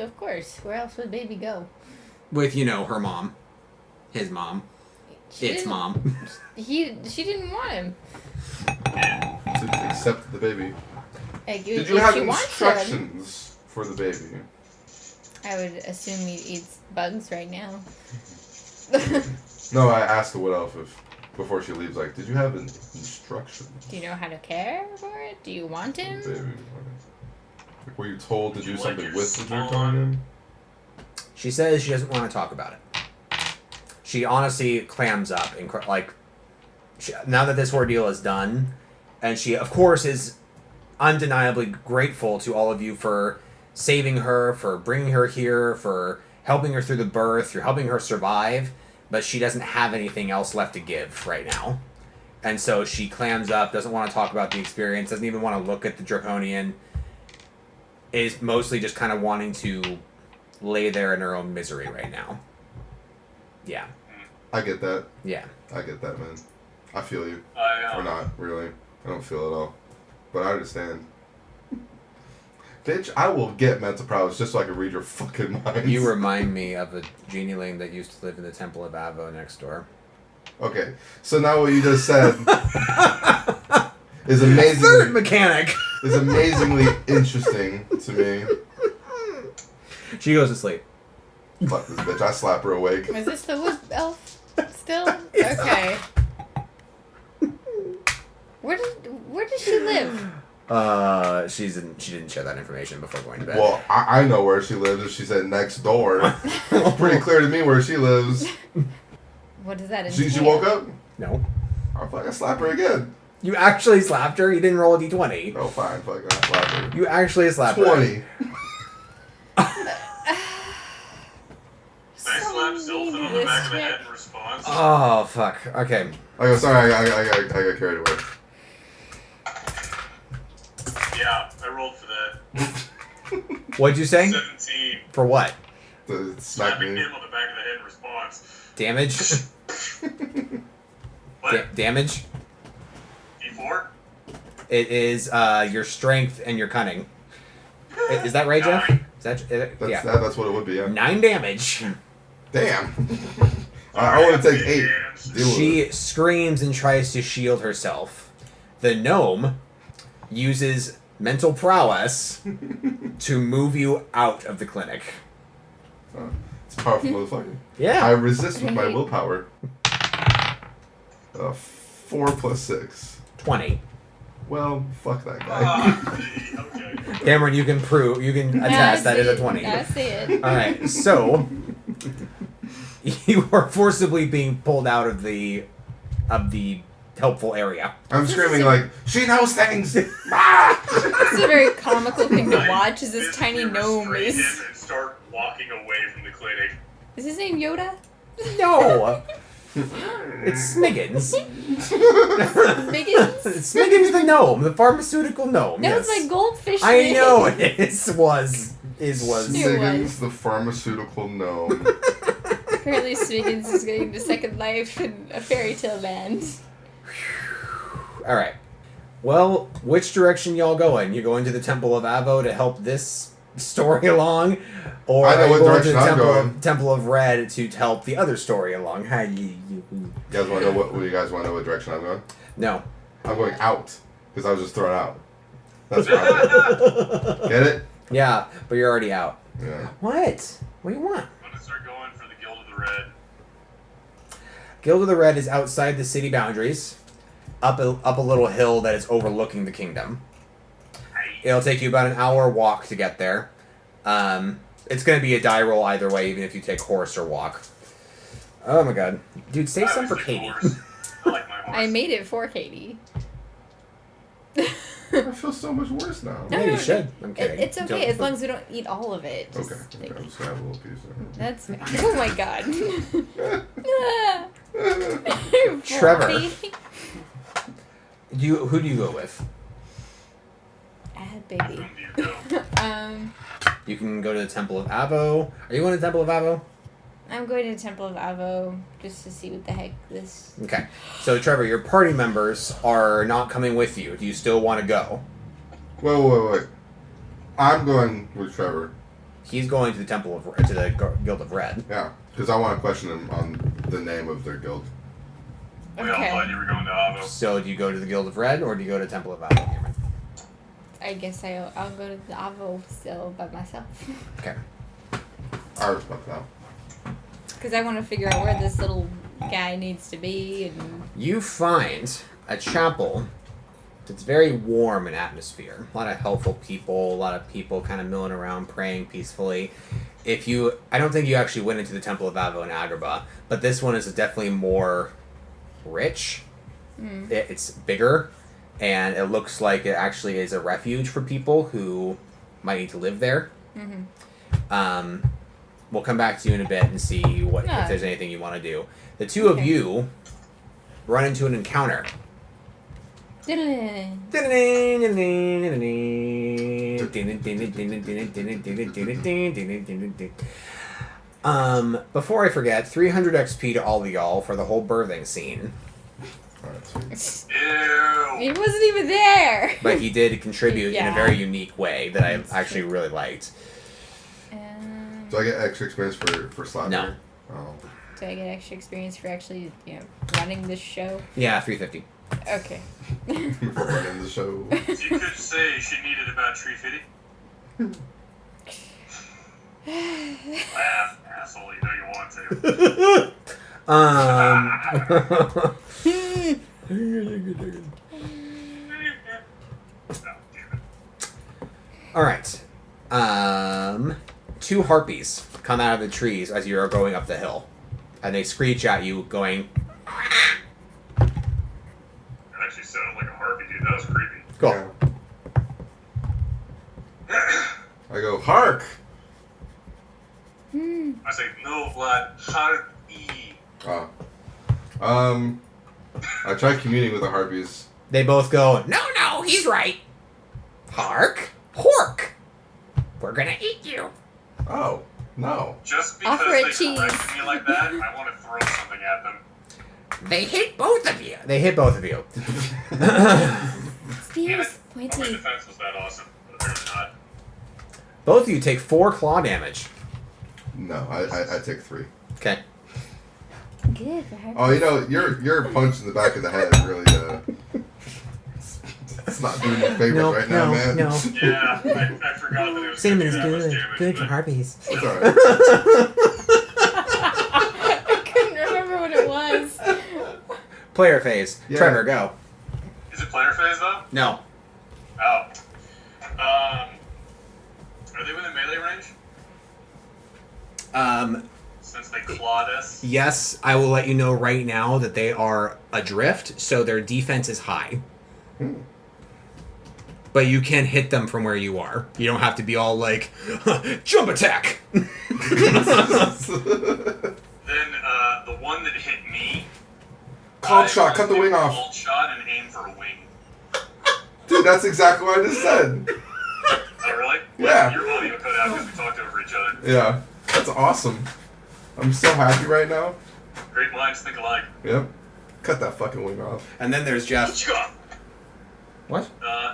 Speaker 4: Of course. Where else would baby go?
Speaker 1: with, her mom? His mom.
Speaker 4: She
Speaker 1: Its
Speaker 4: didn't-
Speaker 1: mom.
Speaker 4: She didn't want him.
Speaker 2: To accept the baby.
Speaker 4: Like,
Speaker 2: Did
Speaker 4: if
Speaker 2: you have
Speaker 4: she wants him,
Speaker 2: instructions for the baby?
Speaker 4: I would assume he eats bugs right now.
Speaker 2: No, I asked the Wood Elf before she leaves, like, did you have an instruction?
Speaker 4: Do you know how to care for it? Do you want him?
Speaker 2: Baby. Like, were you told to
Speaker 3: Would
Speaker 2: do
Speaker 3: you like
Speaker 2: something
Speaker 3: your
Speaker 2: with the
Speaker 3: spawn?
Speaker 2: draconian?
Speaker 1: She says she doesn't want to talk about it. She honestly clams up and now that this ordeal is done, and she of course is undeniably grateful to all of you for saving her, for bringing her here, for helping her through the birth, for helping her survive, but she doesn't have anything else left to give right now. And so she clams up, doesn't want to talk about the experience, doesn't even want to look at the draconian, is mostly just kind of wanting to lay there in her own misery right now. Yeah.
Speaker 2: I get that.
Speaker 1: Yeah.
Speaker 2: I get that, man. I feel you.
Speaker 3: I
Speaker 2: Or not, really. I don't feel it all. But I understand. Bitch, I will get mental prowess just so I can read your fucking minds.
Speaker 1: You remind me of a genieling that used to live in the Temple of Avo next door.
Speaker 2: Okay, so now what you just said is
Speaker 1: Third
Speaker 2: amazing.
Speaker 1: mechanic!
Speaker 2: Is amazingly interesting to me.
Speaker 1: She goes to sleep.
Speaker 2: Fuck this bitch. I slap her awake.
Speaker 4: Is this the wood elf still? Okay. Where does she live?
Speaker 1: She didn't share that information before going to bed.
Speaker 2: Well, I know where she lives. If she said next door, it's pretty clear to me where she lives.
Speaker 4: What does that entail?
Speaker 2: She woke up.
Speaker 1: No.
Speaker 2: I'll fucking slap her again.
Speaker 1: You actually slapped her? You didn't roll a d20.
Speaker 2: Oh, fine. Fuck, I slap her.
Speaker 1: You actually slapped her.
Speaker 2: 20.
Speaker 3: I slapped Zoltan on the back of the head in response.
Speaker 1: Oh, fuck. Okay.
Speaker 2: Oh, sorry. I got carried away.
Speaker 3: Yeah, I rolled for that.
Speaker 1: What'd you say?
Speaker 3: 17.
Speaker 1: For what?
Speaker 2: Smack
Speaker 3: Slapping
Speaker 2: me.
Speaker 3: him on the back of the head in response.
Speaker 1: Damage?
Speaker 3: What?
Speaker 1: Damage?
Speaker 3: D4?
Speaker 1: It is your strength and your cunning. Is that right, Jeff? Is that yeah.
Speaker 2: That's what it would be, yeah.
Speaker 1: 9 damage.
Speaker 2: Damn. I want to take 8. Deal with
Speaker 1: She
Speaker 2: it.
Speaker 1: screams and tries to shield herself. The gnome uses mental prowess to move you out of the clinic.
Speaker 2: It's a powerful motherfucker. I
Speaker 1: Yeah.
Speaker 2: resist with my willpower. 4 plus 6.
Speaker 1: 20.
Speaker 2: Well, fuck that guy.
Speaker 3: Ah, okay.
Speaker 1: Cameron, you can attest that is a 20.
Speaker 4: I see it.
Speaker 1: Alright, so you are forcibly being pulled out of the helpful area.
Speaker 2: I'm screaming like, she knows things! Ah!
Speaker 4: It's a very comical thing to
Speaker 3: I
Speaker 4: watch as this tiny
Speaker 3: physically
Speaker 4: gnome
Speaker 3: restrain
Speaker 4: is.
Speaker 3: him and start walking away from the clinic.
Speaker 4: Is his name Yoda?
Speaker 1: No! It's Smiggins.
Speaker 4: Smiggins?
Speaker 1: Smiggins the gnome, the pharmaceutical gnome.
Speaker 4: That
Speaker 1: yes.
Speaker 4: was my goldfish
Speaker 1: I
Speaker 4: name.
Speaker 1: know it was.
Speaker 2: Smiggins, the pharmaceutical gnome.
Speaker 4: Apparently Smiggins is getting to second life in a fairy tale land.
Speaker 1: Alright. Well, which direction y'all going? You going to the Temple of Avo to help this story along? Or
Speaker 2: I know
Speaker 1: are you
Speaker 2: what
Speaker 1: going to the
Speaker 2: direction I'm going.
Speaker 1: Temple of Red to help the other story along?
Speaker 2: You guys want to know what you guys want to know what direction I'm going?
Speaker 1: No.
Speaker 2: I'm going out because I was just thrown out. That's where I'm going. Get it?
Speaker 1: Yeah, but you're already out.
Speaker 2: Yeah.
Speaker 1: What? What do you want?
Speaker 3: I'm gonna start going for the Guild of the Red.
Speaker 1: Guild of the Red is outside the city boundaries, up a little hill that is overlooking the kingdom. It'll take you about an hour walk to get there. It's going to be a die roll either way, even if you take horse or walk. Oh my god. Dude, save some for Katie.
Speaker 3: I like my horse.
Speaker 4: I made it for Katie.
Speaker 2: I feel so much worse now.
Speaker 4: No,
Speaker 1: Yeah,
Speaker 4: no,
Speaker 1: you should. I'm kidding.
Speaker 4: It's okay
Speaker 1: Don't-
Speaker 4: as long as we don't eat all of it. Just,
Speaker 2: Okay. I'm just gonna have a little piece of
Speaker 4: That's oh my god.
Speaker 1: Trevor.
Speaker 4: Floppy.
Speaker 1: Who do you go with?
Speaker 4: Ad baby.
Speaker 3: Whom do you go?
Speaker 1: You can go to the Temple of Avo. Are you going to the Temple of Avo?
Speaker 4: I'm going to the Temple of Avo just to see what the heck this.
Speaker 1: Okay. So, Trevor, your party members are not coming with you. Do you still want to go?
Speaker 2: Wait. I'm going with Trevor.
Speaker 1: He's going to the Guild of Red.
Speaker 2: Yeah, because I want to question him on the name of their guild.
Speaker 3: We all thought you were going to Avo.
Speaker 1: So do you go to the Guild of Red or do you go to Temple of Avo, Cameron?
Speaker 4: I guess I'll go to the Avo still by myself.
Speaker 1: Okay.
Speaker 2: I respect that.
Speaker 4: Because I want to figure out where this little guy needs to be. And
Speaker 1: You find a chapel that's very warm in atmosphere. A lot of helpful people, a lot of people kind of milling around, praying peacefully. I don't think you actually went into the Temple of Avo in Agrabah, but this one is definitely more rich. It's bigger, and it looks like it actually is a refuge for people who might need to live there. We'll come back to you in a bit and see if there's anything you want to do. The two of you run into an encounter. Before I forget, 300 XP to all of y'all for the whole birthing scene.
Speaker 2: Alright,
Speaker 3: Ew.
Speaker 4: he wasn't even there.
Speaker 1: But he did contribute in a
Speaker 4: Yeah.
Speaker 1: very unique way that I actually really liked.
Speaker 2: Do I get extra experience for slapping?
Speaker 1: No.
Speaker 2: Oh.
Speaker 4: Do I get extra experience for actually, running this show?
Speaker 1: Yeah, 350.
Speaker 4: Okay.
Speaker 2: For running the show.
Speaker 3: You could say she needed about 350. Laugh, asshole. You know you want to.
Speaker 1: All right. Two harpies come out of the trees as you are going up the hill, and they screech at you, going,
Speaker 3: It actually sounded like a harpy, dude. That was creepy.
Speaker 1: "Go."
Speaker 2: Yeah. I go, hark!
Speaker 3: I say, no, blood, harpy.
Speaker 2: Oh. I tried communing with the harpies.
Speaker 1: They both go, "No, he's right. Hark, hork. We're gonna eat you."
Speaker 2: Oh, no.
Speaker 3: Just because
Speaker 4: Offer
Speaker 3: they
Speaker 4: a cheese.
Speaker 3: corrected me like that, I want to throw something at them.
Speaker 1: They hit both of you. They hit both of you.
Speaker 4: Spears,
Speaker 3: My
Speaker 4: pointy.
Speaker 3: defense was that awesome, but apparently not.
Speaker 1: Both of you take 4 claw damage.
Speaker 2: No, I take 3.
Speaker 1: Okay.
Speaker 4: Good for her.
Speaker 2: Oh, your punch in the back of the head really, it's not doing you favors right now, man.
Speaker 3: Yeah, I forgot that it was
Speaker 1: Cinnamon's
Speaker 3: gonna do that much
Speaker 1: good.
Speaker 3: damage,
Speaker 1: Good
Speaker 3: but
Speaker 1: for harpies.
Speaker 2: It's alright.
Speaker 4: I couldn't remember what it was.
Speaker 1: Player phase.
Speaker 2: Yeah.
Speaker 1: Trevor, go.
Speaker 3: Is it player phase though?
Speaker 1: No.
Speaker 3: Oh. Are they within melee range? Since they clawed us?
Speaker 1: Yes, I will let you know right now that they are adrift, so their defense is high. But you can hit them from where you are. You don't have to be all like, jump attack!
Speaker 3: Then the one that hit me.
Speaker 2: Called shot, cut the wing off.
Speaker 3: Called shot and aim for a wing.
Speaker 2: Dude, that's exactly what I just said.
Speaker 3: Oh, really?
Speaker 2: Yeah.
Speaker 3: Your audio cut out because we talked over each other.
Speaker 2: Yeah, that's awesome. I'm so happy right now.
Speaker 3: Great minds think alike.
Speaker 2: Yep. Cut that fucking wing off.
Speaker 1: And then there's Jeff.
Speaker 3: What you got?
Speaker 1: What?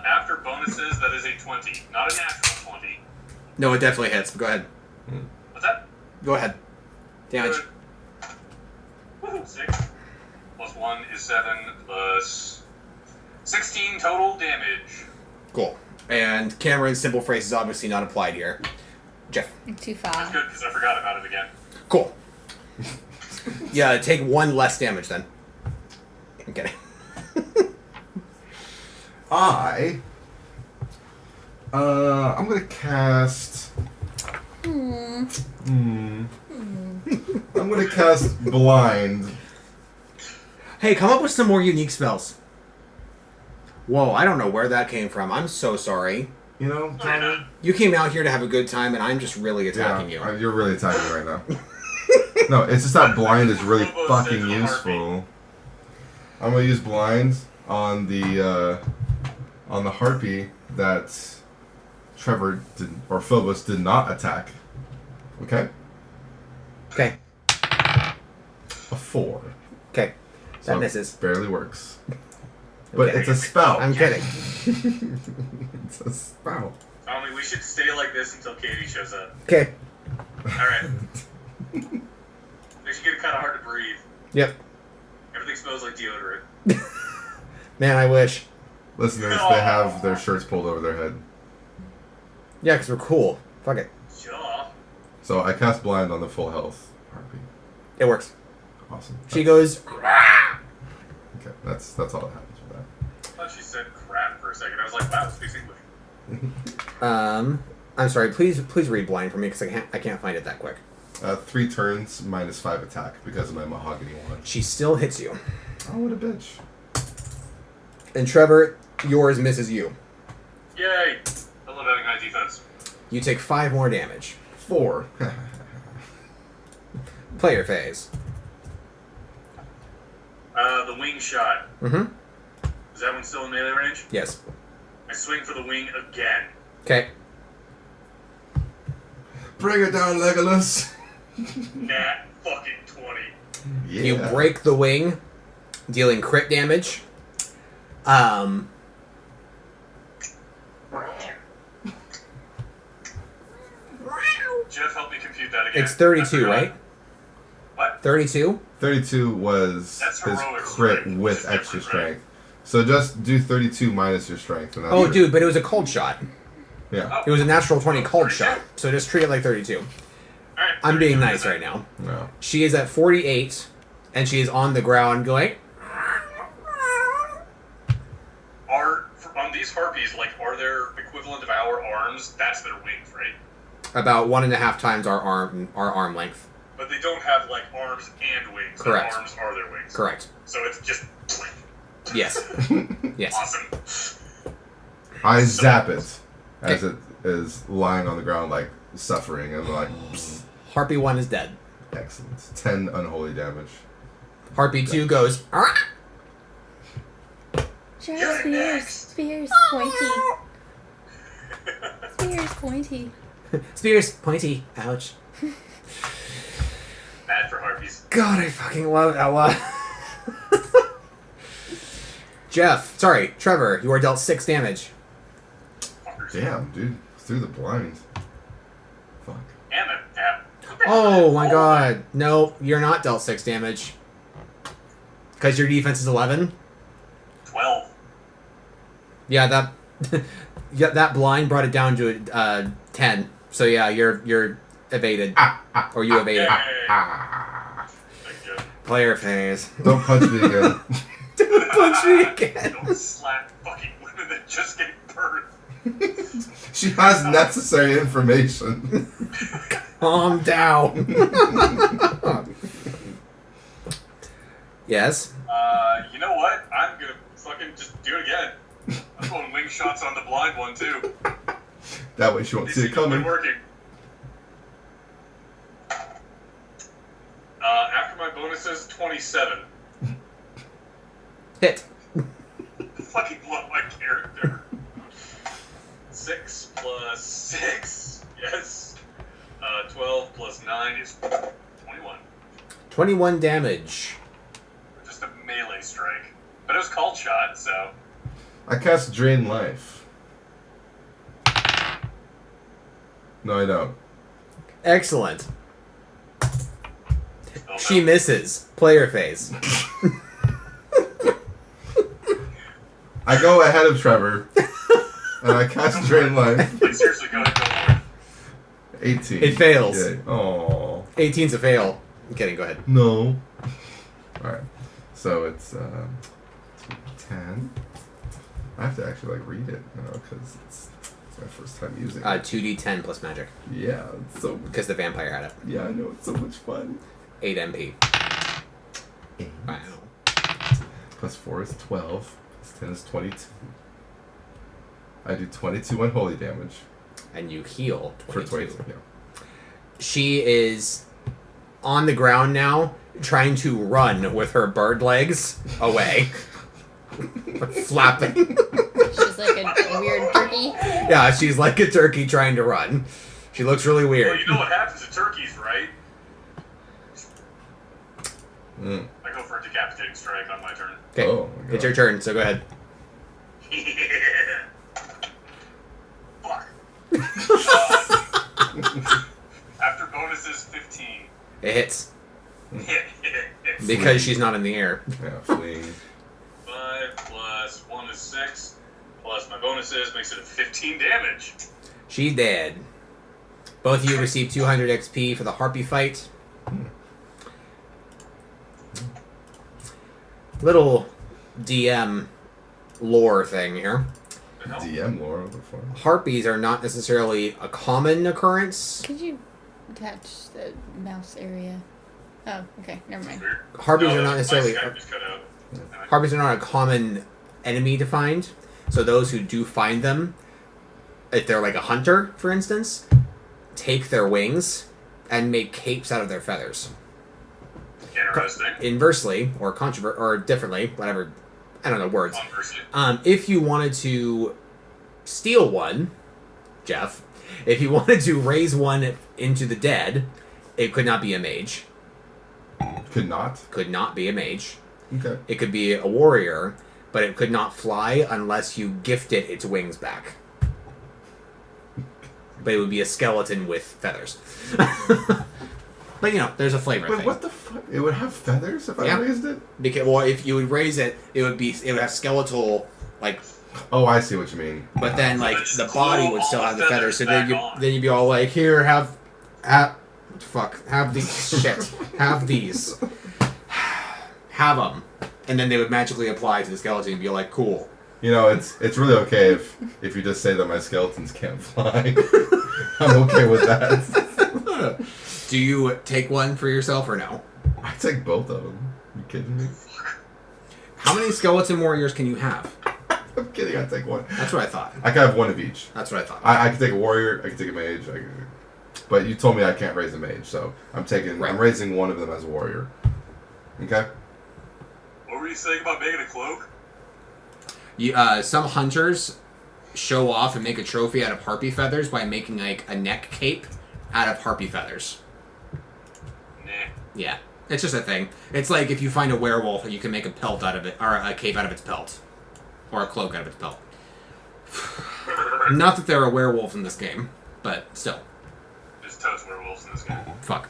Speaker 3: After bonuses, that is a 20. Not a natural 20.
Speaker 1: No, it definitely hits. Go ahead.
Speaker 3: What's that?
Speaker 1: Go ahead. Damage.
Speaker 3: Good. Woohoo, 6. Plus 1 is 7, plus 16 total damage.
Speaker 1: Cool. And Cameron's simple phrase is obviously not applied here. Jeff.
Speaker 4: Too
Speaker 3: That's
Speaker 4: far.
Speaker 3: good, because I forgot about it again.
Speaker 1: Cool. Yeah, take 1 less damage then. I'm kidding.
Speaker 2: I'm gonna cast. I'm gonna cast blind.
Speaker 1: Hey, come up with some more unique spells. Whoa, I don't know where that came from. I'm so sorry.
Speaker 2: You know,
Speaker 3: No, you're not.
Speaker 1: You came out here to have a good time, and I'm just really attacking you.
Speaker 2: You're really attacking me right now. No, it's just that blind is really
Speaker 3: Robo
Speaker 2: fucking
Speaker 3: says a
Speaker 2: useful. I'm gonna use blind on the harpy that Trevor did, or Phobos did not attack. Okay?
Speaker 1: Okay.
Speaker 2: A 4.
Speaker 1: Okay. That
Speaker 2: So
Speaker 1: misses.
Speaker 2: barely works. But
Speaker 1: Okay.
Speaker 2: it's a spell.
Speaker 1: I'm kidding.
Speaker 2: It's a spell.
Speaker 3: Only we should stay like this until Katie shows up.
Speaker 1: Okay.
Speaker 3: Alright. Makes you get kind of hard to breathe.
Speaker 1: Yep.
Speaker 3: Everything smells like deodorant.
Speaker 1: Man, I wish.
Speaker 2: Listeners,
Speaker 3: No.
Speaker 2: they have their shirts pulled over their head.
Speaker 1: Yeah, because we're cool. Fuck it.
Speaker 3: Yeah.
Speaker 2: So I cast blind on the full health harpy.
Speaker 1: It works.
Speaker 2: Awesome.
Speaker 1: She goes.
Speaker 2: Okay, that's all that happens with that.
Speaker 3: I thought she said crap for a second. I was like, wow, speaks English.
Speaker 1: I'm sorry. Please read blind for me because I can't find it that quick.
Speaker 2: 3 turns, -5 attack because of my mahogany one.
Speaker 1: She still hits you.
Speaker 2: Oh, what a bitch.
Speaker 1: And Trevor, yours misses you.
Speaker 3: Yay! I love having high defense.
Speaker 1: You take 5 more damage.
Speaker 2: 4.
Speaker 1: Player phase.
Speaker 3: The wing shot.
Speaker 1: Mm-hmm.
Speaker 3: Is that one still in melee range?
Speaker 1: Yes.
Speaker 3: I swing for the wing again.
Speaker 1: Okay.
Speaker 2: Bring it down, Legolas.
Speaker 3: Nat fucking 20.
Speaker 2: Yeah.
Speaker 1: You break the wing, dealing crit damage.
Speaker 3: Jeff, help me compute that again.
Speaker 1: It's 32,
Speaker 3: I forgot.
Speaker 1: right?
Speaker 3: What?
Speaker 1: 32?
Speaker 2: 32 was
Speaker 3: That's
Speaker 2: his
Speaker 3: heroic
Speaker 2: crit
Speaker 3: strength,
Speaker 2: with
Speaker 3: which is
Speaker 2: extra
Speaker 3: different, right?
Speaker 2: strength. So just do 32 minus your strength. And that's
Speaker 1: Oh,
Speaker 2: it.
Speaker 1: dude, but it was a cold shot.
Speaker 2: Yeah.
Speaker 1: It was a natural 20 cold shot. So just treat it like 32.
Speaker 3: Alright,
Speaker 1: I'm being
Speaker 3: 32%.
Speaker 1: nice right now.
Speaker 2: No.
Speaker 1: She is at 48, and she is on the ground going...
Speaker 3: On these harpies, like, are their equivalent of our arms? That's their wings, right?
Speaker 1: About 1.5 times our arm length.
Speaker 3: But they don't have, like, arms and wings.
Speaker 1: Correct.
Speaker 3: Their arms are their wings.
Speaker 1: Correct.
Speaker 3: So it's just...
Speaker 1: Yes. Yes.
Speaker 3: Awesome.
Speaker 2: I zap it as it is lying on the ground, like, suffering. And like,
Speaker 1: Harpy 1 is dead.
Speaker 2: excellent. 10 unholy damage.
Speaker 1: Harpy 2 goes... "Ah!"
Speaker 4: Sure, spears pointy. Spears pointy.
Speaker 1: Spears, pointy. Ouch.
Speaker 3: Bad for harpies.
Speaker 1: God, I fucking love Ella. Trevor, you are dealt 6 damage.
Speaker 3: Fuckers.
Speaker 2: Damn, dude. Through the blind. Fuck.
Speaker 3: And a tap.
Speaker 1: Oh my god. No, you're not dealt 6 damage. Because your defense is 11?
Speaker 3: 12.
Speaker 1: Yeah, that blind brought it down to 10. So yeah, you're evaded. Or you evaded.
Speaker 2: Ah.
Speaker 3: Thank you.
Speaker 1: Player phase.
Speaker 2: Don't punch me again.
Speaker 1: Don't punch me again.
Speaker 3: Don't slap fucking women that just gave birth.
Speaker 2: She has necessary information.
Speaker 1: Calm down. Yes?
Speaker 3: You know what? I'm gonna fucking just do it again. I'm going wing shots on the blind one too.
Speaker 2: That way she won't
Speaker 3: These
Speaker 2: see it
Speaker 3: things have been
Speaker 2: coming.
Speaker 3: working. After my bonuses, 27.
Speaker 1: Hit.
Speaker 3: Fucking love my character. 6 plus 6. Yes. 12 plus 9 is 21.
Speaker 1: 21 damage.
Speaker 3: Just a melee strike. But it was called shot, so.
Speaker 2: I cast Drain Life. No, I don't.
Speaker 1: Excellent.
Speaker 3: Oh,
Speaker 1: She
Speaker 3: no.
Speaker 1: misses. Player phase.
Speaker 2: I go ahead of Trevor. And I cast Drain Life.
Speaker 3: Like, seriously, go ahead, go for it.
Speaker 2: 18.
Speaker 1: It fails.
Speaker 2: Yay. Aww.
Speaker 1: 18's a fail. I'm kidding, go ahead.
Speaker 2: No. Alright. So it's 10. I have to actually like read it, you know, because it's my first time using it.
Speaker 1: 2d10 plus magic.
Speaker 2: Yeah, it's so
Speaker 1: Because the vampire had it.
Speaker 2: yeah, I know, it's so much fun.
Speaker 1: 8 MP.
Speaker 2: 8
Speaker 1: Wow.
Speaker 2: plus 4 is 12. Plus 10 is 22. I do 22 unholy damage
Speaker 1: And you heal 22.
Speaker 2: for 22. Yeah.
Speaker 1: She is on the ground now, trying to run with her bird legs away. Flapping.
Speaker 4: She's like a weird turkey.
Speaker 1: Yeah, she's like a turkey trying to run. She looks really
Speaker 3: Well,
Speaker 1: weird.
Speaker 3: you know what happens to turkeys, right?
Speaker 2: Mm.
Speaker 3: I go for a decapitating strike on my turn.
Speaker 1: Okay,
Speaker 2: Oh, my God.
Speaker 1: it's your turn, so go ahead.
Speaker 3: Yeah. Fuck. After bonuses, 15.
Speaker 1: It hits. Because she's not in the air.
Speaker 2: Yeah, fleeing.
Speaker 3: 5 plus 1 is 6. Plus my bonuses makes it a 15 damage.
Speaker 1: She's dead. Both of you receive 200 XP for the harpy fight. Little DM lore thing here.
Speaker 2: DM lore, what the fuck?
Speaker 1: Harpies are not necessarily a common occurrence.
Speaker 4: Could you attach the mouse area? Oh, okay. Never mind.
Speaker 1: Harpies
Speaker 3: No,
Speaker 1: are not
Speaker 3: my
Speaker 1: necessarily...
Speaker 3: Skype just cut out.
Speaker 1: Harpies are not a common enemy to find. So those who do find them, if they're like a hunter, for instance, take their wings and make capes out of their feathers.
Speaker 3: Interesting.
Speaker 1: Inversely, or or differently, whatever, I don't know words.
Speaker 3: Conversely.
Speaker 1: If you wanted to steal one, Jeff, if you wanted to raise one into the dead, it could not be a mage.
Speaker 2: Could not?
Speaker 1: Could not be a mage.
Speaker 2: Okay.
Speaker 1: It could be a warrior, but it could not fly unless you gift it its wings back. But it would be a skeleton with feathers. But, you know, there's a flavor
Speaker 2: Wait,
Speaker 1: thing.
Speaker 2: what the fuck? It would have feathers if I raised it?
Speaker 1: Because, well, if you would raise it, it would have skeletal, like...
Speaker 2: Oh, I see what you mean.
Speaker 1: But then, like,
Speaker 3: Just
Speaker 1: the body would
Speaker 3: glue
Speaker 1: still
Speaker 3: all
Speaker 1: have
Speaker 3: the
Speaker 1: the feathers, so
Speaker 3: feathers
Speaker 1: then
Speaker 3: back
Speaker 1: you'd be all like, here, have these, shit, have these. Have them. And then they would magically apply to the skeleton and be like, cool.
Speaker 2: You know, it's really okay if you just say that my skeletons can't fly. I'm okay with that.
Speaker 1: Do you take one for yourself or no?
Speaker 2: I take both of them. You kidding me?
Speaker 1: How many skeleton warriors can you have?
Speaker 2: I'm kidding, I take one.
Speaker 1: That's what I thought.
Speaker 2: I can have one of each.
Speaker 1: That's what I thought.
Speaker 2: I can take a warrior, I can take a mage, but you told me I can't raise a mage, so I'm raising one of them as a warrior. Okay?
Speaker 3: What were you saying about making a cloak?
Speaker 1: Some hunters show off and make a trophy out of harpy feathers by making like a neck cape out of harpy feathers.
Speaker 3: Nah.
Speaker 1: Yeah, it's just a thing. It's like if you find a werewolf, you can make a pelt out of it, or a cape out of its pelt, or a cloak out of its pelt. Not that there are werewolves in this game, but still.
Speaker 3: There's toast werewolves in this game.
Speaker 1: Fuck.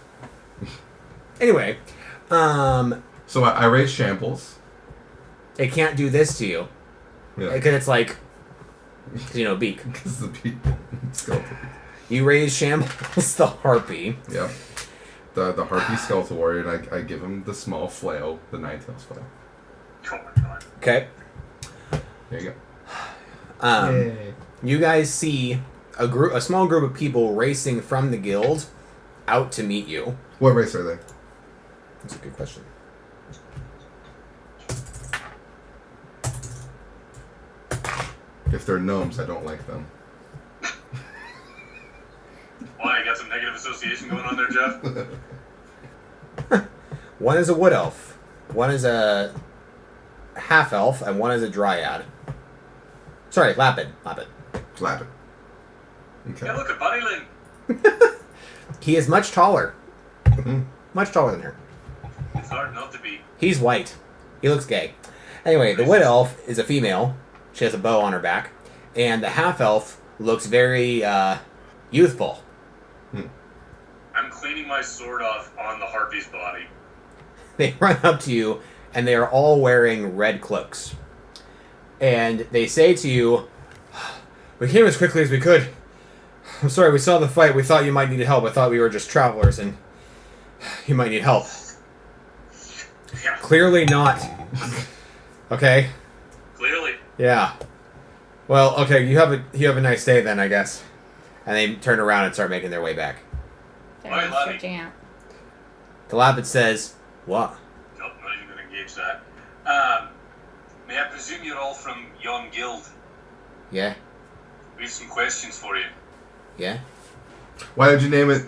Speaker 1: Anyway,
Speaker 2: So I raise shambles.
Speaker 1: it can't do this to you.
Speaker 2: Yeah.
Speaker 1: Because it's like, you know, beak.
Speaker 2: Because the skeleton.
Speaker 1: You raise Shambles the harpy.
Speaker 2: Yeah. The harpy skeletal warrior, and I give him the small flail, the nine-tails flail.
Speaker 3: Oh my god.
Speaker 1: Okay.
Speaker 2: There you go. Yay.
Speaker 1: You guys see a small group of people racing from the guild out to meet you.
Speaker 2: What race are they?
Speaker 1: That's a good question.
Speaker 2: If they're gnomes, I don't like them.
Speaker 3: Why? You got some negative association going on there, Jeff?
Speaker 1: One is a wood elf, one is a half elf, and one is a dryad. Sorry, lapid.
Speaker 2: Slap it. Okay.
Speaker 3: Yeah, look at Bunny Link.
Speaker 1: He is much taller. Much taller than her.
Speaker 3: It's hard not to be.
Speaker 1: He's white. He looks gay. Anyway, the wood elf is a female. She has a bow on her back. And the half elf looks very youthful.
Speaker 3: I'm cleaning my sword off on the harpy's body.
Speaker 1: They run up to you, and they are all wearing red cloaks. And they say to you, "We came as quickly as we could. I'm sorry, we saw the fight. We thought you might need help. I thought we were just travelers, and you might need help."
Speaker 3: Yeah,
Speaker 1: Clearly not. Okay?
Speaker 3: clearly.
Speaker 1: Yeah. Well, okay, you have a nice day then, I guess. And they turn around and start making their way back.
Speaker 4: They're
Speaker 3: Alright,
Speaker 4: not
Speaker 3: Lottie.
Speaker 4: stretching out.
Speaker 1: The Lapid says, "What?"
Speaker 3: Nope, not even going to engage that. May I presume you're all from Yon Guild?
Speaker 1: Yeah?
Speaker 3: We have some questions for you.
Speaker 1: Yeah?
Speaker 2: Why did you name it?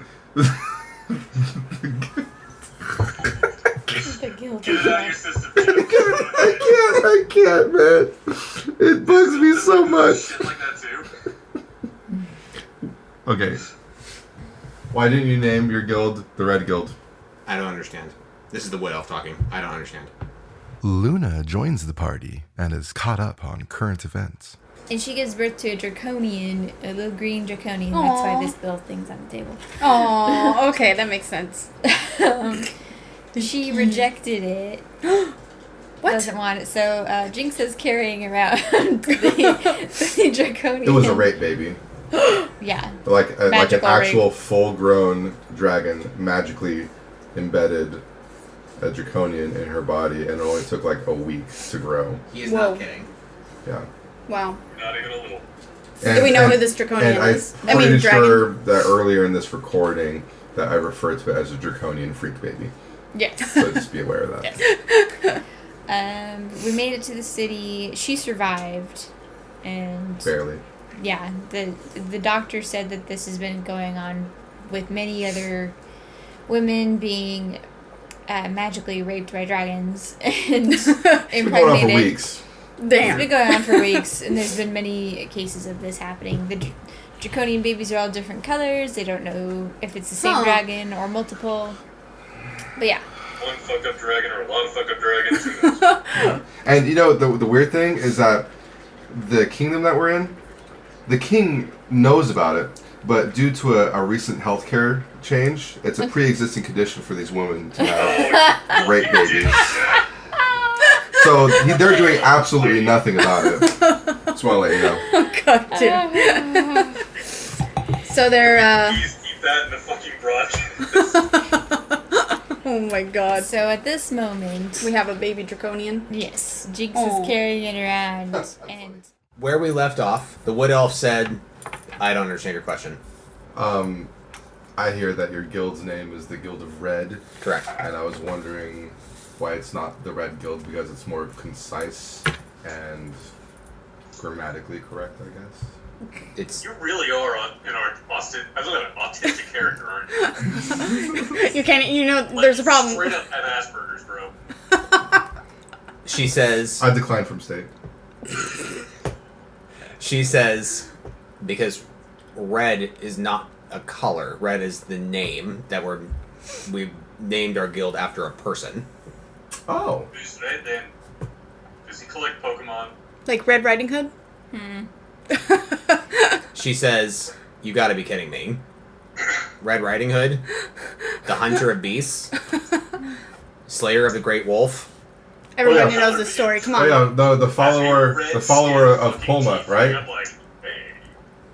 Speaker 4: The guild
Speaker 3: Get it out of your system.
Speaker 2: I can't, man. It bugs me so much.
Speaker 3: Shit like that too.
Speaker 2: Okay. Why didn't you name your guild the Red Guild?
Speaker 1: I don't understand. This is the wood elf talking. I don't understand.
Speaker 5: Luna joins the party and is caught up on current events.
Speaker 4: And she gives birth to a draconian, a little green draconian. That's why
Speaker 6: Aw.
Speaker 4: there's little things on the table.
Speaker 6: Oh, okay, that makes sense.
Speaker 4: She rejected it.
Speaker 6: What?
Speaker 4: Doesn't want it. So Jinx is carrying around the draconian.
Speaker 2: It was a rape baby.
Speaker 4: Yeah.
Speaker 2: Like an
Speaker 6: Magical
Speaker 2: actual full-grown dragon magically embedded a draconian in her body, and it only took like a week to grow.
Speaker 1: He is
Speaker 6: Whoa.
Speaker 1: not kidding.
Speaker 2: Yeah.
Speaker 6: Wow.
Speaker 3: Not even a little.
Speaker 6: Do we know who this draconian
Speaker 2: and
Speaker 6: is?
Speaker 2: I'm pretty
Speaker 6: dragon.
Speaker 2: sure that earlier in this recording that I referred to it as a draconian freak baby.
Speaker 6: Yes.
Speaker 2: So just be aware of that.
Speaker 4: We made it to the city. She survived, and
Speaker 2: Barely.
Speaker 4: yeah, the doctor said that this has been going on with many other women being magically raped by dragons and
Speaker 2: It's been going on for
Speaker 4: impregnated.
Speaker 2: weeks.
Speaker 4: It's
Speaker 6: Damn.
Speaker 4: been going on for weeks, and there's been many cases of this happening. The draconian babies are all different colors. They don't know if it's the same
Speaker 6: Huh.
Speaker 4: dragon or multiple. But yeah.
Speaker 3: One fuck up dragon or a lot of fuck up dragons. Who knows?
Speaker 2: And you know, the weird thing is that the kingdom that we're in, the king knows about it, but due to a recent healthcare change, it's a pre-existing condition for these women to have rape babies. So they're doing absolutely nothing about it. Just want to let you know.
Speaker 6: Oh, God, dude. So they're,
Speaker 3: Please keep that in the fucking broadcast.
Speaker 6: oh my God.
Speaker 4: So at this moment,
Speaker 6: We have a baby draconian.
Speaker 4: yes, Jinx
Speaker 6: Aw.
Speaker 4: is carrying it around, and
Speaker 1: Where we left off, the wood elf said, "I don't understand your question."
Speaker 2: I hear that your guild's name is the Guild of Red,
Speaker 1: Correct.
Speaker 2: and I was wondering why it's not the Red Guild, because it's more concise and grammatically correct, I guess.
Speaker 1: It's
Speaker 3: You really are an autistic character, aren't you?
Speaker 6: You can't, you know,
Speaker 3: Like,
Speaker 6: there's a problem.
Speaker 3: Straight up have Asperger's, bro.
Speaker 1: she says.
Speaker 2: I declined from state.
Speaker 1: She says, because red is not a color. Red is the name that we named our guild after a person.
Speaker 2: Oh.
Speaker 3: Who's red then? Does he collect Pokemon?
Speaker 6: Like Red Riding Hood?
Speaker 1: She says, "You got to be kidding me." Red Riding Hood, the hunter of beasts, slayer of the great wolf.
Speaker 6: Everybody
Speaker 2: yeah.
Speaker 6: knows this story. Come
Speaker 2: Oh
Speaker 6: on.
Speaker 2: yeah, the follower of Pulma, right?
Speaker 3: I'm like, hey.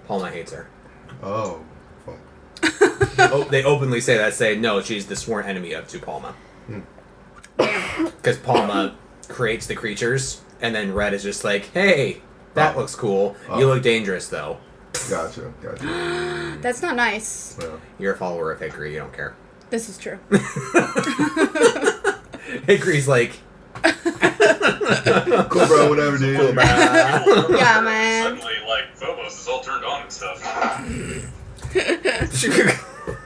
Speaker 1: Palma hates her.
Speaker 2: Oh. Fuck.
Speaker 1: They openly say that. Say no, she's the sworn enemy of Palma. Because Palma creates the creatures, and then Red is just like, "Hey, that looks cool. You look dangerous, though."
Speaker 2: Gotcha.
Speaker 6: That's not nice.
Speaker 2: Yeah.
Speaker 1: You're a follower of Hickory. You don't care.
Speaker 6: This is true.
Speaker 1: Hickory's like,
Speaker 2: Cool, bro. Whatever, dude.
Speaker 1: cool, bruh.
Speaker 6: Yeah, man.
Speaker 3: Suddenly, like, Phobos is all turned on and stuff.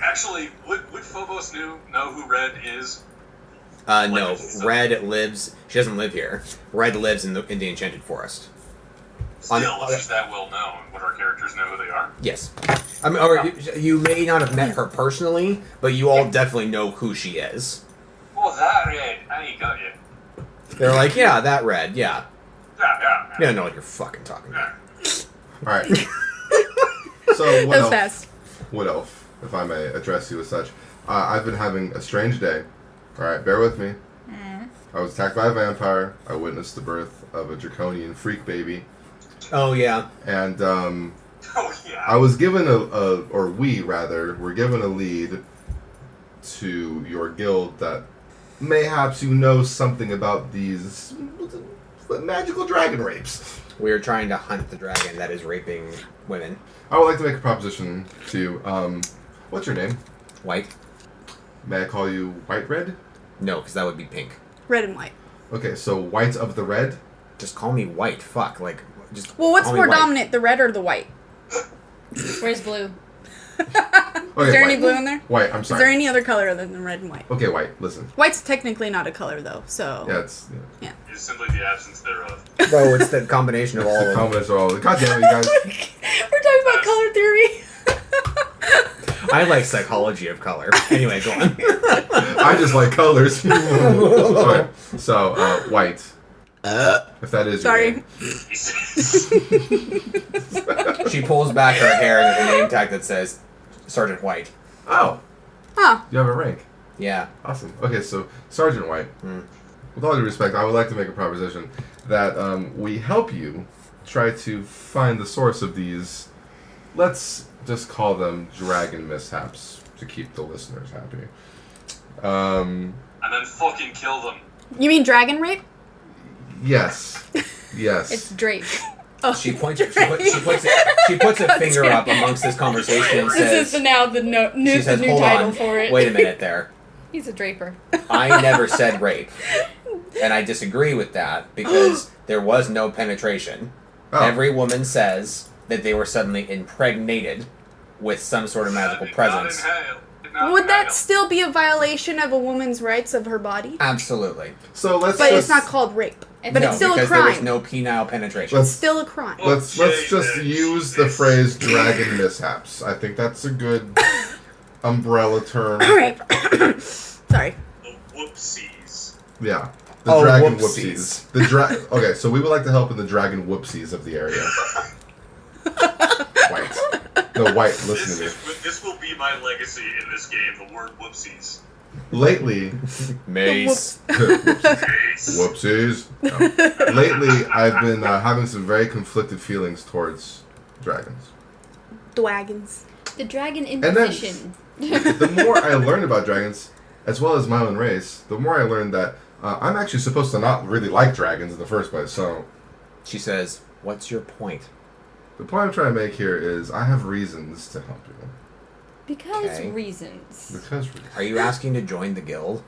Speaker 3: Actually, would Phobos know who Red is?
Speaker 1: No. Red lives. She doesn't live here. Red lives in the Enchanted Forest.
Speaker 3: Still, it's just that well known. Would our characters know who they are?
Speaker 1: Yes. I mean, or you may not have met her personally, but you all definitely know who she is.
Speaker 3: Oh, that Red. I got you.
Speaker 1: They're like, yeah, that Red, yeah.
Speaker 3: Yeah.
Speaker 1: You don't know what you're fucking talking about.
Speaker 2: All right. So
Speaker 6: That
Speaker 2: what
Speaker 6: was
Speaker 2: else?
Speaker 6: fast.
Speaker 2: Wood Elf, if I may address you as such. I've been having a strange day. Alright, bear with me. I was attacked by a vampire. I witnessed the birth of a draconian freak baby.
Speaker 1: Oh, yeah.
Speaker 2: And
Speaker 3: Oh, yeah.
Speaker 2: I was given we were given a lead to your guild that mayhaps you know something about these magical dragon rapes.
Speaker 1: We are trying to hunt the dragon that is raping women.
Speaker 2: I would like to make a proposition to you. What's your name?
Speaker 1: White?
Speaker 2: May I call you White Red?
Speaker 1: No, because that would be pink.
Speaker 6: Red and white.
Speaker 2: Okay, so White of the Red?
Speaker 1: Just call me White. Fuck. Like, just.
Speaker 6: Well, what's
Speaker 1: call me
Speaker 6: more
Speaker 1: White.
Speaker 6: dominant, the red or the white?
Speaker 4: where's blue?
Speaker 2: Okay,
Speaker 6: Is there any
Speaker 2: White.
Speaker 6: blue in there?
Speaker 2: White, I'm
Speaker 6: Is there
Speaker 2: sorry.
Speaker 6: any other color other than red and white?
Speaker 2: Okay, White, listen.
Speaker 6: White's technically not a color, though, so...
Speaker 2: Yeah, it's
Speaker 3: It's simply the absence thereof.
Speaker 1: Bro, it's the combination of all of
Speaker 2: the
Speaker 1: them.
Speaker 2: comments are all. God damn it, you guys.
Speaker 6: We're talking about color theory.
Speaker 1: I like psychology of color. Anyway, go on.
Speaker 2: I just like colors. Okay, so White. If that is
Speaker 6: Sorry.
Speaker 2: your name.
Speaker 1: She pulls back her hair and there's a name tag that says Sergeant White.
Speaker 2: Oh,
Speaker 6: Huh.
Speaker 2: you have a rank.
Speaker 1: Yeah.
Speaker 2: Awesome. Okay, so Sergeant White,
Speaker 1: Mm.
Speaker 2: with all due respect, I would like to make a proposition that we help you try to find the source of these, let's just call them dragon mishaps to keep the listeners happy.
Speaker 3: And then fucking kill them.
Speaker 6: You mean dragon rape?
Speaker 2: Yes. Yes.
Speaker 4: It's Drake.
Speaker 1: She puts a finger up amongst this conversation and
Speaker 6: This
Speaker 1: says,
Speaker 6: is now the
Speaker 1: she says,
Speaker 6: new
Speaker 1: hold
Speaker 6: title
Speaker 1: on,
Speaker 6: for it.
Speaker 1: wait a minute there.
Speaker 4: He's a draper.
Speaker 1: I never said rape. And I disagree with that because there was no penetration.
Speaker 2: Oh.
Speaker 1: Every woman says that they were suddenly impregnated with some sort of magical presence.
Speaker 6: Would that still be a violation of a woman's rights of her body?
Speaker 1: Absolutely.
Speaker 2: So let's
Speaker 6: But
Speaker 2: just,
Speaker 6: it's not called rape. But
Speaker 1: no,
Speaker 6: it's still a
Speaker 1: because
Speaker 6: crime.
Speaker 1: there was no penile penetration.
Speaker 6: It's still a crime.
Speaker 2: let's just use the phrase dragon mishaps. I think that's a good umbrella term.
Speaker 6: All right. Sorry.
Speaker 3: The whoopsies.
Speaker 2: Yeah. The
Speaker 1: Oh,
Speaker 2: dragon
Speaker 1: whoopsies.
Speaker 2: whoopsies. Okay, so we would like to help in the dragon whoopsies of the area. White. No, White, listen to me.
Speaker 3: This will be my legacy in this game, the word whoopsies.
Speaker 2: Lately,
Speaker 1: Mace.
Speaker 2: whoopsies. No. Lately, I've been having some very conflicted feelings towards dragons.
Speaker 6: Dwagons.
Speaker 4: The dragon
Speaker 2: then-
Speaker 4: Inquisition.
Speaker 2: The more I learned about dragons, as well as my own race, the more I learned that I'm actually supposed to not really like dragons in the first place. So,
Speaker 1: She says, what's your point?
Speaker 2: the point I'm trying to make here is I have reasons to help you.
Speaker 4: Because
Speaker 1: Okay.
Speaker 4: reasons.
Speaker 2: Because
Speaker 1: Are you asking to join the guild?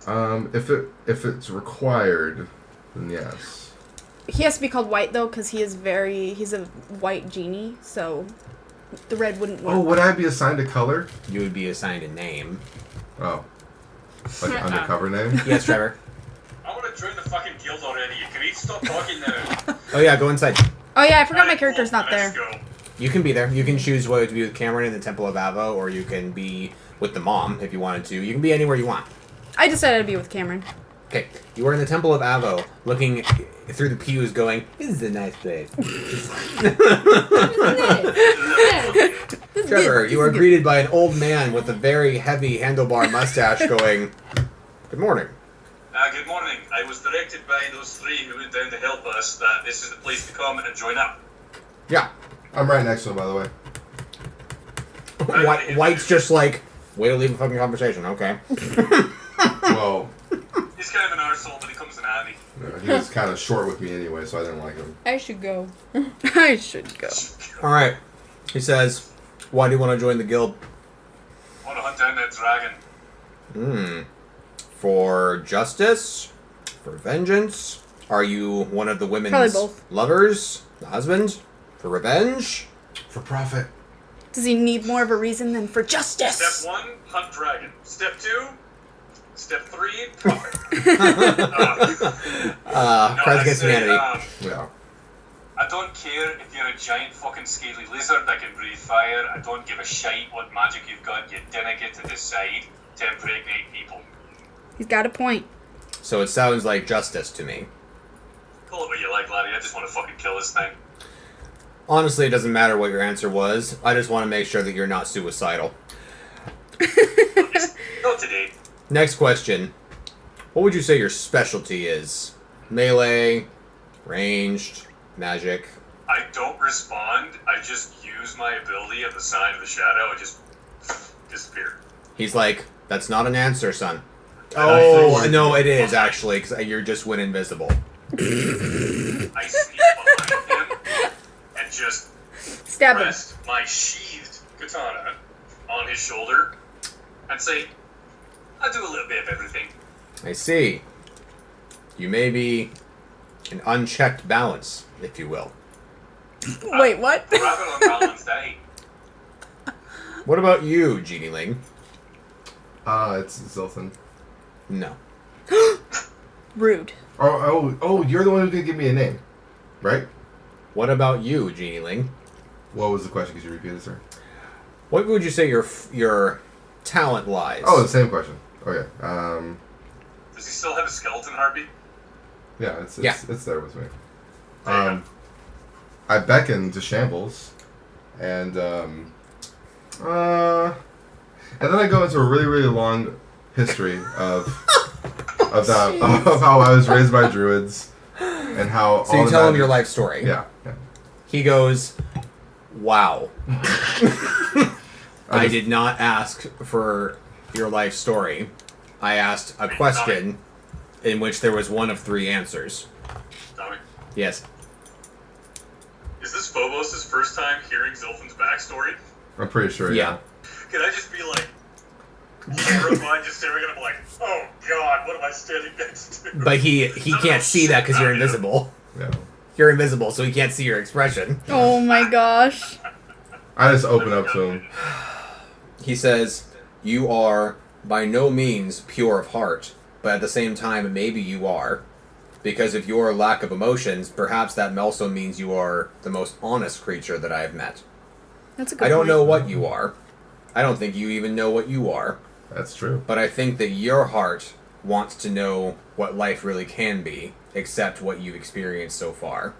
Speaker 2: if it's required, then yes.
Speaker 6: He has to be called White though, because he's a white genie, so the red wouldn't work.
Speaker 2: Oh, would I be assigned a color?
Speaker 1: You would be assigned a name.
Speaker 2: Oh, like an undercover name?
Speaker 1: Yes, Trevor.
Speaker 3: I want to join the fucking guild already. Can you stop talking now?
Speaker 1: Oh yeah, go inside.
Speaker 6: Oh yeah, I forgot my
Speaker 3: Alright,
Speaker 6: character's
Speaker 3: cool,
Speaker 6: not there.
Speaker 3: Let's go.
Speaker 1: You can be there. You can choose whether to be with Cameron in the Temple of Avo, or you can be with the mom if you wanted to. You can be anywhere you want.
Speaker 6: I decided to be with Cameron.
Speaker 1: Okay, you are in the Temple of Avo, looking through the pews, going, "This is a nice place." Trevor, you are greeted by an old man with a very heavy handlebar mustache, going, "Good morning."
Speaker 3: Good morning. I was directed by those three who went down to help us that this is the place to come and join up.
Speaker 1: Yeah.
Speaker 2: I'm right next to him, by the way.
Speaker 1: White's just like, way to leave a fucking conversation. Okay.
Speaker 2: Well,
Speaker 3: He's kind of an arsehole, but he comes in handy.
Speaker 2: he was kind of short with me anyway, so I didn't like him.
Speaker 4: I should go.
Speaker 6: I should go.
Speaker 1: All right. He says, "Why do you want to join the guild?"
Speaker 3: I want to hunt down that dragon.
Speaker 1: For justice? For vengeance? Are you one of the women's
Speaker 6: Probably both.
Speaker 1: lovers? The husband? For revenge?
Speaker 2: For profit.
Speaker 6: Does he need more of a reason than for justice?
Speaker 3: Step 1, hunt dragon. Step 2, step 3, profit.
Speaker 1: Crimes
Speaker 3: I
Speaker 1: against
Speaker 3: say,
Speaker 1: humanity.
Speaker 2: Yeah.
Speaker 3: I don't care if you're a giant fucking scaly lizard that can breathe fire. I don't give a shite what magic you've got. You didn't get to decide to impregnate people.
Speaker 6: He's got a point.
Speaker 1: So it sounds like justice to me.
Speaker 3: Call it what you like, laddie. I just want to fucking kill this thing.
Speaker 1: Honestly, it doesn't matter what your answer was. I just want to make sure that you're not suicidal.
Speaker 3: Not today.
Speaker 1: Next question. What would you say your specialty is? Melee, ranged, magic?
Speaker 3: I don't respond. I just use my ability of the sign of the shadow and just disappear.
Speaker 1: He's like, that's not an answer, son.
Speaker 2: Oh,
Speaker 1: Oh, no, it is, actually, because you're just went invisible.
Speaker 3: I sneak behind him and just
Speaker 6: Stab him.
Speaker 3: rest my sheathed katana on his shoulder and say, I do a little bit of everything.
Speaker 1: I see. You may be an unchecked balance, if you will.
Speaker 6: Wait, what?
Speaker 3: Rather unbalanced, eh?
Speaker 1: What about you, Genie Ling?
Speaker 2: It's Zilton.
Speaker 1: No.
Speaker 6: Rude.
Speaker 2: Oh, you're the one who did give me a name, right?
Speaker 1: What about you, Genie Ling?
Speaker 2: What was the question? Could you repeat it, sir?
Speaker 1: What would you say your talent lies?
Speaker 2: Oh, the same question. Okay.
Speaker 3: Does he still have a skeleton heartbeat?
Speaker 2: Yeah, it's
Speaker 1: Yeah.
Speaker 2: there with me.
Speaker 3: There you
Speaker 2: I beckon to Shambles, and then I go into a really, really long history of how I was raised by druids and how.
Speaker 1: So you tell him your life story.
Speaker 2: Yeah.
Speaker 1: He goes, "Wow, I did not ask for your life story. I asked a question in which there was one of 3 answers."
Speaker 3: Tommy,
Speaker 1: Yes.
Speaker 3: is this Phobos' first time hearing Zilphin's backstory?
Speaker 2: I'm pretty sure.
Speaker 1: Yeah.
Speaker 3: Can I just be like, terrified, just staring at him like, oh god, what am I standing next to?
Speaker 1: But he can't see that because you're invisible.
Speaker 2: Yeah.
Speaker 1: You're invisible, so he can't see your expression.
Speaker 6: Oh my gosh.
Speaker 2: I just open up to him.
Speaker 1: He says, "You are by no means pure of heart, but at the same time, maybe you are. Because of your lack of emotions, perhaps that also means you are the most honest creature that I have met.
Speaker 6: That's a good
Speaker 1: I don't
Speaker 6: point.
Speaker 1: know what you are. I don't think you even know what you are.
Speaker 2: That's true.
Speaker 1: But I think that your heart wants to know what life really can be, except what you've experienced so far.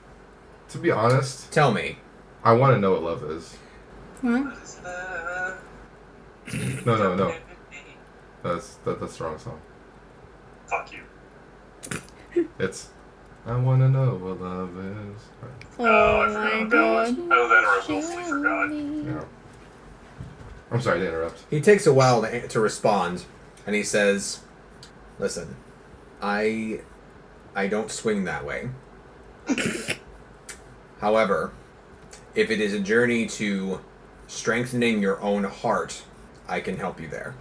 Speaker 2: To be honest,
Speaker 1: Tell me."
Speaker 2: I want to know what love is.
Speaker 6: Huh?
Speaker 2: No. That's the wrong song.
Speaker 3: Fuck you.
Speaker 2: It's I want to know what love is.
Speaker 6: Oh
Speaker 3: I
Speaker 6: my
Speaker 3: forgot what that was.
Speaker 6: god.
Speaker 3: Either that or I willfully forgot.
Speaker 2: Yeah. I'm sorry to interrupt.
Speaker 1: He takes a while to respond, and he says, "Listen, I don't swing that way. However, if it is a journey to strengthening your own heart, I can help you there.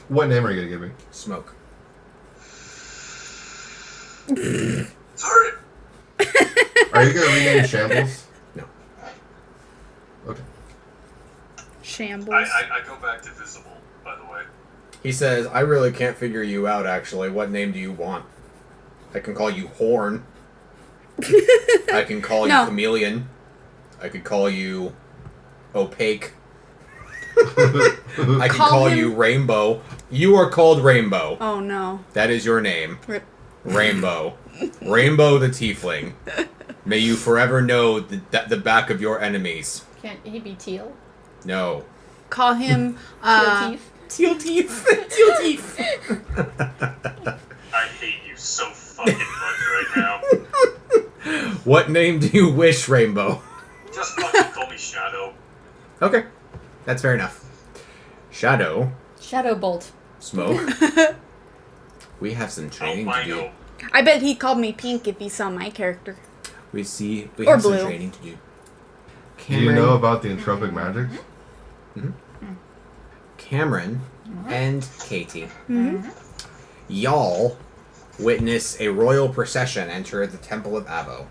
Speaker 2: What name are you gonna give me?
Speaker 1: Smoke."
Speaker 3: Sorry.
Speaker 2: Are you gonna rename Shambles?
Speaker 1: No.
Speaker 2: Okay.
Speaker 6: Shambles.
Speaker 3: I go back to visible, by the way.
Speaker 1: He says, "I really can't figure you out, actually. What name do you want? I can call you Horn. I can call you
Speaker 6: No.
Speaker 1: Chameleon. I could call you Opaque. I can call
Speaker 6: him-
Speaker 1: you Rainbow. You are called Rainbow.
Speaker 6: Oh no.
Speaker 1: That is your name.
Speaker 6: Rip.
Speaker 1: Rainbow. Rainbow the Tiefling. May you forever know the back of your enemies.
Speaker 4: Can't he be teal?
Speaker 1: No.
Speaker 6: Call him
Speaker 4: Teal teeth?
Speaker 1: Teal Teeth. Teal Teeth.
Speaker 3: I hate you so fucking much right now.
Speaker 1: What name do you wish, Rainbow?
Speaker 3: Just fucking call me Shadow.
Speaker 1: Okay. That's fair enough. Shadow.
Speaker 4: Shadow Bolt.
Speaker 1: Smoke. We have some training to do.
Speaker 3: Albino.
Speaker 6: I bet he called me Pink if he saw my character.
Speaker 1: We
Speaker 6: Or
Speaker 1: have some
Speaker 6: blue.
Speaker 1: training to do.
Speaker 2: Do you know about the entropic magic?
Speaker 1: Cameron and Katie.
Speaker 6: Mm-hmm.
Speaker 1: Y'all witness a royal procession enter the Temple of Avo.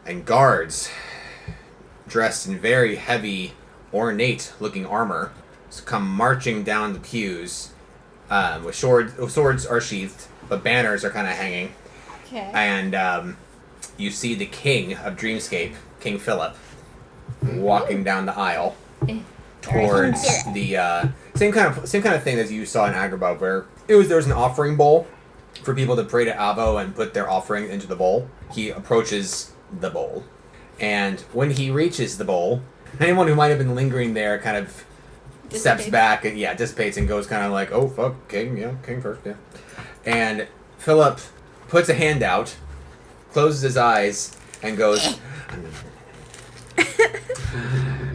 Speaker 1: And guards, dressed in very heavy, ornate-looking armor, come marching down the pews. With swords are sheathed, but banners are kind of hanging.
Speaker 4: Okay.
Speaker 1: And you see the king of Dreamscape, King Philip, walking down the aisle towards the same kind of thing as you saw in Agrabah, where there was an offering bowl for people to pray to Avo and put their offering into the bowl. He approaches the bowl, and when he reaches the bowl, anyone who might have been lingering there kind of steps
Speaker 4: Dissipates.
Speaker 1: back and dissipates and goes kind of like, "Oh fuck, king first, yeah." And Philip puts a hand out, closes his eyes, and goes.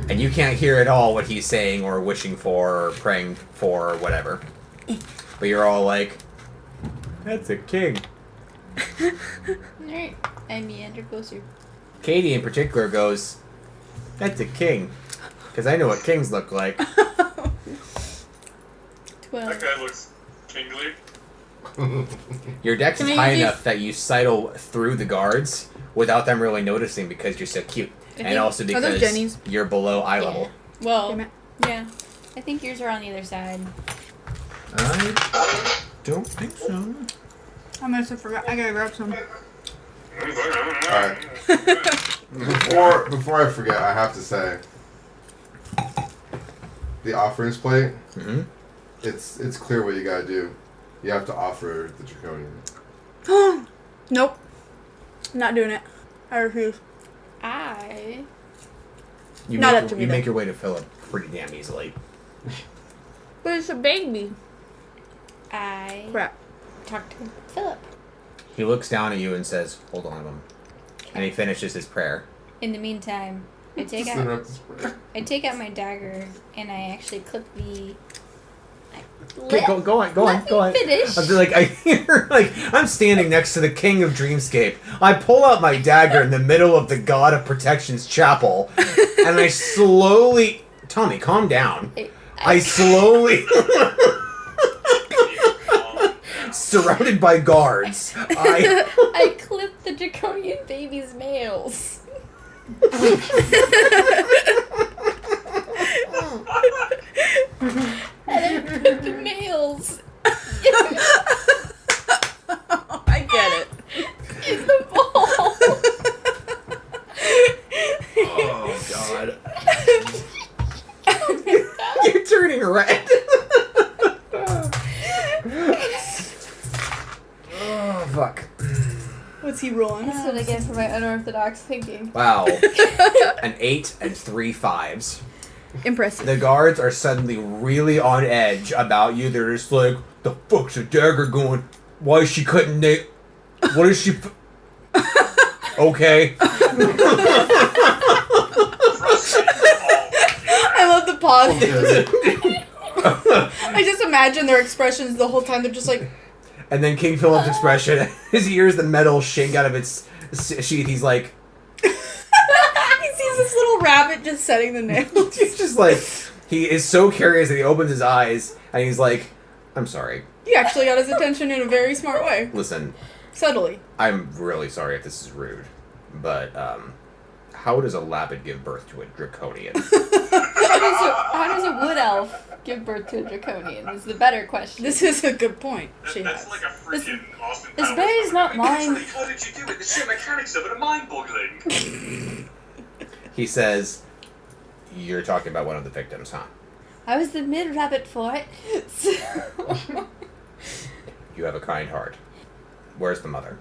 Speaker 1: And you can't hear at all what he's saying or wishing for or praying for or whatever. But you're all like, "That's a king."
Speaker 4: Alright. And Meander goes through.
Speaker 1: Katie in particular goes, "That's a king." Because I know what kings look like.
Speaker 4: 12.
Speaker 3: That guy looks kingly.
Speaker 1: Your dex is
Speaker 6: Can
Speaker 1: high
Speaker 6: I
Speaker 1: enough that you sidle through the guards without them really noticing because you're so cute. And
Speaker 4: think-
Speaker 1: also
Speaker 6: Are those
Speaker 1: because
Speaker 6: Jennies?
Speaker 1: you're below eye level.
Speaker 4: Well,
Speaker 6: Damn it.
Speaker 4: yeah. I think yours are on the other side.
Speaker 1: I don't think so.
Speaker 6: I must have forgot. I gotta grab some.
Speaker 2: Alright. Before I forget, I have to say the offerings plate,
Speaker 1: Mm-hmm.
Speaker 2: it's clear what you gotta do. You have to offer the draconian.
Speaker 6: Nope. Not doing it. I refuse.
Speaker 4: I.
Speaker 1: You
Speaker 6: Not
Speaker 1: make,
Speaker 6: up to me,
Speaker 1: you
Speaker 6: then.
Speaker 1: make your way to Philip pretty damn easily.
Speaker 6: But it's a baby.
Speaker 4: I
Speaker 6: Crap.
Speaker 4: talked to Philip.
Speaker 1: He looks down at you and says, "Hold on to him," and he finishes his prayer.
Speaker 4: In the meantime, I take
Speaker 2: Just
Speaker 4: out
Speaker 2: interrupt this prayer.
Speaker 4: my dagger and I actually clip the.
Speaker 1: Okay, go on.
Speaker 4: Finish.
Speaker 1: I'm like, I hear, like, I'm standing next to the king of Dreamscape. I pull out my dagger in the middle of the God of Protection's chapel, and I slowly, Tommy, calm down. I slowly, surrounded by guards,
Speaker 4: I clip the draconian baby's nails. And I put the nails
Speaker 6: I get it.
Speaker 4: in the bowl.
Speaker 1: Oh, God. You're turning red. Oh, fuck.
Speaker 6: What's he rolling?
Speaker 4: That's what I get for my unorthodox thinking.
Speaker 1: Wow. An 8 and 3 5s.
Speaker 6: Impressive.
Speaker 1: The guards are suddenly really on edge about you. They're just like, the fuck's a dagger going? Why is she cutting nail? What is she... Okay.
Speaker 6: I love the pause.
Speaker 2: Okay.
Speaker 6: I just imagine their expressions the whole time. They're just like,
Speaker 1: And then King Philip's expression, as he hears the metal shake out of its sheath, he's like...
Speaker 6: he sees this little rabbit just setting the nails.
Speaker 1: He's just like... He is so curious that he opens his eyes, and he's like, I'm sorry.
Speaker 6: You actually got his attention in a very smart way.
Speaker 1: Listen,
Speaker 6: Subtly.
Speaker 1: I'm really sorry if this is rude, but, how does a Lapid give birth to a draconian?
Speaker 4: How does a wood elf give birth to a draconian? Is the better question.
Speaker 6: This is a good point. She
Speaker 3: That's
Speaker 6: has.
Speaker 3: like a freaking Austin
Speaker 4: this
Speaker 3: Powers
Speaker 4: berry's
Speaker 3: movie.
Speaker 4: not mine.
Speaker 3: Actually, how did you do it? The sheer mechanics of it are mind-boggling.
Speaker 1: He says, you're talking about one of the victims, huh?
Speaker 4: I was the mid-rabbit for it. So.
Speaker 1: You have a kind heart. Where's the mother?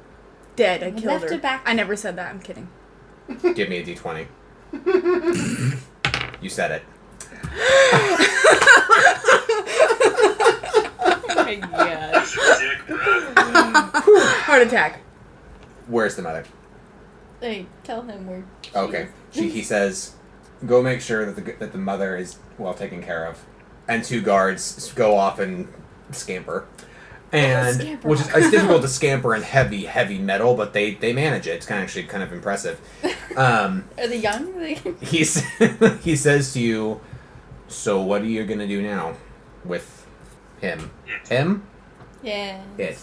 Speaker 6: Dead. I killed
Speaker 4: left
Speaker 6: her.
Speaker 4: her back.
Speaker 6: I never said that. I'm kidding.
Speaker 1: Give me a d20. You said it.
Speaker 4: Oh my god.
Speaker 3: This is dick, bro.
Speaker 6: Heart attack.
Speaker 1: Where's the mother?
Speaker 4: They tell him where.
Speaker 1: Okay. He says, go make sure that the mother is well taken care of. And 2 guards go off and scamper. And
Speaker 4: Scamper.
Speaker 1: which is it's difficult to scamper in heavy metal, but they manage it. It's actually kind of impressive.
Speaker 4: Are they young?
Speaker 1: He says to you, so what are you gonna do now with him? Him?
Speaker 4: Yeah.
Speaker 1: It.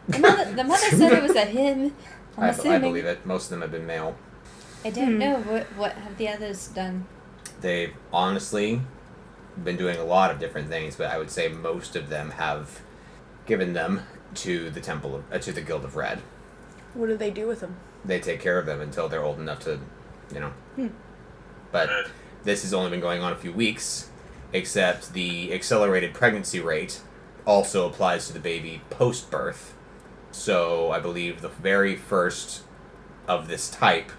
Speaker 4: The mother said it was a him. I'm
Speaker 1: I
Speaker 4: assuming.
Speaker 1: believe it. Most of them have been male.
Speaker 4: I don't know. What have the others done?
Speaker 1: They've honestly been doing a lot of different things, but I would say most of them have given them to the to the Guild of Red.
Speaker 6: What do they do with them?
Speaker 1: They take care of them until they're old enough to, But this has only been going on a few weeks, except the accelerated pregnancy rate also applies to the baby post-birth. So I believe the very first of this type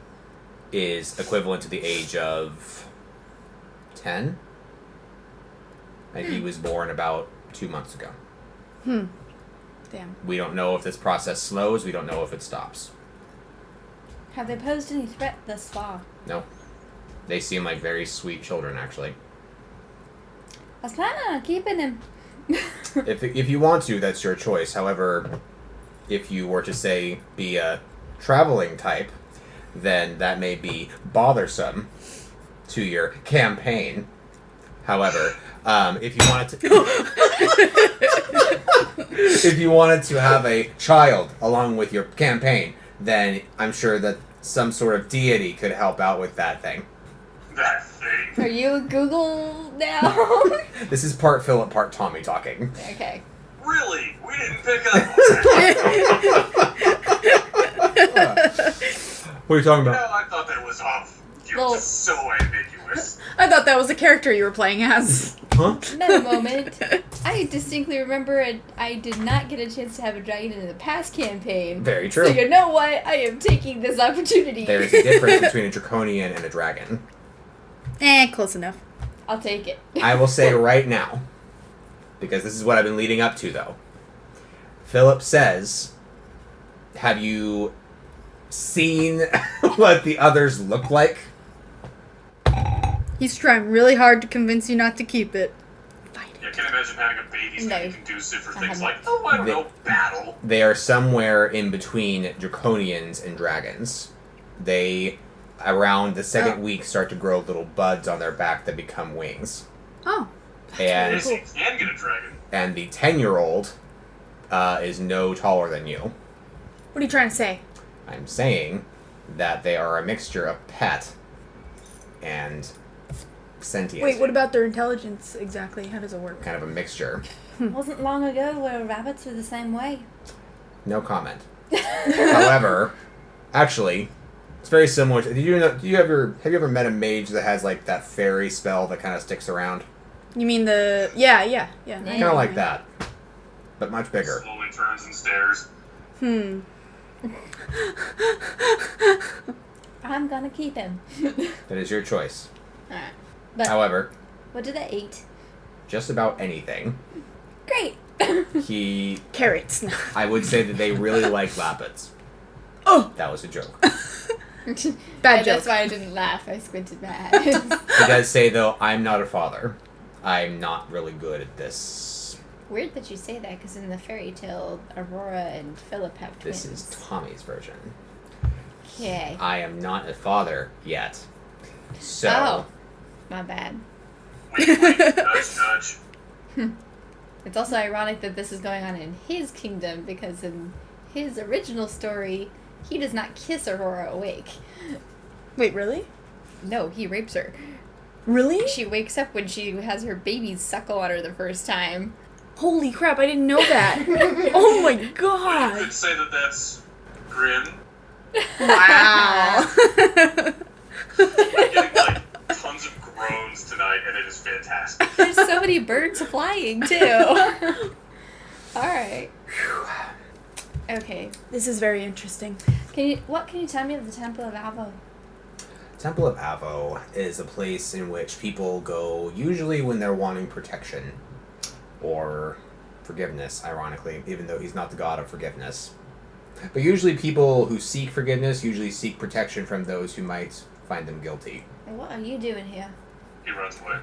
Speaker 1: is equivalent to the age of 10. And he was born about 2 months ago.
Speaker 6: Damn.
Speaker 1: We don't know if this process slows. We don't know if it stops.
Speaker 4: Have they posed any threat thus far?
Speaker 1: No. They seem like very sweet children, actually.
Speaker 4: I was planning on keeping him.
Speaker 1: If you want to, that's your choice. However, if you were to, say, be a traveling type, then that may be bothersome to your campaign. However, if you wanted to have a child along with your campaign, then I'm sure that some sort of deity could help out with that thing.
Speaker 3: That thing.
Speaker 4: Are you a Google now?
Speaker 1: This is part Philip, part Tommy talking.
Speaker 4: Okay.
Speaker 3: Really? We didn't pick up on that.
Speaker 1: What are you talking
Speaker 3: No,
Speaker 1: about?
Speaker 3: I thought that was off. You're
Speaker 4: Well-
Speaker 3: just so ambiguous.
Speaker 6: I thought that was a character you were playing as.
Speaker 1: Huh?
Speaker 4: Not a moment. I distinctly remember I did not get a chance to have a dragon in the past campaign.
Speaker 1: Very true.
Speaker 4: So you know what? I am taking this opportunity.
Speaker 1: There is a difference between a draconian and a dragon.
Speaker 6: Close enough.
Speaker 4: I'll take it.
Speaker 1: I will say right now, because this is what I've been leading up to, though. Philip says, have you seen what the others look like?
Speaker 7: He's trying really hard to convince you not to keep it.
Speaker 3: Yeah, I can't imagine having a baby's
Speaker 4: No.
Speaker 3: gonna be conducive for
Speaker 4: I
Speaker 3: things
Speaker 4: haven't.
Speaker 3: like, oh, I don't know, battle.
Speaker 1: They are somewhere in between draconians and dragons. They, around the second week, start to grow little buds on their back that become wings.
Speaker 7: Oh.
Speaker 1: And
Speaker 3: Yes, you can get a dragon.
Speaker 1: and the 10-year-old is no taller than you.
Speaker 6: What are you trying to say?
Speaker 1: I'm saying that they are a mixture of pet and sentient.
Speaker 6: Wait, what about their intelligence exactly? How does it work?
Speaker 1: Kind of a mixture.
Speaker 4: Wasn't long ago where rabbits were the same way.
Speaker 1: No comment. However, actually, it's very similar to, have you ever met a mage that has like that fairy spell that kind of sticks around?
Speaker 6: You mean the... Yeah.
Speaker 4: Yeah.
Speaker 1: Kind of like that, but much bigger.
Speaker 3: Slowly turns and stares.
Speaker 4: I'm gonna keep him.
Speaker 1: That is your choice.
Speaker 4: Alright. But
Speaker 1: However,
Speaker 4: what do they eat?
Speaker 1: just about anything.
Speaker 4: Great.
Speaker 1: He,
Speaker 6: Carrots.
Speaker 1: I would say that they really like lappets.
Speaker 6: Oh!
Speaker 1: That was a joke.
Speaker 6: Bad joke.
Speaker 4: That's why I didn't laugh. I squinted my eyes.
Speaker 1: He does say, though, I'm not a father. I'm not really good at this.
Speaker 4: Weird that you say that, because in the fairy tale, Aurora and Philip have twins.
Speaker 1: This is Tommy's version.
Speaker 4: Okay.
Speaker 1: I am not a father yet. So,
Speaker 4: Oh. My bad.
Speaker 3: Wink, wink, nudge, nudge.
Speaker 4: It's also ironic that this is going on in his kingdom, because in his original story, he does not kiss Aurora awake.
Speaker 6: Wait, really?
Speaker 4: No, he rapes her.
Speaker 6: Really?
Speaker 4: She wakes up when she has her baby suckle on her the first time.
Speaker 6: Holy crap, I didn't know that. Oh my
Speaker 3: You
Speaker 6: god.
Speaker 3: could say that that's grim.
Speaker 6: Wow.
Speaker 3: We're getting like tons of groans tonight, and it is fantastic.
Speaker 4: There's so many birds flying, too. Alright. Okay.
Speaker 6: This is very interesting.
Speaker 4: What can you tell me of the Temple of Avo?
Speaker 1: Temple of Avo is a place in which people go usually when they're wanting protection or forgiveness, ironically, even though he's not the god of forgiveness. But usually people who seek forgiveness usually seek protection from those who might find them guilty.
Speaker 4: What are you doing here?
Speaker 3: He runs away.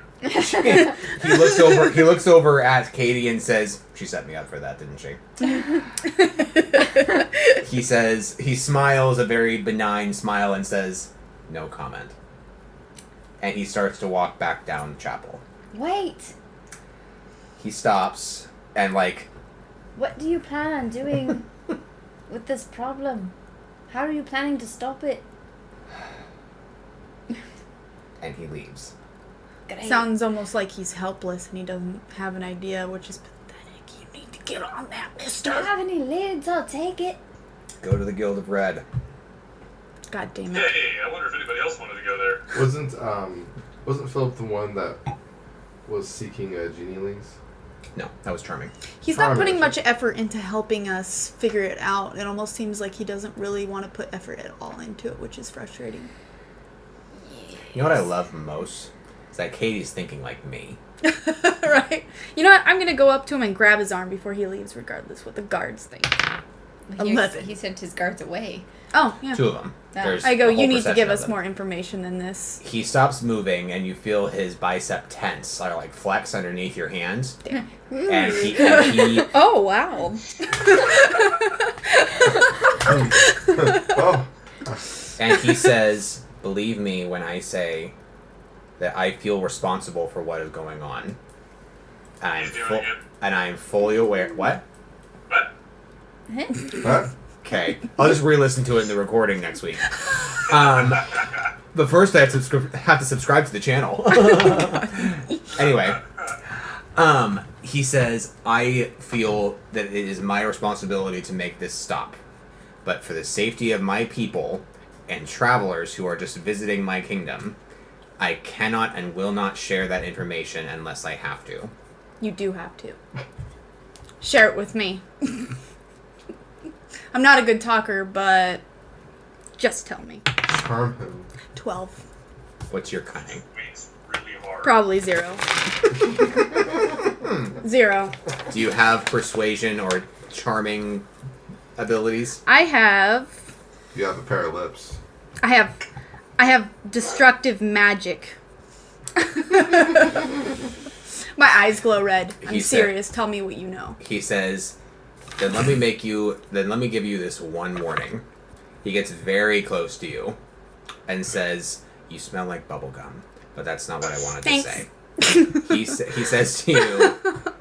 Speaker 1: He looks over at Katie and says, she set me up for that, didn't she? He smiles a very benign smile and says, no comment. And he starts to walk back down the chapel.
Speaker 4: Wait!
Speaker 1: He stops and
Speaker 4: What do you plan on doing with this problem? How are you planning to stop it?
Speaker 1: and he leaves.
Speaker 4: Great.
Speaker 6: Sounds almost like he's helpless and he doesn't have an idea, which is pathetic. You need to get on that,
Speaker 4: Do
Speaker 6: mister.
Speaker 4: you have any lids? I'll take it.
Speaker 1: Go to the Guild of Red.
Speaker 6: God damn it.
Speaker 3: Hey, I wonder if anybody else wanted to go there.
Speaker 2: Wasn't Philip the one that was seeking genielings?
Speaker 1: No, that was Charming.
Speaker 6: He's not putting
Speaker 2: Charming.
Speaker 6: much effort into helping us figure it out. It almost seems like he doesn't really want to put effort at all into it, which is frustrating.
Speaker 1: You know what I love most? Is that Katie's thinking like me.
Speaker 6: Right? You know what? I'm going to go up to him and grab his arm before he leaves, regardless what the guards think. 11.
Speaker 4: He sent his guards away.
Speaker 6: Oh, yeah.
Speaker 1: Two of them.
Speaker 4: Yeah.
Speaker 1: There's
Speaker 6: I go,
Speaker 1: a whole
Speaker 6: you need to
Speaker 1: procession
Speaker 6: give
Speaker 1: of
Speaker 6: us
Speaker 1: them.
Speaker 6: more information than this.
Speaker 1: He stops moving, and you feel his bicep tense, or flex underneath your hands. And he
Speaker 7: Oh, wow.
Speaker 2: Oh,
Speaker 1: and he says, "Believe me when I say that I feel responsible for what is going on, and
Speaker 3: He's doing it.
Speaker 1: I'm fully aware." What?
Speaker 3: But
Speaker 2: huh?
Speaker 1: Okay, I'll just re-listen to it in the recording next week. But first I have to subscribe to the channel. Anyway, he says, I feel that it is my responsibility to make this stop. But for the safety of my people and travelers who are just visiting my kingdom, I cannot and will not share that information unless I have to.
Speaker 6: You do have to. Share it with me. I'm not a good talker, but just tell me.
Speaker 2: Charm him.
Speaker 6: 12.
Speaker 1: What's your cunning?
Speaker 3: wings really hard.
Speaker 6: Probably 0. 0.
Speaker 1: Do you have persuasion or charming abilities?
Speaker 6: I have
Speaker 2: You have a pair of lips.
Speaker 6: I have destructive magic. My eyes glow red. I'm
Speaker 1: He said-
Speaker 6: serious. Tell me what you know.
Speaker 1: He says, then let me give you this one warning. He gets very close to you and says, you smell like bubblegum. But that's not what I wanted
Speaker 6: Thanks.
Speaker 1: to say. He says to you,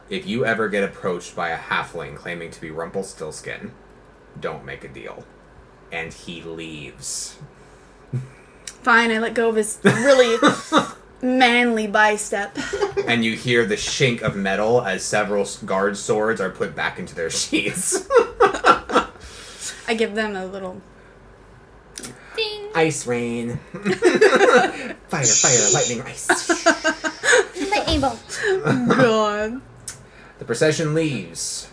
Speaker 1: if you ever get approached by a halfling claiming to be Rumpelstiltskin, don't make a deal. And he leaves.
Speaker 6: Fine, I let go of his really manly bicep.
Speaker 1: And you hear the shink of metal as several guard swords are put back into their sheaths.
Speaker 6: I give them a little...
Speaker 4: Ding.
Speaker 1: Ice rain. Fire, lightning, ice.
Speaker 4: Lightning bolt.
Speaker 6: God.
Speaker 1: The procession leaves,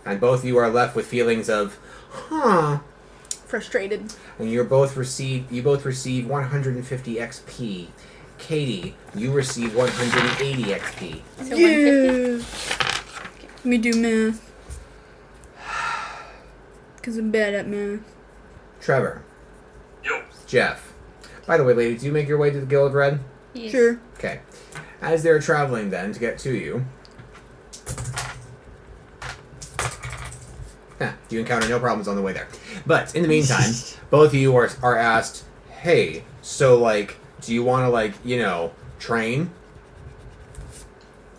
Speaker 1: and both of you are left with feelings of, huh.
Speaker 6: Frustrated.
Speaker 1: And you both receive 150 XP. Katie, you receive 180 XP.
Speaker 4: So 150.
Speaker 6: Let me do math. Because I'm bad at math.
Speaker 1: Trevor,
Speaker 3: Yo.
Speaker 1: Jeff. By the way, ladies, do you make your way to the Guild of Red?
Speaker 4: Yes.
Speaker 6: Sure.
Speaker 1: Okay. As they're traveling then to get to you, you encounter no problems on the way there. But in the meantime, both of you are asked, hey, so like, do you want to like, train?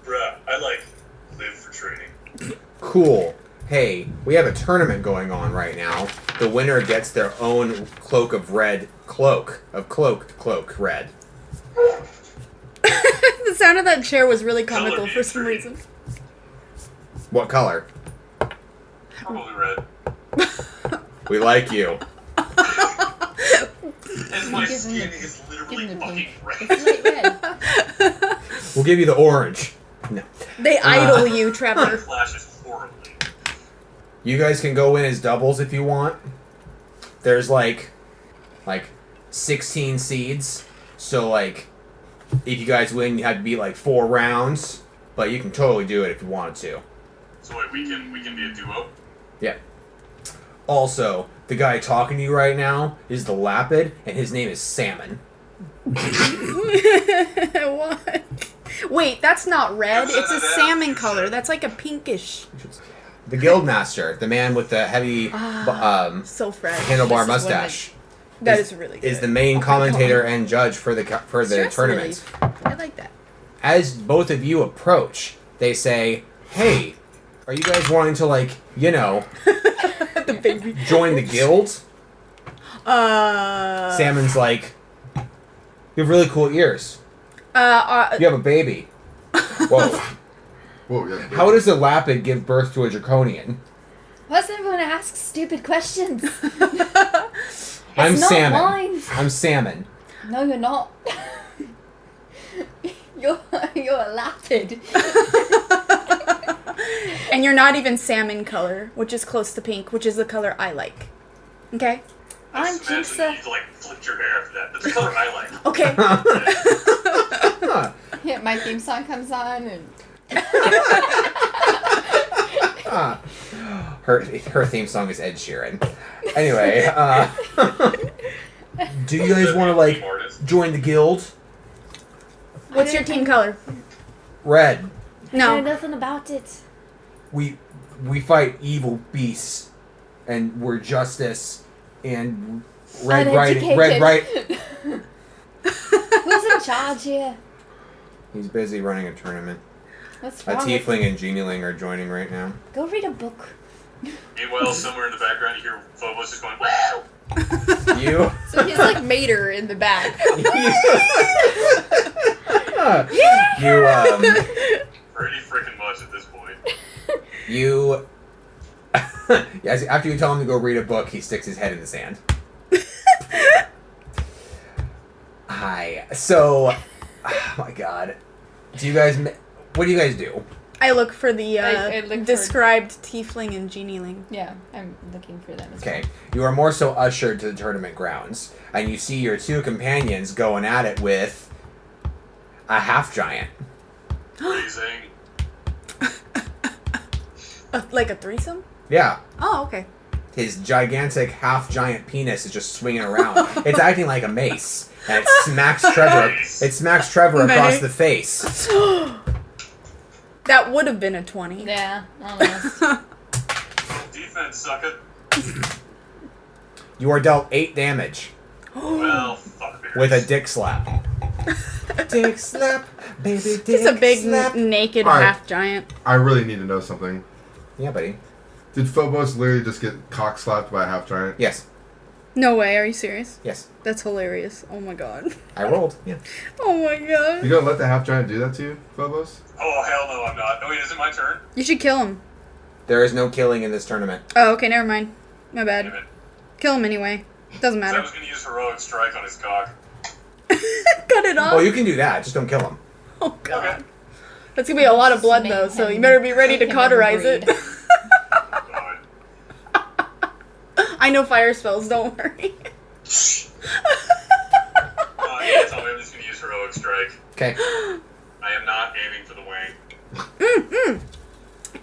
Speaker 3: Bruh, I live for training.
Speaker 1: Cool. Hey, we have a tournament going on right now. The winner gets their own cloak of red cloak red.
Speaker 6: The sound of that chair was really comical for some reason.
Speaker 1: What color?
Speaker 3: Probably red.
Speaker 1: We like you.
Speaker 3: And my skin is literally fucking red.
Speaker 4: It's light red.
Speaker 1: We'll give you the orange. No.
Speaker 6: They idol you, Trevor.
Speaker 3: Flashes horribly.
Speaker 1: You guys can go in as doubles if you want. There's like 16 seeds. So like if you guys win, you have to beat like 4 rounds, but you can totally do it if you wanted to.
Speaker 3: So wait, we can be a duo?
Speaker 1: Yeah. Also, the guy talking to you right now is the Lapid, and his name is Salmon.
Speaker 6: What? Wait, that's not red. It's a salmon color. That's like a pinkish.
Speaker 1: The Guildmaster, the man with the heavy
Speaker 6: So fresh.
Speaker 1: handlebar
Speaker 4: This is
Speaker 1: mustache,
Speaker 6: That is really good.
Speaker 1: is the main commentator and judge for the
Speaker 6: Stress
Speaker 1: tournament.
Speaker 6: relief. I like that.
Speaker 1: As both of you approach, they say, "Hey, are you guys wanting to
Speaker 6: The baby.
Speaker 1: join the guild?" Salmon's like, "You have really cool ears. You have a baby." Whoa.
Speaker 2: Whoa, yeah.
Speaker 1: How does a Lapid give birth to a draconian?
Speaker 4: Why does everyone ask stupid questions?
Speaker 1: I'm
Speaker 4: It's not
Speaker 1: Salmon.
Speaker 4: mine.
Speaker 1: I'm Salmon.
Speaker 4: No, you're not. you're a lapid.
Speaker 6: And you're not even salmon color, which is close to pink, which is the color I like. Okay?
Speaker 4: I'm
Speaker 3: Just imagine
Speaker 4: Jinxa.
Speaker 3: you flipped your hair after that. That's the color I like.
Speaker 6: Okay.
Speaker 4: Yeah, my theme song comes on and
Speaker 1: Her theme song is Ed Sheeran. Anyway, do you guys want to
Speaker 3: Theme artist.
Speaker 1: join the guild?
Speaker 6: What's your team color?
Speaker 1: Red.
Speaker 4: I know
Speaker 6: No.
Speaker 4: nothing about it.
Speaker 1: We fight evil beasts, and we're justice and red riding. Red right.
Speaker 4: Who's in charge here?
Speaker 1: He's busy running a tournament.
Speaker 4: What's
Speaker 1: A
Speaker 4: wrong?
Speaker 1: tiefling and genieling are joining right now.
Speaker 4: Go read a book.
Speaker 3: Meanwhile, somewhere in the background, you hear Phobos just going, "Wow!"
Speaker 1: You.
Speaker 4: So he's like Mater in the back.
Speaker 1: You
Speaker 3: Pretty freaking much at this point.
Speaker 1: You. Yes, after you tell him to go read a book, he sticks his head in the sand. Hi. So, oh my God. Do you guys? What do you guys do?
Speaker 6: I look for the
Speaker 4: I look for-
Speaker 6: described tiefling and genieling.
Speaker 4: Yeah, I'm looking for them as
Speaker 1: Okay, you are more so ushered to the tournament grounds, and you see your 2 companions going at it with A half giant.
Speaker 3: Amazing.
Speaker 6: Like a threesome?
Speaker 1: Yeah.
Speaker 6: Oh, okay.
Speaker 1: His gigantic half giant penis is just swinging around. It's acting like a mace. And it smacks Trevor. It smacks Trevor across
Speaker 6: Nice.
Speaker 1: the face.
Speaker 6: That would have been a 20.
Speaker 4: Yeah, almost.
Speaker 3: Defense, sucker.
Speaker 1: You are dealt 8 damage
Speaker 3: Well, fuck bears.
Speaker 1: with a dick slap. Dick slap, baby dick
Speaker 6: Just a big
Speaker 1: slap.
Speaker 6: naked
Speaker 2: Alright.
Speaker 6: half giant.
Speaker 2: I really need to know something.
Speaker 1: Yeah, buddy.
Speaker 2: Did Phobos literally just get cock slapped by a half giant?
Speaker 1: Yes.
Speaker 7: No way, are you serious?
Speaker 1: Yes.
Speaker 7: That's hilarious. Oh my god.
Speaker 1: I rolled. Yeah.
Speaker 7: Oh my god.
Speaker 2: You gonna let the half giant do that to you, Phobos?
Speaker 3: Oh, hell no, I'm not. Oh, wait, is it my turn?
Speaker 7: You should kill him.
Speaker 1: There is no killing in this tournament.
Speaker 7: Oh, okay, never mind. My
Speaker 3: Damn
Speaker 7: bad.
Speaker 3: it.
Speaker 7: Kill him anyway. Doesn't
Speaker 3: 'Cause I
Speaker 7: matter.
Speaker 3: was gonna use heroic strike on his cock.
Speaker 7: Cut it off.
Speaker 1: Well, you can do that. Just don't kill him.
Speaker 7: Oh
Speaker 3: Okay.
Speaker 7: god. That's gonna be a lot of blood
Speaker 4: Make
Speaker 7: though, so
Speaker 4: him-
Speaker 7: you better be ready to
Speaker 4: make him
Speaker 7: cauterize it.
Speaker 4: breed.
Speaker 3: God.
Speaker 6: I know fire spells, don't worry.
Speaker 3: Yeah, tell me I'm just gonna use heroic strike.
Speaker 1: Okay.
Speaker 3: I am not aiming for the wing.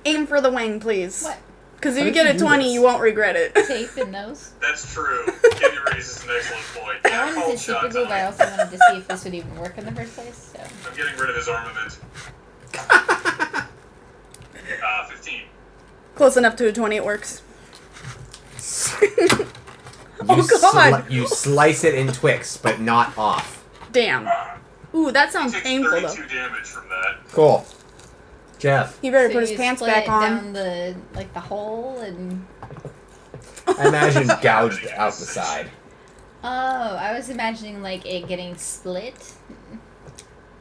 Speaker 6: Aim for the wing, please.
Speaker 4: What?
Speaker 6: Because if
Speaker 1: How
Speaker 6: you
Speaker 1: did
Speaker 6: get
Speaker 1: you
Speaker 6: a
Speaker 1: do
Speaker 6: 20,
Speaker 1: this?
Speaker 6: you won't regret it.
Speaker 4: Tape in those.
Speaker 3: That's true. Give you raises an excellent point.
Speaker 4: I
Speaker 3: Yeah,
Speaker 4: wanted
Speaker 3: cold
Speaker 4: to
Speaker 3: shot
Speaker 4: secretly, but I
Speaker 3: time.
Speaker 4: also wanted to see if this would even work in the first place. So
Speaker 3: I'm getting rid of his armament. 15.
Speaker 6: Close enough to a 20, it works.
Speaker 1: You
Speaker 6: Oh, God.
Speaker 1: you slice it in Twix, but not off.
Speaker 6: Damn. Ooh, that sounds
Speaker 3: Takes
Speaker 6: painful
Speaker 3: 32
Speaker 6: though.
Speaker 3: damage from that.
Speaker 1: Cool. Jeff.
Speaker 6: He better
Speaker 4: So
Speaker 6: put his
Speaker 4: you
Speaker 6: pants
Speaker 4: split
Speaker 6: back
Speaker 4: it
Speaker 6: on.
Speaker 4: down the the hole and.
Speaker 1: I imagine gouged out the side.
Speaker 4: Oh, I was imagining like it getting split.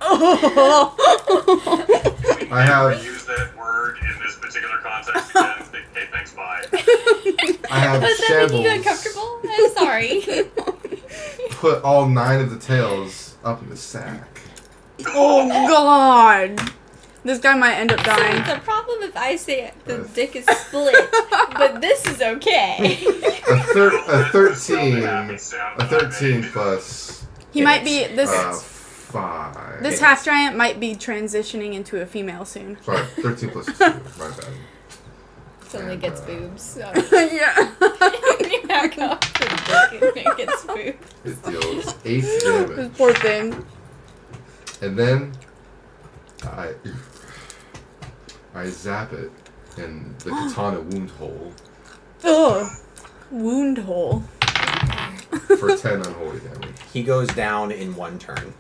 Speaker 6: Oh.
Speaker 3: We
Speaker 2: I have-
Speaker 3: never use that word in this particular context again. Okay, thanks, bye.
Speaker 2: I have
Speaker 4: Was that making you
Speaker 2: shambles.
Speaker 4: uncomfortable? I'm sorry.
Speaker 2: Put all 9 of the tails up in the sack.
Speaker 6: Oh god. This guy might end up
Speaker 4: So
Speaker 6: dying.
Speaker 4: it's a problem if I say the dick is split, but this is okay.
Speaker 2: A 13.
Speaker 3: Happy sound
Speaker 2: A
Speaker 3: that I
Speaker 2: 13
Speaker 3: made.
Speaker 2: plus
Speaker 6: He might be this
Speaker 2: 5.
Speaker 6: this half giant might be transitioning into a female soon.
Speaker 2: Sorry, 13 plus 2. My bad.
Speaker 4: Suddenly gets boobs. So.
Speaker 6: Yeah.
Speaker 4: You back up the dick and it gets boobs.
Speaker 2: It deals 8
Speaker 6: This
Speaker 2: damage.
Speaker 6: poor thing.
Speaker 2: And then I zap it in the katana wound hole
Speaker 6: Ugh. Wound hole.
Speaker 2: for 10 unholy damage.
Speaker 1: He goes down in 1 turn.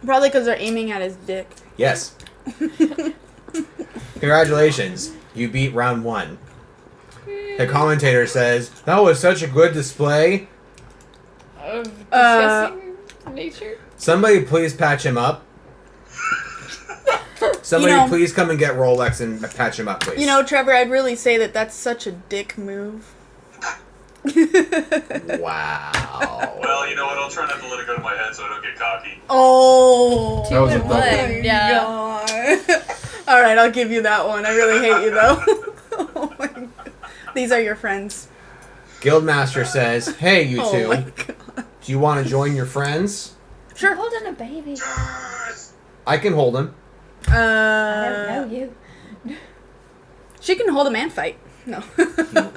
Speaker 6: Probably because they're aiming at his dick.
Speaker 1: Yes. Congratulations. You beat round 1. The commentator says, "That was such a good display.
Speaker 4: Of disgusting nature.
Speaker 1: Somebody please patch him up. Somebody
Speaker 6: You know-
Speaker 1: please come and get Rolex and patch him up, please."
Speaker 6: You know, Trevor, I'd really say that that's such a dick move.
Speaker 1: Wow.
Speaker 3: Well, you know what? I'll try not to let it go to my head so I don't get cocky.
Speaker 6: Oh.
Speaker 2: That was a
Speaker 4: and
Speaker 2: double.
Speaker 4: one, yeah.
Speaker 6: God. All right, I'll give you that one. I really hate you though. Oh my God. These are your friends.
Speaker 1: Guildmaster says, "Hey, you
Speaker 6: Oh
Speaker 1: two,
Speaker 6: my God.
Speaker 1: do you want to join your friends?
Speaker 4: Sure. Holding a baby.
Speaker 1: I can hold him."
Speaker 4: I don't know you.
Speaker 6: She can hold a man fight. No.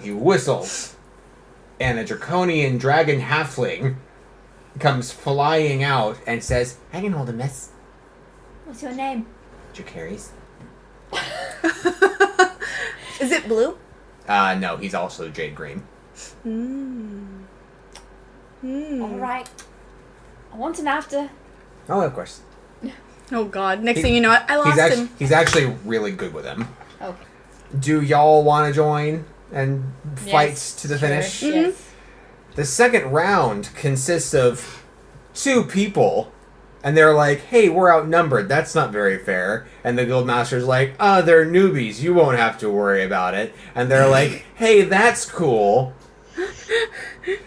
Speaker 1: He whistles, and a draconian dragon halfling comes flying out and says, "I can hold him, miss."
Speaker 4: What's your name?
Speaker 1: Dracaris.
Speaker 6: Is it blue?
Speaker 1: No, he's also jade green.
Speaker 4: All right. I want him after.
Speaker 1: Oh, of course.
Speaker 6: Oh God. Next thing you know, I lost him.
Speaker 1: He's actually really good with him.
Speaker 4: Okay.
Speaker 1: Do y'all want to join and fight
Speaker 4: Yes,
Speaker 1: to the
Speaker 4: sure,
Speaker 1: finish?
Speaker 4: Yes.
Speaker 1: The second round consists of 2 people, and they're like, "Hey, we're outnumbered. That's not very fair." And the guildmaster's like, "They're newbies. You won't have to worry about it." And they're like, "Hey, that's cool.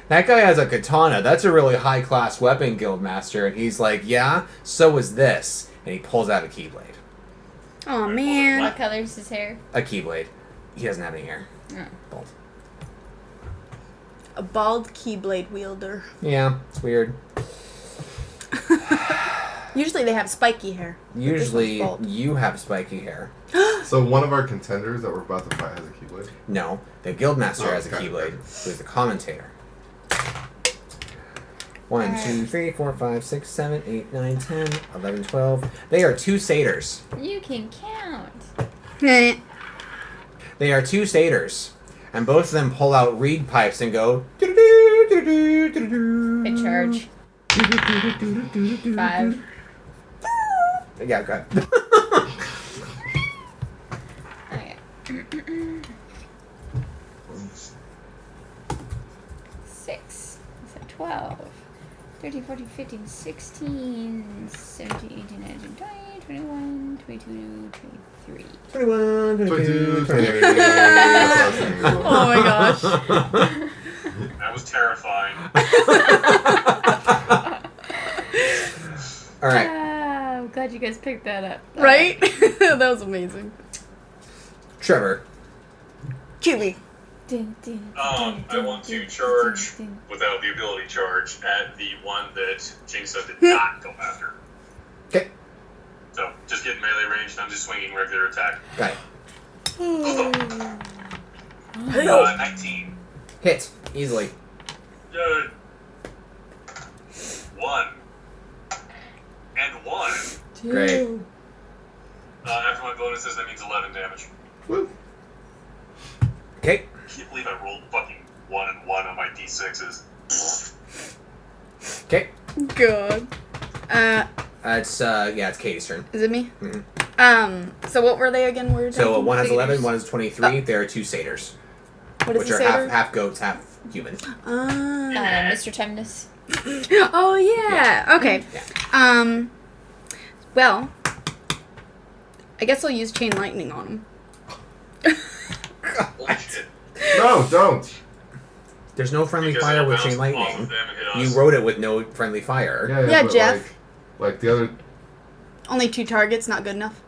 Speaker 1: That guy has a katana. That's a really high-class weapon, guildmaster." And he's like, "Yeah, so is this." And he pulls out a keyblade.
Speaker 6: Oh man.
Speaker 4: What color's his hair?
Speaker 1: A keyblade. He doesn't have any hair.
Speaker 4: Oh.
Speaker 1: Bald.
Speaker 6: A bald keyblade wielder.
Speaker 1: Yeah, it's weird.
Speaker 6: Usually they have spiky hair.
Speaker 1: Usually,
Speaker 6: bald.
Speaker 1: you have spiky hair.
Speaker 2: So one of our contenders that we're about to fight has a Keyblade?
Speaker 1: No, the Guildmaster
Speaker 2: Oh,
Speaker 1: has a
Speaker 2: okay.
Speaker 1: Keyblade, who is the commentator. 1, 2, 3, 4, 5, 6, 7, 8, 9, 10, 11, 12. They are 2 satyrs.
Speaker 4: You can count.
Speaker 6: Heh.
Speaker 1: They are 2 satyrs. And both of them pull out reed pipes and go. "Doo-doo-doo, doo-doo-doo, doo-doo-doo."
Speaker 4: Hit charge. 5.
Speaker 1: Yeah, go ahead.
Speaker 4: Okay. 6. So 12. 13, 14, 15, 16, 17, 18, 19, 20, 21, 22, 23.
Speaker 1: 21, 22,
Speaker 2: 22,
Speaker 1: 23.
Speaker 2: That's what I was thinking.
Speaker 6: Oh my gosh.
Speaker 3: That was terrifying.
Speaker 1: All right.
Speaker 4: I'm glad you guys picked that up.
Speaker 6: Right? That was amazing.
Speaker 1: Trevor.
Speaker 6: Kiwi.
Speaker 3: I want to charge without the ability charge at the one that Jinx did not go after.
Speaker 1: Okay.
Speaker 3: So just get melee range, and I'm just swinging regular attack.
Speaker 1: Got it.
Speaker 3: 19.
Speaker 1: Hit. Easily.
Speaker 3: Good. 1. And 1.
Speaker 1: Great.
Speaker 3: After my bonuses, that means 11 damage.
Speaker 2: Woo.
Speaker 1: Okay.
Speaker 3: I can't believe I rolled fucking 1 and 1 on my d6s.
Speaker 1: Okay.
Speaker 6: Good.
Speaker 1: It's Katie's turn.
Speaker 6: Is it me?
Speaker 1: Mhm.
Speaker 6: So what were they again?
Speaker 1: So one has 11,
Speaker 6: Satyrs.
Speaker 1: one is 23. There are 2 satyrs,
Speaker 6: What is
Speaker 1: which
Speaker 6: a
Speaker 1: are
Speaker 6: satyr?
Speaker 1: half goats, half human.
Speaker 4: Mr. Temnus.
Speaker 6: Oh yeah. Okay.
Speaker 1: Yeah.
Speaker 6: Well, I guess I'll use chain lightning on him.
Speaker 3: Holy shit.
Speaker 2: No, don't.
Speaker 1: There's no friendly
Speaker 3: Because
Speaker 1: fire
Speaker 3: I
Speaker 1: with
Speaker 3: bounced
Speaker 1: chain
Speaker 3: off of
Speaker 1: lightning.
Speaker 3: them and hit
Speaker 1: You
Speaker 3: us.
Speaker 1: wrote it with no friendly fire.
Speaker 6: Yeah,
Speaker 2: but
Speaker 6: Jeff.
Speaker 2: Like the other.
Speaker 6: Only 2 targets, not good enough.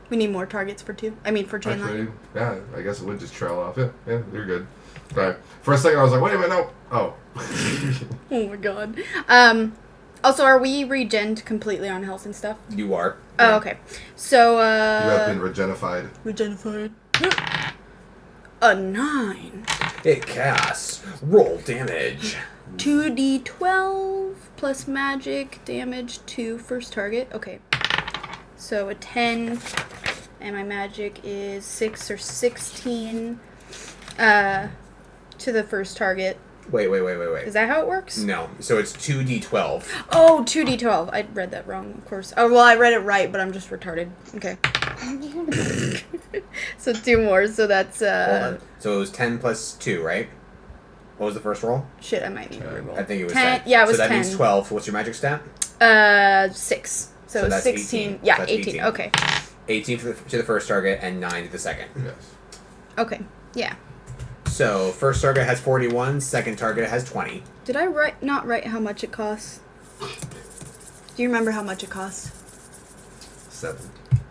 Speaker 6: We need more targets for 2. I mean for chain lightning.
Speaker 2: Actually, yeah, I guess it would just trail off. Yeah, you're good. Alright. For a second, I was like, wait a minute, no. Oh.
Speaker 6: Oh my god. Also, are we regened completely on health and stuff?
Speaker 1: You are.
Speaker 6: Oh, okay. So,
Speaker 2: You have been regenified.
Speaker 6: Regenified. A 9.
Speaker 1: It casts. Roll damage.
Speaker 6: 2d12 plus magic damage to first target. Okay. So a 10, and my magic is 6 or 16 to the first target.
Speaker 1: Wait.
Speaker 6: Is that how it works?
Speaker 1: No. So it's 2d12.
Speaker 6: Oh, 2d12. I read that wrong, of course. Oh, well, I read it right, but I'm just retarded. Okay. So 2 more, so that's,
Speaker 1: Hold on. So it was 10 plus 2, right? What was the first roll?
Speaker 6: shit, I might need to reroll.
Speaker 1: I think it was
Speaker 6: 10.
Speaker 1: 10.
Speaker 6: Yeah, it was
Speaker 1: so that
Speaker 6: 10.
Speaker 1: means 12. What's your magic stat?
Speaker 6: 6. So,
Speaker 1: So that's
Speaker 6: 16.
Speaker 1: 18.
Speaker 6: Yeah,
Speaker 1: That's
Speaker 6: 18.
Speaker 1: 18.
Speaker 6: Okay.
Speaker 1: 18 to the first target and 9 to the second.
Speaker 2: Yes.
Speaker 6: Okay. Yeah.
Speaker 1: So first target has 41, second target has 20.
Speaker 6: Did I not write how much it costs? Do you remember how much it costs?
Speaker 2: 7.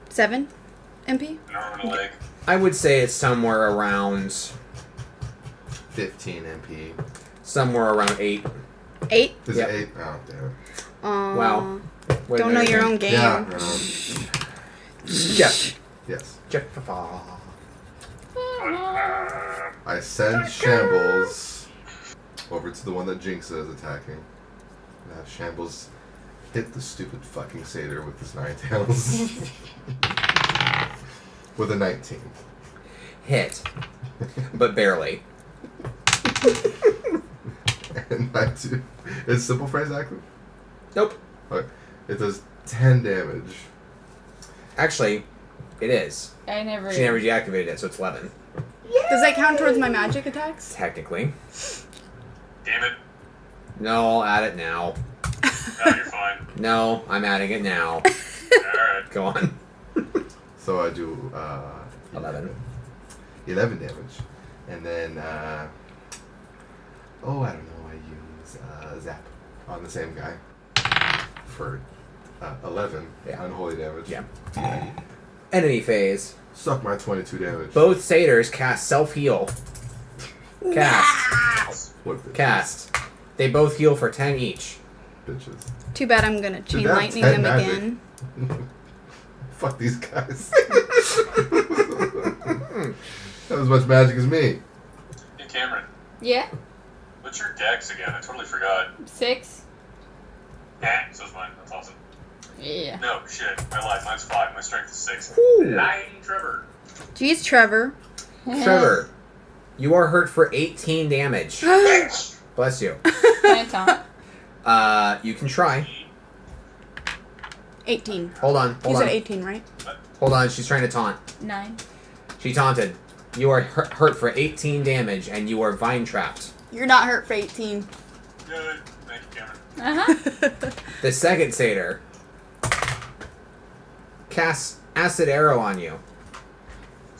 Speaker 6: 7 MP?
Speaker 3: An arm and a leg.
Speaker 1: I would say it's somewhere around
Speaker 2: 15 MP.
Speaker 1: somewhere around 8.
Speaker 6: 8?
Speaker 2: Is
Speaker 1: Yep.
Speaker 2: it 8? Oh, damn it.
Speaker 1: Wow. Wait a
Speaker 6: Don't know
Speaker 1: minute.
Speaker 6: your own game.
Speaker 2: Yeah.
Speaker 1: Jeff.
Speaker 2: Yes.
Speaker 1: Jeff.
Speaker 2: I send Shambles over to the one that Jinx is attacking. And have Shambles hit the stupid fucking satyr with his 9 tails. With a 19.
Speaker 1: Hit. But barely.
Speaker 2: And I do. Is simple phrase active?
Speaker 1: Nope.
Speaker 2: Okay. It does 10 damage.
Speaker 1: Actually, it is.
Speaker 4: I never.
Speaker 1: She never deactivated it, so it's 11.
Speaker 6: Does that count towards my magic attacks?
Speaker 1: Technically.
Speaker 3: Damn it.
Speaker 1: No, I'll add it now.
Speaker 3: No, you're fine.
Speaker 1: No, I'm adding it now.
Speaker 3: Alright.
Speaker 1: Go on.
Speaker 2: So I do
Speaker 1: 11.
Speaker 2: 11 damage. And then, I don't know, I use Zap on the same guy for 11
Speaker 1: Yeah.
Speaker 2: unholy damage.
Speaker 1: Yeah. Enemy phase.
Speaker 2: Suck my 22 damage.
Speaker 1: Both satyrs cast self-heal. Cast.
Speaker 3: Yes.
Speaker 2: What the-
Speaker 1: Cast. They both heal for 10 each.
Speaker 2: bitches.
Speaker 6: Too bad I'm gonna chain
Speaker 2: Dude, that's
Speaker 6: lightning
Speaker 2: 10
Speaker 6: them
Speaker 2: magic.
Speaker 6: again.
Speaker 2: Fuck these guys. Not as much magic as me.
Speaker 3: Hey, Cameron.
Speaker 4: Yeah.
Speaker 3: What's your dex again? I totally forgot.
Speaker 4: 6.
Speaker 3: So's mine. That's awesome.
Speaker 4: Yeah.
Speaker 3: No, shit. I lied. Mine's 5. My strength is 6.
Speaker 1: Ooh.
Speaker 3: 9, Trevor.
Speaker 6: Jeez, Trevor.
Speaker 1: Trevor, you are hurt for 18 damage. Bless you.
Speaker 4: Can I taunt?
Speaker 1: You can try.
Speaker 6: 18.
Speaker 1: Hold on.
Speaker 6: You
Speaker 1: Hold
Speaker 6: said
Speaker 1: on.
Speaker 6: 18, right?
Speaker 1: Hold on. She's trying to taunt.
Speaker 4: 9.
Speaker 1: She taunted. You are hurt for 18 damage, and you are vine trapped.
Speaker 6: You're not hurt for 18.
Speaker 3: Good. Thank you, Cameron.
Speaker 4: Uh-huh.
Speaker 1: The second satyr casts acid arrow on you.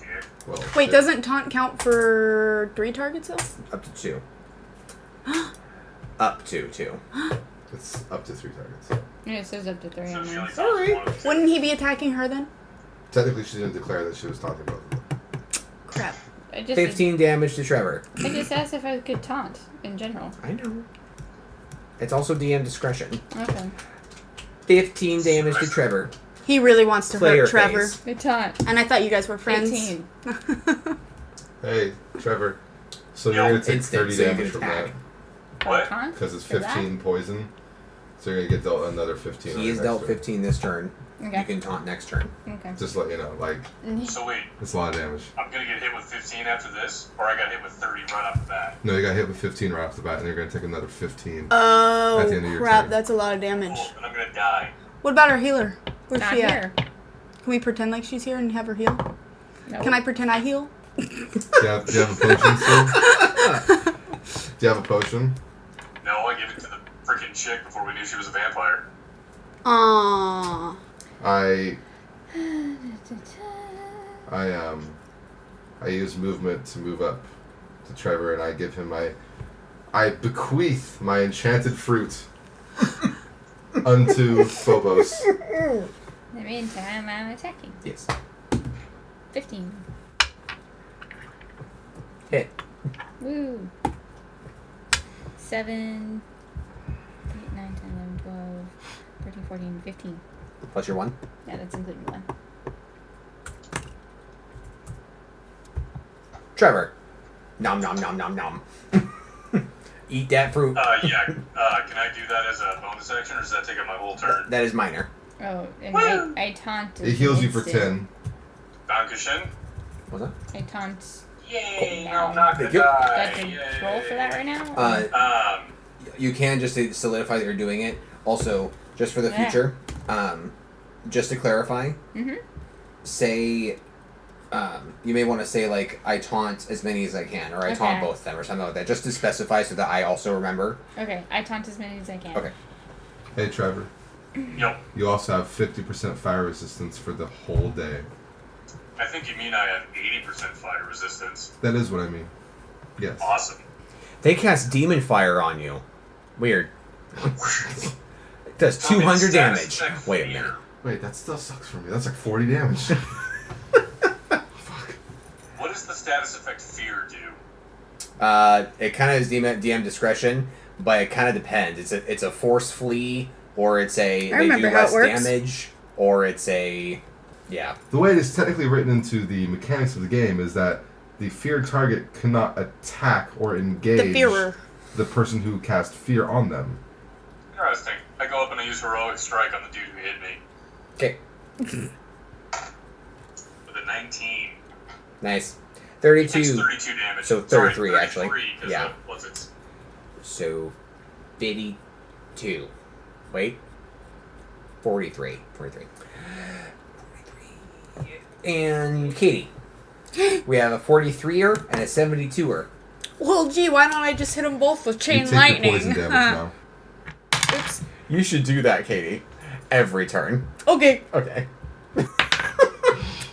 Speaker 3: Yeah.
Speaker 2: Well,
Speaker 6: Wait, doesn't taunt count for 3 targets though?
Speaker 1: Up to 2. Up to 2.
Speaker 2: it's up to 3 targets.
Speaker 4: Yeah, it says up to 3
Speaker 3: So
Speaker 4: on
Speaker 3: she only
Speaker 4: mine.
Speaker 3: touches
Speaker 1: Sorry.
Speaker 3: one of the two.
Speaker 6: Wouldn't he be attacking her then?
Speaker 2: Technically, she didn't declare that she was talking about them.
Speaker 6: Crap.
Speaker 4: I just
Speaker 1: 15 damage to Trevor.
Speaker 4: I just asked if I could taunt in general.
Speaker 1: I know. It's also DM discretion.
Speaker 4: Okay.
Speaker 1: 15 damage to Trevor.
Speaker 6: He really wants to
Speaker 1: Player
Speaker 6: hurt Trevor.
Speaker 1: phase.
Speaker 4: Good taunt.
Speaker 6: And I thought you guys were friends.
Speaker 4: 18.
Speaker 2: Hey, Trevor. So
Speaker 3: Yo,
Speaker 2: you're going to take
Speaker 1: instant,
Speaker 2: 30
Speaker 1: so you
Speaker 2: damage
Speaker 1: can
Speaker 2: from
Speaker 1: attack.
Speaker 2: that.
Speaker 3: What?
Speaker 4: Taunt?
Speaker 2: Because it's
Speaker 4: For that?
Speaker 2: 15 poison. So you're going to get dealt another 15. on
Speaker 1: He
Speaker 2: your
Speaker 1: is
Speaker 2: next
Speaker 1: dealt
Speaker 2: turn.
Speaker 1: 15 this turn.
Speaker 4: Okay.
Speaker 1: You can taunt next turn.
Speaker 4: Okay.
Speaker 2: Just let you know, like,
Speaker 3: So wait,
Speaker 2: it's a lot of damage.
Speaker 3: I'm gonna get hit with 15 after this, or I got hit with 30 right off the bat.
Speaker 2: No, you got hit with 15 right off the bat, and you're going to take another 15.
Speaker 6: Oh,
Speaker 2: At the end of your
Speaker 6: crap.
Speaker 2: turn.
Speaker 6: That's a lot of damage.
Speaker 3: Cool, and I'm gonna die.
Speaker 6: What about our healer? Where's
Speaker 4: Not
Speaker 6: she at?
Speaker 4: here.
Speaker 6: Can we pretend like she's here and have her heal?
Speaker 4: No.
Speaker 6: Can I pretend I heal?
Speaker 2: Do you have a potion still? Do you have a potion?
Speaker 3: No, I gave it to the freaking chick before we knew she was a vampire.
Speaker 6: Aww.
Speaker 2: I use movement to move up to Trevor, and I give him I bequeath my enchanted fruit unto Phobos.
Speaker 4: In the meantime, I'm attacking.
Speaker 1: Yes.
Speaker 4: 15.
Speaker 1: Hit.
Speaker 4: Woo. 7, 8, 9, 10, 11, 12, 13, 14, 15.
Speaker 1: Plus your 1.
Speaker 4: Yeah, that's including 1.
Speaker 1: Trevor. Nom nom nom nom nom. Eat that fruit.
Speaker 3: Yeah. Can I do that as a bonus action, or does that take up my whole turn?
Speaker 1: That is minor.
Speaker 4: Oh, and
Speaker 3: Woo!
Speaker 4: I taunt.
Speaker 2: It heals you for
Speaker 4: instant.
Speaker 2: 10.
Speaker 3: Dankeschön.
Speaker 1: What's that?
Speaker 4: I taunt.
Speaker 3: Yay!
Speaker 4: Now.
Speaker 3: I'm not gonna
Speaker 1: Thank you.
Speaker 4: Do I
Speaker 3: die.
Speaker 4: have to
Speaker 3: Yay.
Speaker 4: roll for that right now?
Speaker 1: You can just to solidify that you're doing it. Also, just for the
Speaker 4: Yeah.
Speaker 1: future, just to clarify,
Speaker 4: Mm-hmm.
Speaker 1: say, you may want to say, like, I taunt as many as I can, or I taunt
Speaker 4: Okay.
Speaker 1: both of them, or something like that, just to specify so that I also remember.
Speaker 4: Okay, I taunt as many as I can.
Speaker 1: Okay.
Speaker 2: Hey, Trevor.
Speaker 3: Yo,
Speaker 2: You also have 50% fire resistance for the whole day.
Speaker 3: I think you mean I have 80% fire resistance.
Speaker 2: That is what I mean. Yes.
Speaker 3: Awesome.
Speaker 1: They cast Demon Fire on you. Weird. It does
Speaker 3: Tell me
Speaker 1: 200
Speaker 3: the
Speaker 1: damage.
Speaker 3: status effect
Speaker 1: Wait a
Speaker 3: fear.
Speaker 1: minute.
Speaker 2: Wait, that still sucks for me. That's like 40 damage. Fuck.
Speaker 3: What does the status effect fear do?
Speaker 1: It kind of is DM discretion, but it kind of depends. It's a force flee, or it's a
Speaker 6: I remember
Speaker 1: they do
Speaker 6: how it
Speaker 1: less
Speaker 6: works.
Speaker 1: damage, or it's a yeah.
Speaker 2: The way it is technically written into the mechanics of the game is that the feared target cannot attack or engage
Speaker 6: The fearer.
Speaker 2: the person who cast fear on them.
Speaker 3: Interesting. I go up and I use heroic strike on the dude who hit me
Speaker 1: Okay,
Speaker 3: with a 19.
Speaker 1: nice.
Speaker 3: It takes
Speaker 1: 32.
Speaker 3: 32 damage.
Speaker 1: So 33 actually.
Speaker 3: 'cause
Speaker 1: Yeah.
Speaker 3: of what's its
Speaker 1: So 52. Wait. 43. 43. And Katie. We have a 43er and a 72er.
Speaker 6: Well, gee, why don't I just hit them both with
Speaker 2: You
Speaker 6: chain
Speaker 2: take
Speaker 6: lightning?
Speaker 2: the poison damage now.
Speaker 6: Oops.
Speaker 1: You should do that, Katie. Every turn.
Speaker 6: Okay.
Speaker 1: Okay.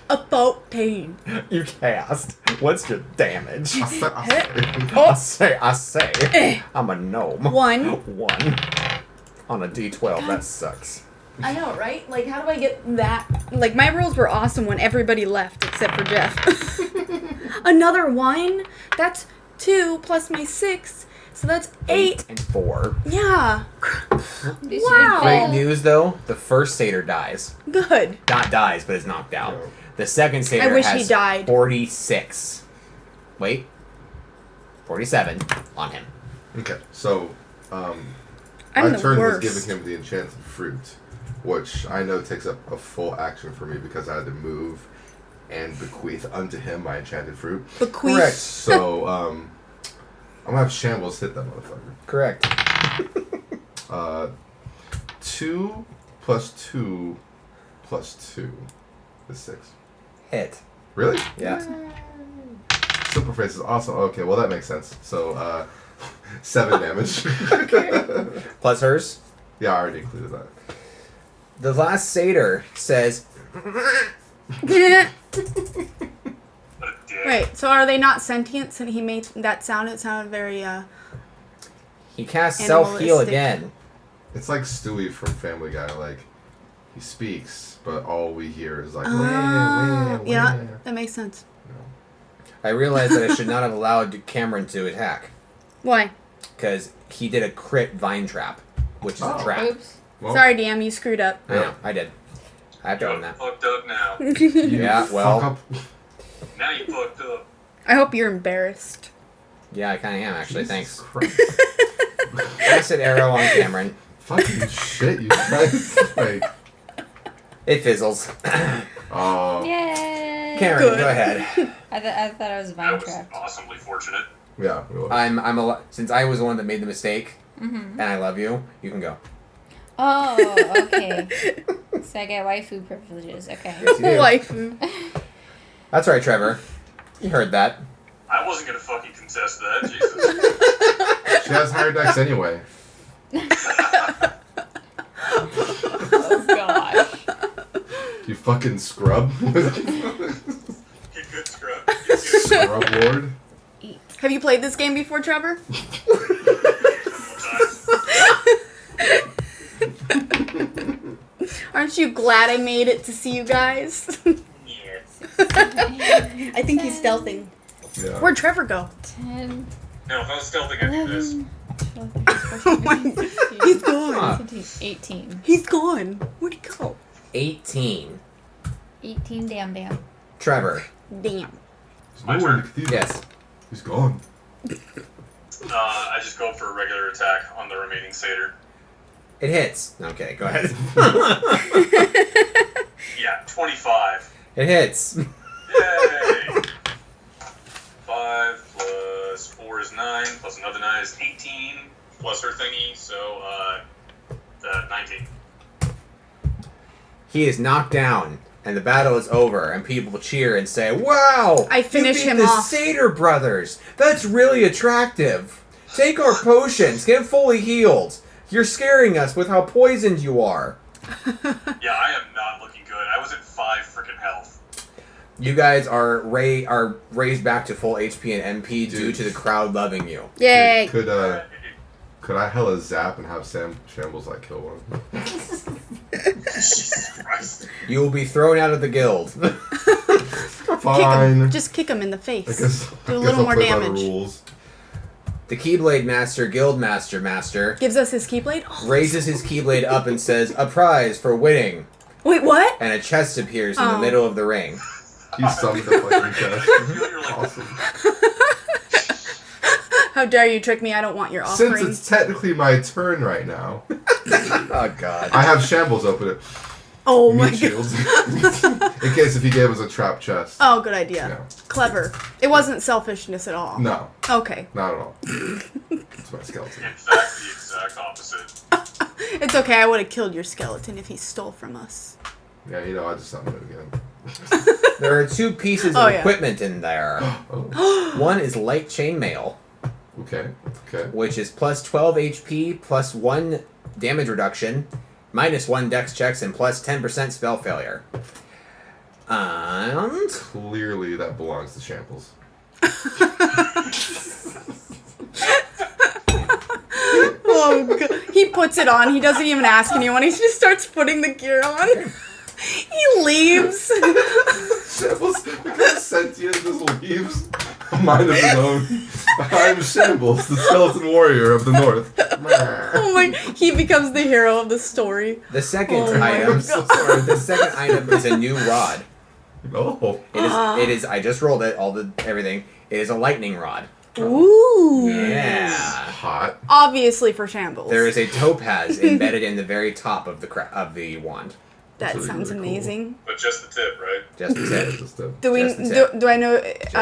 Speaker 6: About pain.
Speaker 1: You cast. What's your damage?
Speaker 6: Oh.
Speaker 1: I say. I'm a gnome.
Speaker 6: 1.
Speaker 1: 1. On a D12, that sucks.
Speaker 6: I know, right? Like, how do I get that? Like, my rolls were awesome when everybody left except for Jeff. Another 1? That's 2 plus my 6. So that's 8.
Speaker 1: And 4.
Speaker 6: Yeah.
Speaker 4: This
Speaker 6: Wow.
Speaker 4: should
Speaker 1: Great
Speaker 4: be-
Speaker 1: news, though. The first satyr dies.
Speaker 6: Good.
Speaker 1: Not dies, but is knocked out.
Speaker 2: No.
Speaker 1: The second satyr
Speaker 6: wish
Speaker 1: has
Speaker 6: he died.
Speaker 1: 46. Wait. 47 on him.
Speaker 2: Okay, so
Speaker 6: I'm
Speaker 2: my
Speaker 6: the
Speaker 2: turn
Speaker 6: worst.
Speaker 2: was giving him the enchanted fruit, which I know takes up a full action for me because I had to move and bequeath unto him my enchanted fruit.
Speaker 6: Bequeath.
Speaker 1: Correct.
Speaker 2: So I'm gonna have Shambles hit that motherfucker.
Speaker 1: Correct.
Speaker 2: 2 plus 2 plus 2 is 6.
Speaker 1: Hit.
Speaker 2: Really?
Speaker 1: Yeah.
Speaker 2: Superface is awesome. Okay, well that makes sense. So 7 damage.
Speaker 1: Plus hers.
Speaker 2: Yeah, I already included that.
Speaker 1: The last satyr says,
Speaker 3: What a dick.
Speaker 6: Wait, so are they not sentient? So he made that sound. It sounded very,
Speaker 1: he casts self-heal
Speaker 6: Animalistic.
Speaker 1: again.
Speaker 2: It's like Stewie from Family Guy. Like he speaks, but all we hear is like
Speaker 6: yeah, that makes sense.
Speaker 1: I realized that I should not have allowed Cameron to attack.
Speaker 6: Why?
Speaker 1: Because he did a crit vine trap, which is a
Speaker 2: Oh.
Speaker 1: trap.
Speaker 4: Oops.
Speaker 2: Well,
Speaker 6: Sorry, DM, you screwed up.
Speaker 1: I know, I did. I have to
Speaker 3: You're
Speaker 1: own that.
Speaker 3: fucked up now.
Speaker 1: Yeah, well,
Speaker 2: fuck up.
Speaker 3: Now you fucked up.
Speaker 6: I hope you're embarrassed.
Speaker 1: yeah, I kind of am, actually. Thanks.
Speaker 2: Christ.
Speaker 1: Acid arrow on Cameron.
Speaker 2: Fucking shit, you guys. Like,
Speaker 1: It fizzles.
Speaker 2: oh,
Speaker 4: Yay!
Speaker 1: Cameron,
Speaker 6: Good.
Speaker 1: go ahead.
Speaker 4: I thought I was
Speaker 3: I
Speaker 4: vine
Speaker 3: was
Speaker 4: trapped.
Speaker 3: awesomely fortunate.
Speaker 2: yeah. we will.
Speaker 1: Since I was the one that made the mistake,
Speaker 4: Mm-hmm.
Speaker 1: and I love you, you can go.
Speaker 4: Oh, okay. So I get waifu privileges. Okay.
Speaker 1: Yes, you do.
Speaker 6: Waifu.
Speaker 1: That's right, Trevor. You heard that.
Speaker 3: I wasn't gonna fucking contest that. Jesus.
Speaker 2: She has higher decks anyway.
Speaker 4: Oh gosh.
Speaker 2: You fucking scrub.
Speaker 3: Good scrub. Good
Speaker 2: Scrub lord.
Speaker 6: Have you played this game before, Trevor? Aren't you glad I made it to see you guys?
Speaker 3: Yeah.
Speaker 6: I think he's stealthing.
Speaker 2: Yeah.
Speaker 6: Where'd Trevor go?
Speaker 4: 10,
Speaker 3: No, if I was stealthing, I'd do this.
Speaker 4: 11, 12, 13, 14, 15,
Speaker 6: He's gone.
Speaker 1: Huh.
Speaker 4: 17, 18.
Speaker 6: He's gone. Where'd he go?
Speaker 1: 18.
Speaker 4: 18 damn.
Speaker 1: Trevor.
Speaker 6: Damn.
Speaker 3: My
Speaker 2: Lord,
Speaker 3: turn.
Speaker 2: Cathedral.
Speaker 1: Yes.
Speaker 2: He's gone.
Speaker 3: I just go for a regular attack on the remaining satyr.
Speaker 1: It hits. Okay, go ahead.
Speaker 3: Yeah, 25.
Speaker 1: It hits.
Speaker 3: Yay! 5 plus 4 is 9, plus another 9 is 18, plus her thingy, so 19.
Speaker 1: He is knocked down, and the battle is over, and people cheer and say, "Wow!
Speaker 6: I finish
Speaker 1: you beat
Speaker 6: him
Speaker 1: the
Speaker 6: off."
Speaker 1: Satyr brothers. That's really attractive. Take our potions. Get fully healed. You're scaring us with how poisoned you are."
Speaker 3: Yeah, I am not looking good. I was at 5 freaking health.
Speaker 1: You guys are raised back to full HP and MP due
Speaker 2: Dude.
Speaker 1: to the crowd loving you.
Speaker 6: Yay.
Speaker 2: Could I hella zap and have Shambles like kill one?
Speaker 3: Jesus Christ.
Speaker 1: You will be thrown out of the guild.
Speaker 2: Fine.
Speaker 6: Just kick him in the
Speaker 2: I
Speaker 6: face.
Speaker 2: guess,
Speaker 6: Do a
Speaker 2: I guess
Speaker 6: little
Speaker 2: I'll
Speaker 6: more
Speaker 2: play by the
Speaker 6: damage.
Speaker 2: rules.
Speaker 1: The Keyblade Master, Guild Master,
Speaker 6: Gives us his keyblade. Oh.
Speaker 1: raises his Keyblade up and says, "A prize for winning."
Speaker 6: Wait, what?
Speaker 1: And a chest appears in the
Speaker 6: Oh.
Speaker 1: middle of the ring.
Speaker 2: He summoned the fucking chest.
Speaker 3: You're like,
Speaker 2: Awesome.
Speaker 6: How dare you trick me? I don't want your offering.
Speaker 2: Since it's technically my turn right now,
Speaker 1: Oh God.
Speaker 2: I have Shambles open it.
Speaker 6: Oh my
Speaker 2: Meat
Speaker 6: god.
Speaker 2: shields. In case if he gave us a trap chest.
Speaker 6: Oh, good idea.
Speaker 2: No.
Speaker 6: Clever. It wasn't selfishness at all.
Speaker 2: No,
Speaker 6: Okay.
Speaker 2: not at all. It's my skeleton.
Speaker 3: in fact, the exact opposite.
Speaker 6: It's okay. I would have killed your skeleton if he stole from us.
Speaker 2: Yeah, you know, I just summoned it again.
Speaker 1: There are 2 pieces
Speaker 6: Oh,
Speaker 1: of
Speaker 6: yeah.
Speaker 1: equipment in there.
Speaker 2: Oh,
Speaker 1: One is light chainmail,
Speaker 2: okay.
Speaker 1: which is plus 12 HP, plus 1 damage reduction, minus 1 dex checks, and plus 10% spell failure. And
Speaker 2: Clearly that belongs to Shambles.
Speaker 6: Oh god. He puts it on. He doesn't even ask anyone. He just starts putting the gear on. He leaves.
Speaker 2: Shambles becomes sentient and just leaves. Mind of his own. I'm Shambles, the skeleton warrior of the north.
Speaker 7: Oh my! He becomes the hero of the story.
Speaker 1: The second
Speaker 7: Oh my
Speaker 1: item.
Speaker 7: God.
Speaker 1: Sorry, the second item is a new rod.
Speaker 2: Oh.
Speaker 1: It is. I just rolled it. Everything. It is a lightning rod.
Speaker 7: Ooh.
Speaker 1: Yeah.
Speaker 2: Hot.
Speaker 7: Obviously for Shambles.
Speaker 1: There is a topaz embedded in the very top of the wand.
Speaker 7: That
Speaker 2: That's
Speaker 7: sounds
Speaker 2: really cool.
Speaker 7: amazing.
Speaker 3: But just the tip, right?
Speaker 1: Just the tip.
Speaker 2: Just a-
Speaker 7: Do we?
Speaker 1: Just the tip.
Speaker 7: Do I know?
Speaker 1: Just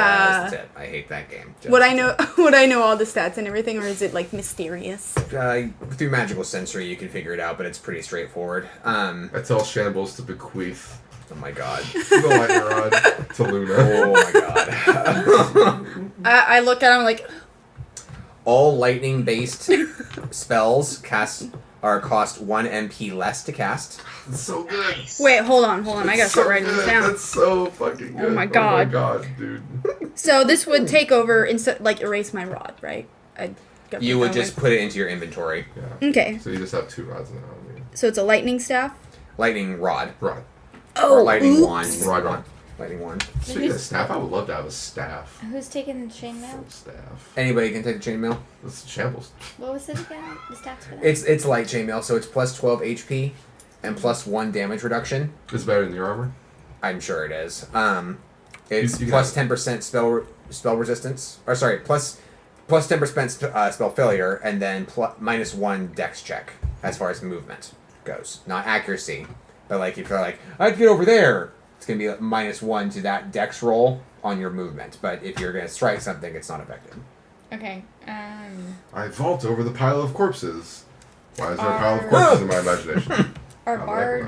Speaker 1: the tip. I hate that game. Just
Speaker 7: Would
Speaker 1: the
Speaker 7: I know? Would I know all the stats and everything, or is it like mysterious?
Speaker 1: tip. Through magical sensory, you can figure it out, but it's pretty straightforward.
Speaker 2: I tell Shambles to bequeath
Speaker 1: Oh my god.
Speaker 2: the lightning rod to Luna.
Speaker 1: Oh my god.
Speaker 7: I look at him like,
Speaker 1: All lightning-based spells cost 1 MP less to cast.
Speaker 2: It's so good.
Speaker 7: wait, hold on. I gotta
Speaker 2: It's
Speaker 7: start
Speaker 2: so
Speaker 7: writing this
Speaker 2: good.
Speaker 7: down.
Speaker 2: That's so fucking good.
Speaker 7: Oh my god.
Speaker 2: Oh my god, dude.
Speaker 7: So this would take over instead, like erase my rod, right? I got
Speaker 1: You
Speaker 7: that
Speaker 1: would
Speaker 7: way.
Speaker 1: just put it into your inventory.
Speaker 2: Yeah.
Speaker 7: Okay,
Speaker 2: So you just have 2 rods now. I mean,
Speaker 7: so it's a lightning staff.
Speaker 1: Lightning rod.
Speaker 2: rod.
Speaker 1: Or lightning
Speaker 7: oops.
Speaker 1: wand.
Speaker 2: Rod.
Speaker 1: Lightning wand.
Speaker 2: Speaking of staff, I would love to have a staff.
Speaker 4: Who's taking the chainmail?
Speaker 2: Full staff.
Speaker 1: Anybody can take the chainmail.
Speaker 2: That's Shambles.
Speaker 4: What was it again? The stats for that?
Speaker 1: It's light chainmail, so it's plus 12 HP and plus 1 damage reduction.
Speaker 2: It's better than your armor.
Speaker 1: I'm sure it is. It's
Speaker 2: You
Speaker 1: plus
Speaker 2: got
Speaker 1: 10% spell resistance. Or sorry, plus 10% spell failure, and then minus 1 dex check as far as movement goes. Not accuracy, but like if you're like, I'd get over there, it's gonna be like minus 1 to that dex roll on your movement. But if you're gonna strike something, it's not affected.
Speaker 4: Okay.
Speaker 2: I vault over the pile of corpses. Why is there a pile of corpses in my imagination?
Speaker 4: Are
Speaker 2: I like
Speaker 4: bard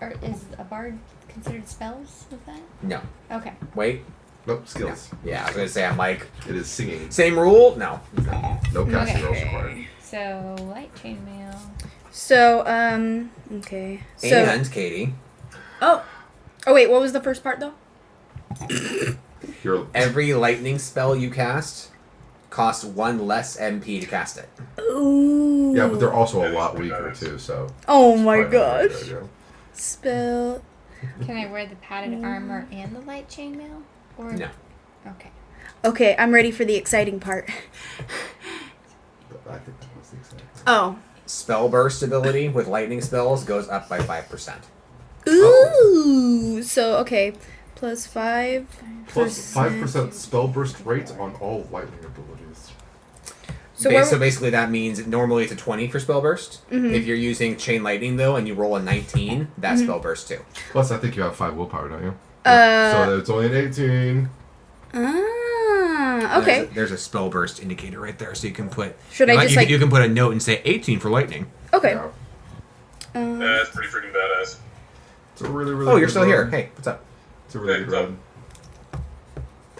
Speaker 2: Lazarus.
Speaker 4: is a bard considered spells with that?
Speaker 1: No.
Speaker 4: Okay.
Speaker 1: Wait.
Speaker 2: Nope, skills.
Speaker 1: Yeah, I was gonna say I'm like
Speaker 2: It is singing.
Speaker 1: same rule. No.
Speaker 2: No casting
Speaker 4: Okay.
Speaker 2: rolls required.
Speaker 4: So light chainmail.
Speaker 7: So okay. So
Speaker 1: And Katie,
Speaker 7: oh wait, what was the first part though?
Speaker 2: You're,
Speaker 1: every lightning spell you cast costs 1 less MP to cast it.
Speaker 7: Ooh.
Speaker 2: yeah, but they're also a lot weaker too, so.
Speaker 7: Oh my
Speaker 2: probably not a good
Speaker 7: gosh.
Speaker 2: idea.
Speaker 7: Spell.
Speaker 4: Can I wear the padded armor and the light chainmail? Or
Speaker 1: No.
Speaker 4: Okay.
Speaker 7: Okay, I'm ready for the exciting part.
Speaker 2: But I think that was the exciting.
Speaker 7: Oh.
Speaker 1: Spell burst ability with lightning spells goes up by 5%.
Speaker 7: Ooh. So okay, plus 5.
Speaker 2: Plus 5% spell burst rate on all lightning abilities.
Speaker 7: So
Speaker 1: So basically that means normally it's a 20 for spell burst.
Speaker 7: Mm-hmm.
Speaker 1: If you're using chain lightning though and you roll a 19, that's spell burst too.
Speaker 2: Plus, I think you have 5 willpower, don't you? So it's only an 18.
Speaker 7: Okay.
Speaker 1: There's a spell burst indicator right there, so you can put.
Speaker 7: Should I just, like-
Speaker 1: You can put a note and say 18 for lightning.
Speaker 7: Okay.
Speaker 2: Yeah.
Speaker 3: That's pretty freaking badass.
Speaker 2: It's a really, really
Speaker 1: Oh, you're
Speaker 2: good
Speaker 1: still here.
Speaker 2: run.
Speaker 1: Hey, what's up?
Speaker 2: It's a really
Speaker 3: Hey,
Speaker 2: good
Speaker 3: what's
Speaker 2: run.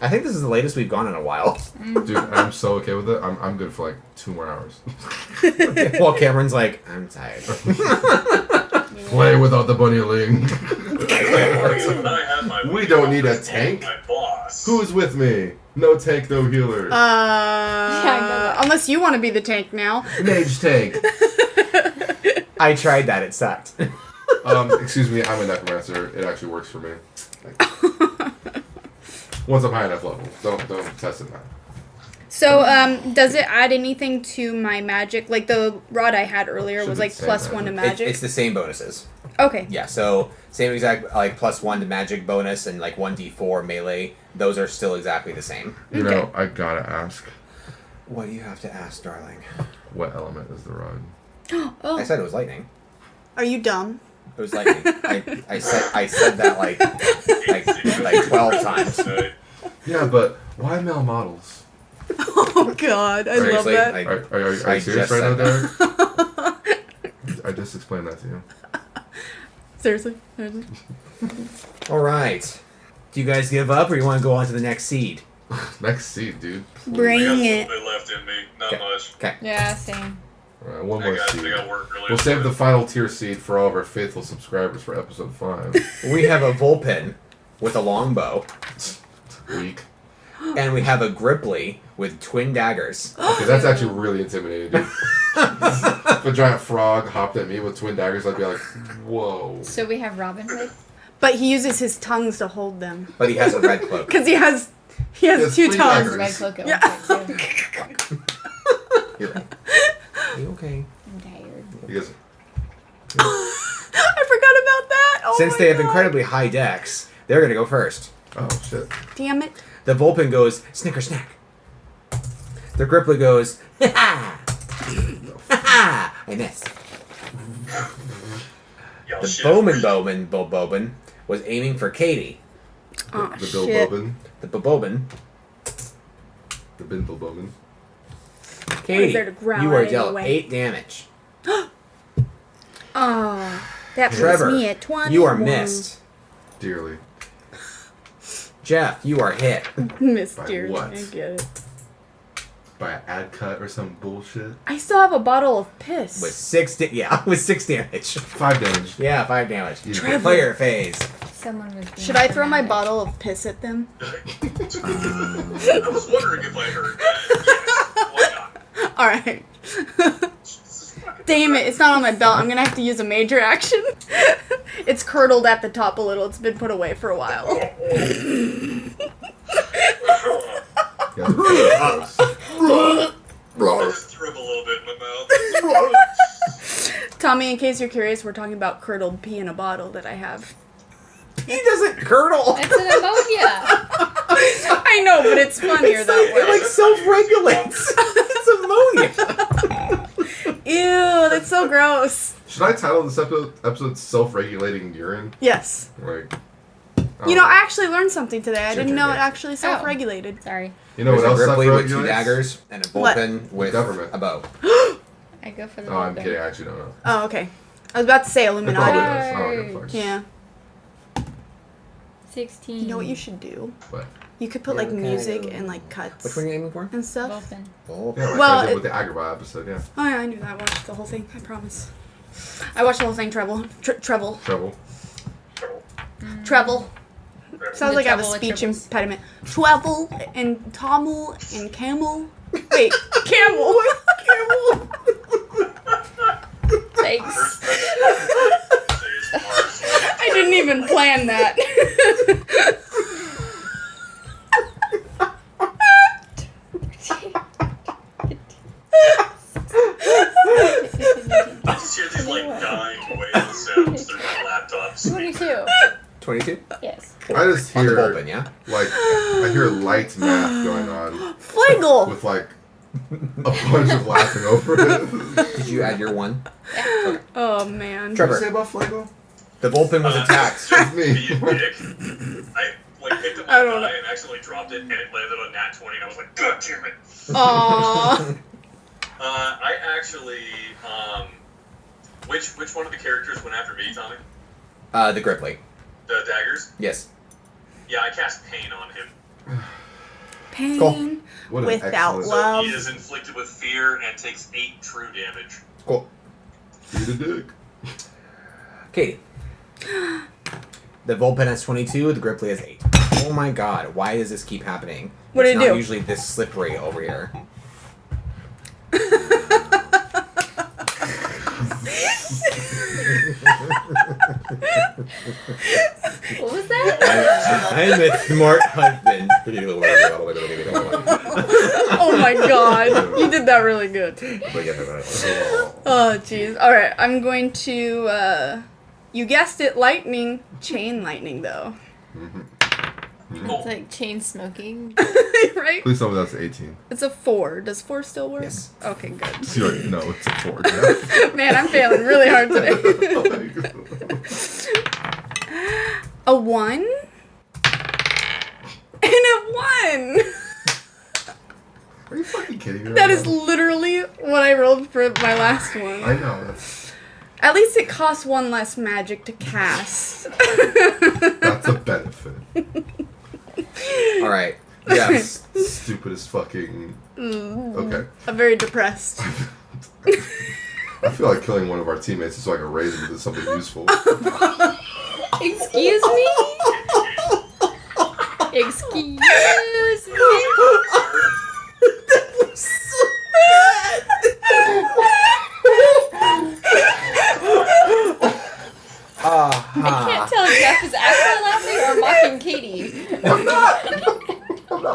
Speaker 1: I think this is the latest we've gone in a while.
Speaker 2: Dude, I'm so okay with it. I'm good for like 2 more hours.
Speaker 1: While Cameron's like, I'm tired.
Speaker 2: Play without the bunnyling.
Speaker 3: When I have my
Speaker 2: We don't need a tank.
Speaker 3: My boss.
Speaker 2: Who's with me? No tank, no healer.
Speaker 7: Unless you want to be the tank now.
Speaker 2: Mage tank.
Speaker 1: I tried that. It sucked.
Speaker 2: Excuse me, I'm a necromancer. It actually works for me. Once I'm high enough level. Don't test it now.
Speaker 7: So, does it add anything to my magic? Like the rod I had earlier
Speaker 2: Should
Speaker 7: was
Speaker 2: be
Speaker 7: like
Speaker 2: the same
Speaker 7: plus 1 to
Speaker 2: magic.
Speaker 7: magic.
Speaker 1: It's the same bonuses.
Speaker 7: Okay.
Speaker 1: Yeah, so same exact like plus 1 to magic bonus and like 1d4 melee. Those are still exactly the same.
Speaker 2: You
Speaker 7: Okay.
Speaker 2: know, I gotta ask,
Speaker 1: What do you have to ask, darling?
Speaker 2: what element is the rod?
Speaker 7: Oh,
Speaker 1: I said it was lightning.
Speaker 7: are you dumb?
Speaker 1: It was lightning. I said that like 12 times.
Speaker 2: Yeah, but why male models?
Speaker 7: Oh God, I love
Speaker 1: Seriously,
Speaker 7: that.
Speaker 2: Are you
Speaker 1: I
Speaker 2: serious
Speaker 1: just
Speaker 2: right now,
Speaker 1: said
Speaker 2: Derek? I just explained that to you.
Speaker 7: Seriously.
Speaker 1: All right. Do you guys give up, or you want to go on to the next seed?
Speaker 2: Next seed, dude.
Speaker 3: I got a
Speaker 7: Bring
Speaker 3: little
Speaker 7: it.
Speaker 3: bit left in me. Not
Speaker 1: Okay.
Speaker 3: much.
Speaker 1: Okay.
Speaker 4: Yeah, same.
Speaker 2: One
Speaker 3: I
Speaker 2: more
Speaker 3: got
Speaker 2: seed.
Speaker 3: work really
Speaker 2: We'll save the final tier seed for all of our faithful subscribers for episode 5.
Speaker 1: We have a Vulpin with a longbow,
Speaker 2: Weak.
Speaker 1: and we have a Gripply with twin daggers.
Speaker 2: Okay, that's actually really intimidating, dude. If a giant frog hopped at me with twin daggers, I'd be like, whoa.
Speaker 4: So we have Robin Hood.
Speaker 7: But he uses his tongues to hold them
Speaker 1: But he has a red cloak.
Speaker 7: because he has He has two
Speaker 2: three
Speaker 7: tongues.
Speaker 2: daggers.
Speaker 4: My cloak at
Speaker 7: Yeah.
Speaker 4: one point, too.
Speaker 1: You're right. Are you okay?
Speaker 4: I'm tired.
Speaker 2: You guys,
Speaker 7: I forgot about that. Oh
Speaker 1: Since
Speaker 7: my
Speaker 1: they have
Speaker 7: God.
Speaker 1: incredibly high decks, they're gonna go first.
Speaker 2: oh shit.
Speaker 7: Damn it.
Speaker 1: The Vulpin goes, snicker snack. The Gripply goes, ha ha! Ha ha! I missed.
Speaker 3: Y'all
Speaker 1: The
Speaker 3: shit.
Speaker 1: Bowman was aiming for Katie.
Speaker 7: Oh,
Speaker 2: The Bill
Speaker 7: shit.
Speaker 2: Bobin.
Speaker 1: The Bobin.
Speaker 2: The Bin Bill Bobin.
Speaker 1: Katie,
Speaker 7: there to growl
Speaker 1: you are
Speaker 7: at
Speaker 1: dealt
Speaker 7: anyway?
Speaker 1: 8 damage.
Speaker 7: Oh, that puts
Speaker 1: Trevor,
Speaker 7: me at 20.
Speaker 1: you are missed.
Speaker 2: Dearly.
Speaker 1: Jeff, you are hit.
Speaker 7: Missed,
Speaker 2: By
Speaker 7: dearly.
Speaker 2: what?
Speaker 7: I get it.
Speaker 2: By an ad cut or some bullshit.
Speaker 7: I still have a bottle of piss.
Speaker 1: With 6 damage.
Speaker 2: 5 damage.
Speaker 1: Yeah, 5 damage.
Speaker 2: Trevor.
Speaker 1: Player phase.
Speaker 4: Someone was.
Speaker 7: Should I throw my bottle of piss at them?
Speaker 3: I was wondering if I heard that. Yes, why not?
Speaker 7: Alright.
Speaker 3: Jesus fucking
Speaker 7: Damn it, it's not on my belt. I'm gonna have to use a major action. It's curdled at the top a little. It's been put away for a while.
Speaker 2: Yeah, gross.
Speaker 3: I just threw up a little bit in my mouth.
Speaker 7: Tommy, in case you're curious, we're talking about curdled pee in a bottle that I have.
Speaker 1: He doesn't curdle.
Speaker 4: It's an ammonia.
Speaker 7: I know, but it's funnier that
Speaker 1: It
Speaker 7: way.
Speaker 1: like self-regulates. It's ammonia.
Speaker 7: Ew, that's so gross.
Speaker 2: Should I title this episode Self-Regulating Urine?
Speaker 7: Yes.
Speaker 2: Like,
Speaker 7: You know, I actually learned something today. I
Speaker 2: It's your
Speaker 7: didn't
Speaker 2: turn,
Speaker 7: know it
Speaker 2: yeah.
Speaker 7: actually self-regulated.
Speaker 4: Sorry.
Speaker 2: You know what else
Speaker 1: There's a Gripply with 2
Speaker 2: self-regulates?
Speaker 1: daggers and a
Speaker 7: What?
Speaker 1: Vulpin with
Speaker 2: Government.
Speaker 1: a bow.
Speaker 4: I go for the.
Speaker 2: Oh, I'm
Speaker 4: Vulpin.
Speaker 2: kidding. I actually don't know.
Speaker 7: Oh, okay. I was about to say
Speaker 2: It probably
Speaker 7: Illuminati.
Speaker 2: does. Oh, okay, fuck.
Speaker 7: Yeah.
Speaker 4: 16.
Speaker 7: You know what you should do?
Speaker 2: What?
Speaker 7: You could put like music and like cuts
Speaker 1: Which one are you aiming for?
Speaker 7: and stuff.
Speaker 4: Vulpin.
Speaker 1: Oh.
Speaker 2: Yeah, like
Speaker 7: Well,
Speaker 2: I did
Speaker 7: it-
Speaker 2: with the Agrabah episode, yeah.
Speaker 7: Oh yeah, I knew that. I watched the whole thing. I promise. I watched the whole thing. Treble. Treble.
Speaker 2: Trouble.
Speaker 7: Treble. Sounds
Speaker 4: The
Speaker 7: like I have a
Speaker 4: treble with
Speaker 7: speech
Speaker 4: triples.
Speaker 7: impediment. Treble and Tommel and Camel. Wait, Camel. Camel.
Speaker 4: Thanks.
Speaker 7: I didn't even plan that.
Speaker 3: I just hear these like dying whale sounds through my laptop.
Speaker 4: 22.
Speaker 1: 22?
Speaker 4: Yes.
Speaker 2: I just
Speaker 1: On the
Speaker 2: hear,
Speaker 1: Vulpin, yeah?
Speaker 2: like, I hear light math going on
Speaker 7: Pflegl.
Speaker 2: with, like, a bunch of laughing over it.
Speaker 1: Did you add your 1?
Speaker 7: Oh man.
Speaker 1: Trevor.
Speaker 2: What did you say about Pflegl?
Speaker 1: The Vulpin was attacked.
Speaker 2: It's me.
Speaker 3: Be a dick. I like picked up
Speaker 7: I
Speaker 3: my
Speaker 7: don't
Speaker 3: die
Speaker 7: know.
Speaker 3: and accidentally dropped it, and it landed on nat 20, and I was like, God damn it!
Speaker 7: Aww.
Speaker 3: I actually, which one of the characters went after me, Tommy?
Speaker 1: The Gripply.
Speaker 3: The daggers?
Speaker 1: Yes.
Speaker 3: Yeah, I cast pain on him.
Speaker 7: Pain
Speaker 1: Cool.
Speaker 2: What an
Speaker 7: without
Speaker 2: excellent-
Speaker 7: love.
Speaker 3: He is inflicted with fear and takes 8 true damage.
Speaker 1: Cool.
Speaker 2: Eat a dick.
Speaker 1: Katie. The Vulpin has 22, the Gripply has 8. Oh my god, why does this keep happening?
Speaker 7: What did
Speaker 1: it's
Speaker 7: it
Speaker 1: not
Speaker 7: do?
Speaker 1: usually this slippery over here.
Speaker 4: What was that?
Speaker 1: I'm a smart husband.
Speaker 7: Oh my god. You did that really good. Oh jeez. Alright, I'm going to you guessed it, lightning. Chain lightning though.
Speaker 4: It's like chain smoking.
Speaker 7: Right?
Speaker 2: Please tell me that's 18.
Speaker 7: It's a 4. Does 4 still work?
Speaker 1: Yes.
Speaker 7: Okay, good.
Speaker 2: So you already know it's a 4. Yeah?
Speaker 7: Man, I'm failing really hard today. A 1? And a 1!
Speaker 2: Are you fucking kidding me?
Speaker 7: That
Speaker 2: right
Speaker 7: is
Speaker 2: now?
Speaker 7: literally what I rolled for my last one.
Speaker 2: I know. That's
Speaker 7: At least it costs 1 less magic to cast.
Speaker 2: a benefit.
Speaker 1: Alright. Yes.
Speaker 2: Stupidest fucking. Okay.
Speaker 7: I'm very depressed.
Speaker 2: I feel like killing one of our teammates so I can raise him to something useful.
Speaker 4: Excuse me? Excuse me? I can't tell if Jeff is actually laughing or mocking Katie.
Speaker 2: I'm not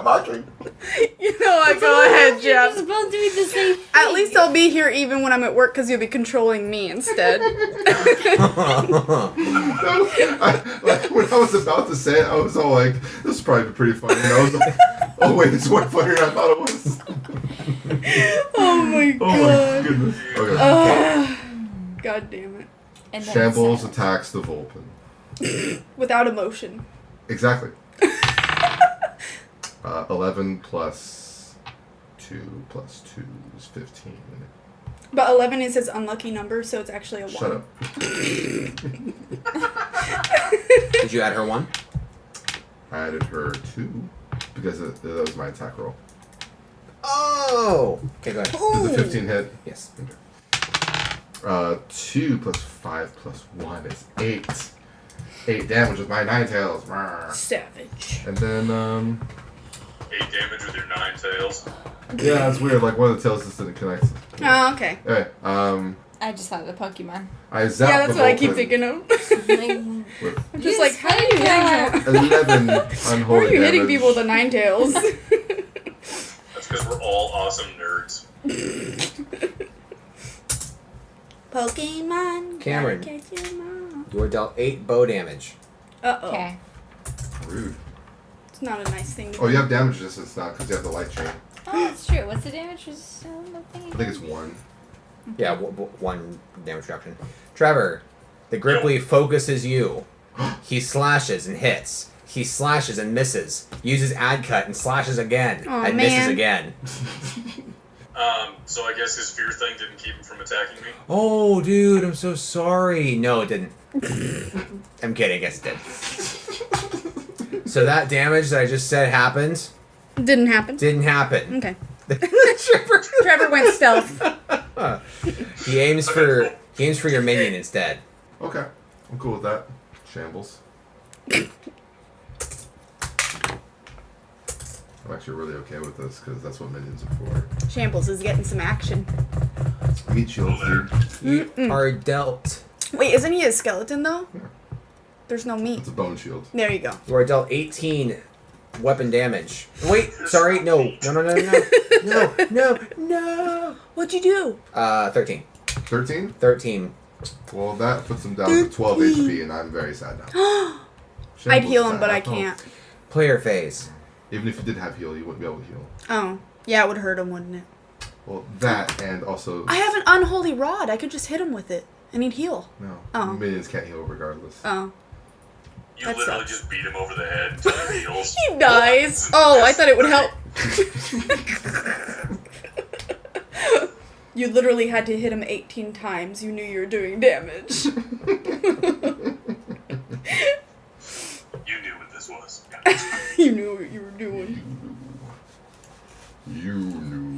Speaker 7: You know what? Go ahead,
Speaker 4: You're
Speaker 7: Jeff.
Speaker 4: just both doing the same thing.
Speaker 7: At least I'll be here even when I'm at work because you'll be controlling me instead.
Speaker 2: Like when I was about to say it, I was all like, "This is probably pretty funny." And I was like, "Oh wait, it's way funnier than I thought it was."
Speaker 7: Oh my
Speaker 2: Oh my goodness. Okay.
Speaker 7: God damn it.
Speaker 4: And then
Speaker 2: Shambles
Speaker 4: silence.
Speaker 2: attacks the Vulpin.
Speaker 7: Without emotion.
Speaker 2: Exactly. 11 plus 2 plus 2 is 15.
Speaker 7: But 11 is his unlucky number, so it's actually a 1.
Speaker 2: Shut up.
Speaker 1: Did you add her 1?
Speaker 2: I added her 2 because that was my attack roll.
Speaker 1: Oh! Okay, go ahead.
Speaker 2: Does the 15 hit?
Speaker 1: Yes.
Speaker 2: Okay. 2 plus 5 plus 1 is 8. 8 damage with my 9 tails. Rawr.
Speaker 7: Savage.
Speaker 2: And then,
Speaker 3: 8 damage with your 9 tails.
Speaker 2: yeah, it's weird. Like, one of the tails just didn't connect.
Speaker 7: Oh, okay.
Speaker 2: Anyway,
Speaker 4: I just thought of the Pokemon.
Speaker 2: I zapped
Speaker 7: Yeah, that's
Speaker 2: the
Speaker 7: what I keep
Speaker 2: Vulpin
Speaker 7: thinking of.
Speaker 2: with
Speaker 7: I'm just like, how are you hitting someone?
Speaker 2: 11
Speaker 7: How
Speaker 2: unholy
Speaker 7: are you hitting
Speaker 2: damage.
Speaker 7: people with a 9 tails?
Speaker 3: That's because we're all awesome nerds.
Speaker 7: Pokemon.
Speaker 1: Cameron.
Speaker 7: gotta catch 'em all.
Speaker 1: You are dealt 8 bow damage.
Speaker 7: Uh-oh.
Speaker 4: Okay.
Speaker 2: Rude.
Speaker 7: It's not a nice thing to
Speaker 2: Oh, you have damage resistance now because you have the light chain.
Speaker 4: Oh, that's true. What's the damage resistance thing?
Speaker 2: I think it's 1.
Speaker 1: Yeah, 1 damage reduction. Trevor, the Gripply focuses you. He slashes and hits. He slashes and misses. Uses ad cut and slashes again.
Speaker 7: Aw,
Speaker 1: and misses
Speaker 7: man.
Speaker 1: again.
Speaker 3: So I guess his fear thing didn't keep him from attacking me.
Speaker 1: Oh, dude, I'm so sorry. No, it didn't. I'm kidding. I guess it did. So that damage that I just said happened
Speaker 7: Didn't happen.
Speaker 1: didn't happen.
Speaker 7: Okay.
Speaker 1: Trevor,
Speaker 7: Trevor went stealth.
Speaker 1: he aims for your minion instead.
Speaker 2: Okay. I'm cool with that. Shambles. I'm actually really okay with this because that's what minions are for.
Speaker 7: Shambles is getting some action.
Speaker 2: Meat shields, dude.
Speaker 1: You are dealt.
Speaker 7: Wait, isn't he a skeleton though?
Speaker 2: Yeah.
Speaker 7: There's no meat.
Speaker 2: It's a bone shield.
Speaker 7: There you go.
Speaker 1: You are dealt 18 weapon damage. Wait, sorry, no. No.
Speaker 7: What'd you do?
Speaker 1: 13.
Speaker 2: 13?
Speaker 1: 13.
Speaker 2: Well, that puts him down to 12 HP, and I'm very sad now.
Speaker 7: I'd
Speaker 2: Shambles
Speaker 7: heal
Speaker 2: is
Speaker 7: him,
Speaker 2: at
Speaker 7: but I
Speaker 2: half health.
Speaker 7: can't.
Speaker 1: Player phase.
Speaker 2: Even if you did have heal, you wouldn't be able to heal.
Speaker 7: Oh. Yeah, it would hurt him, wouldn't it?
Speaker 2: Well, that and also...
Speaker 7: I have an unholy rod. I could just hit him with it. And he'd heal.
Speaker 2: No.
Speaker 7: Oh.
Speaker 2: Minions can't heal regardless.
Speaker 7: Oh.
Speaker 3: You
Speaker 7: That
Speaker 3: literally
Speaker 7: sucks.
Speaker 3: just beat him over the head until he heals.
Speaker 7: He dies. Oh, I thought it would help. You literally had to hit him 18 times. You knew you were doing damage.
Speaker 3: You knew what this was.
Speaker 7: You knew what you were doing.
Speaker 2: You knew.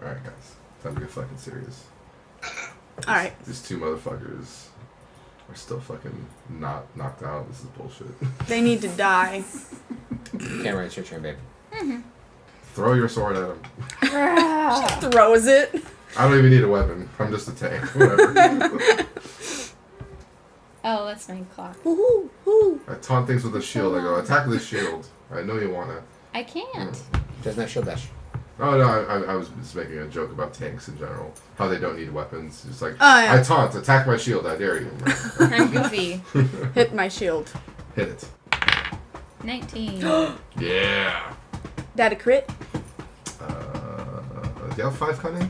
Speaker 2: Alright, guys. Time to get fucking serious.
Speaker 7: Alright.
Speaker 2: These two motherfuckers are still fucking not knocked out. This is bullshit.
Speaker 7: They need to die.
Speaker 1: Cameron, it's your turn, babe.
Speaker 2: Throw your sword at him.
Speaker 7: Throws it.
Speaker 2: I don't even need a weapon. I'm just a tank. Whatever.
Speaker 4: Oh, that's my clock.
Speaker 7: Woohoo! Woo!
Speaker 2: I taunt things with a shield. I go, attack with a shield. I know you wanna.
Speaker 4: I can't.
Speaker 1: Doesn't have shield dash.
Speaker 2: Oh no, I was just making a joke about tanks in general. How they don't need weapons. It's like,
Speaker 7: Oh, yeah.
Speaker 2: I taunt, attack my shield, I dare you.
Speaker 4: I'm goofy.
Speaker 7: Hit my shield.
Speaker 2: Hit it.
Speaker 4: 19.
Speaker 2: Yeah.
Speaker 7: That a crit?
Speaker 2: Do you have 5 cunning?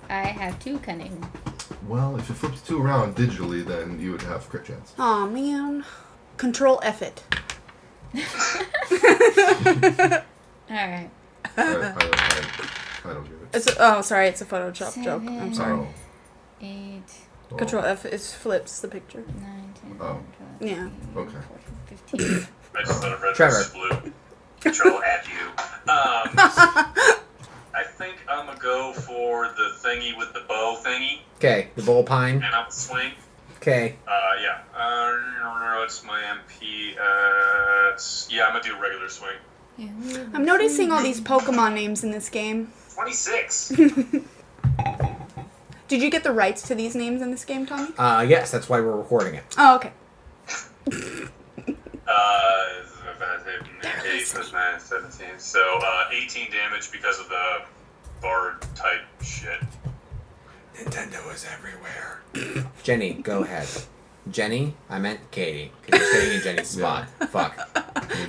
Speaker 4: I have 2 cunning.
Speaker 2: Well, if you flip the 2 around digitally, then you would have crit chance.
Speaker 7: Aw, man. Control+F it.
Speaker 4: Alright.
Speaker 2: I don't get it.
Speaker 7: It's sorry, it's a Photoshop joke. I'm sorry.
Speaker 2: Oh.
Speaker 4: 8,
Speaker 2: Oh.
Speaker 7: Control+F is flips the picture.
Speaker 4: 9, 10,
Speaker 2: Oh.
Speaker 4: 12,
Speaker 7: Yeah.
Speaker 4: 13,
Speaker 2: Okay.
Speaker 4: 14, 15.
Speaker 3: I just thought I read
Speaker 1: Trevor.
Speaker 3: this blue. Control at you. I think I'm gonna go for the thingy with the bow thingy,
Speaker 1: Okay, the bull pine.
Speaker 3: and I'm swing.
Speaker 1: Okay.
Speaker 3: Yeah. What's my MP? Yeah, I'm gonna do a regular swing.
Speaker 7: I'm noticing all these Pokemon names in this game.
Speaker 3: 26.
Speaker 7: Did you get the rights to these names in this game, Tommy?
Speaker 1: Yes, that's why we're recording it.
Speaker 7: Oh, okay.
Speaker 3: plus 9, 17. So 18 damage because of the bard type shit.
Speaker 1: Nintendo is everywhere. Jenny, go ahead. Jenny? I meant Katie. Because you're sitting in Jenny's spot. Fuck.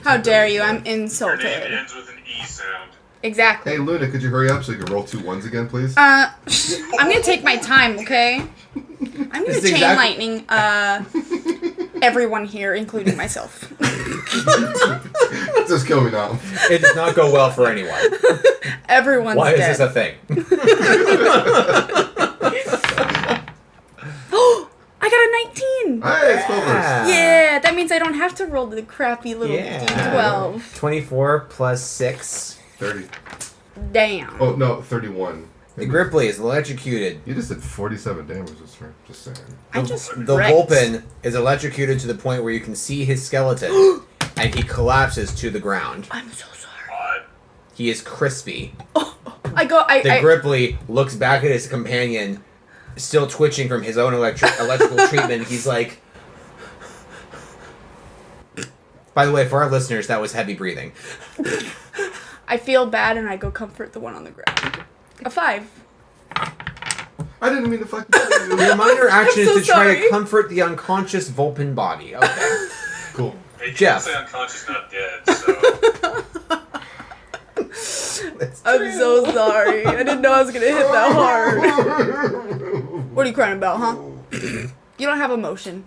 Speaker 7: How dare you? I'm
Speaker 3: Her name
Speaker 7: insulted.
Speaker 3: ends with an E sound.
Speaker 7: Exactly.
Speaker 2: Hey, Luna, could you hurry up so you can roll 2 1s again, please?
Speaker 7: I'm gonna take my time, okay? I'm gonna
Speaker 1: This is
Speaker 7: chain
Speaker 1: exact-
Speaker 7: lightning everyone here, including myself.
Speaker 2: Just kill me now.
Speaker 1: It does not go well for anyone.
Speaker 7: Everyone's
Speaker 1: Why is
Speaker 7: dead.
Speaker 1: this a thing?
Speaker 7: I got a 19!
Speaker 2: Hey, it's Clovers.
Speaker 7: Yeah, that means I don't have to roll the crappy little D12.
Speaker 1: 24 plus 6.
Speaker 2: 30.
Speaker 7: Damn.
Speaker 2: Oh, no, 31.
Speaker 1: The Gripply is electrocuted.
Speaker 2: You just did 47 damage this turn. Just saying.
Speaker 7: I just
Speaker 1: The
Speaker 7: wrecked.
Speaker 1: Vulpin is electrocuted to the point where you can see his skeleton. And he collapses to the ground.
Speaker 7: I'm so sorry.
Speaker 3: Odd.
Speaker 1: He is crispy.
Speaker 7: I
Speaker 1: The Gripply looks back at his companion, still twitching from his own electrical treatment. He's like... By the way, for our listeners, that was heavy breathing.
Speaker 7: I feel bad and I go comfort the one on the ground. A 5.
Speaker 2: I didn't mean to fucking kill you.
Speaker 1: Your minor action
Speaker 7: I'm so
Speaker 1: is to try to
Speaker 7: sorry.
Speaker 1: comfort the unconscious Vulpin body. Okay.
Speaker 2: Cool.
Speaker 3: Hey, you
Speaker 1: Jeff.
Speaker 3: can say unconscious, not dead, so...
Speaker 7: I'm so sorry. I didn't know I was gonna hit that hard. What are you crying about, huh? You don't have emotion.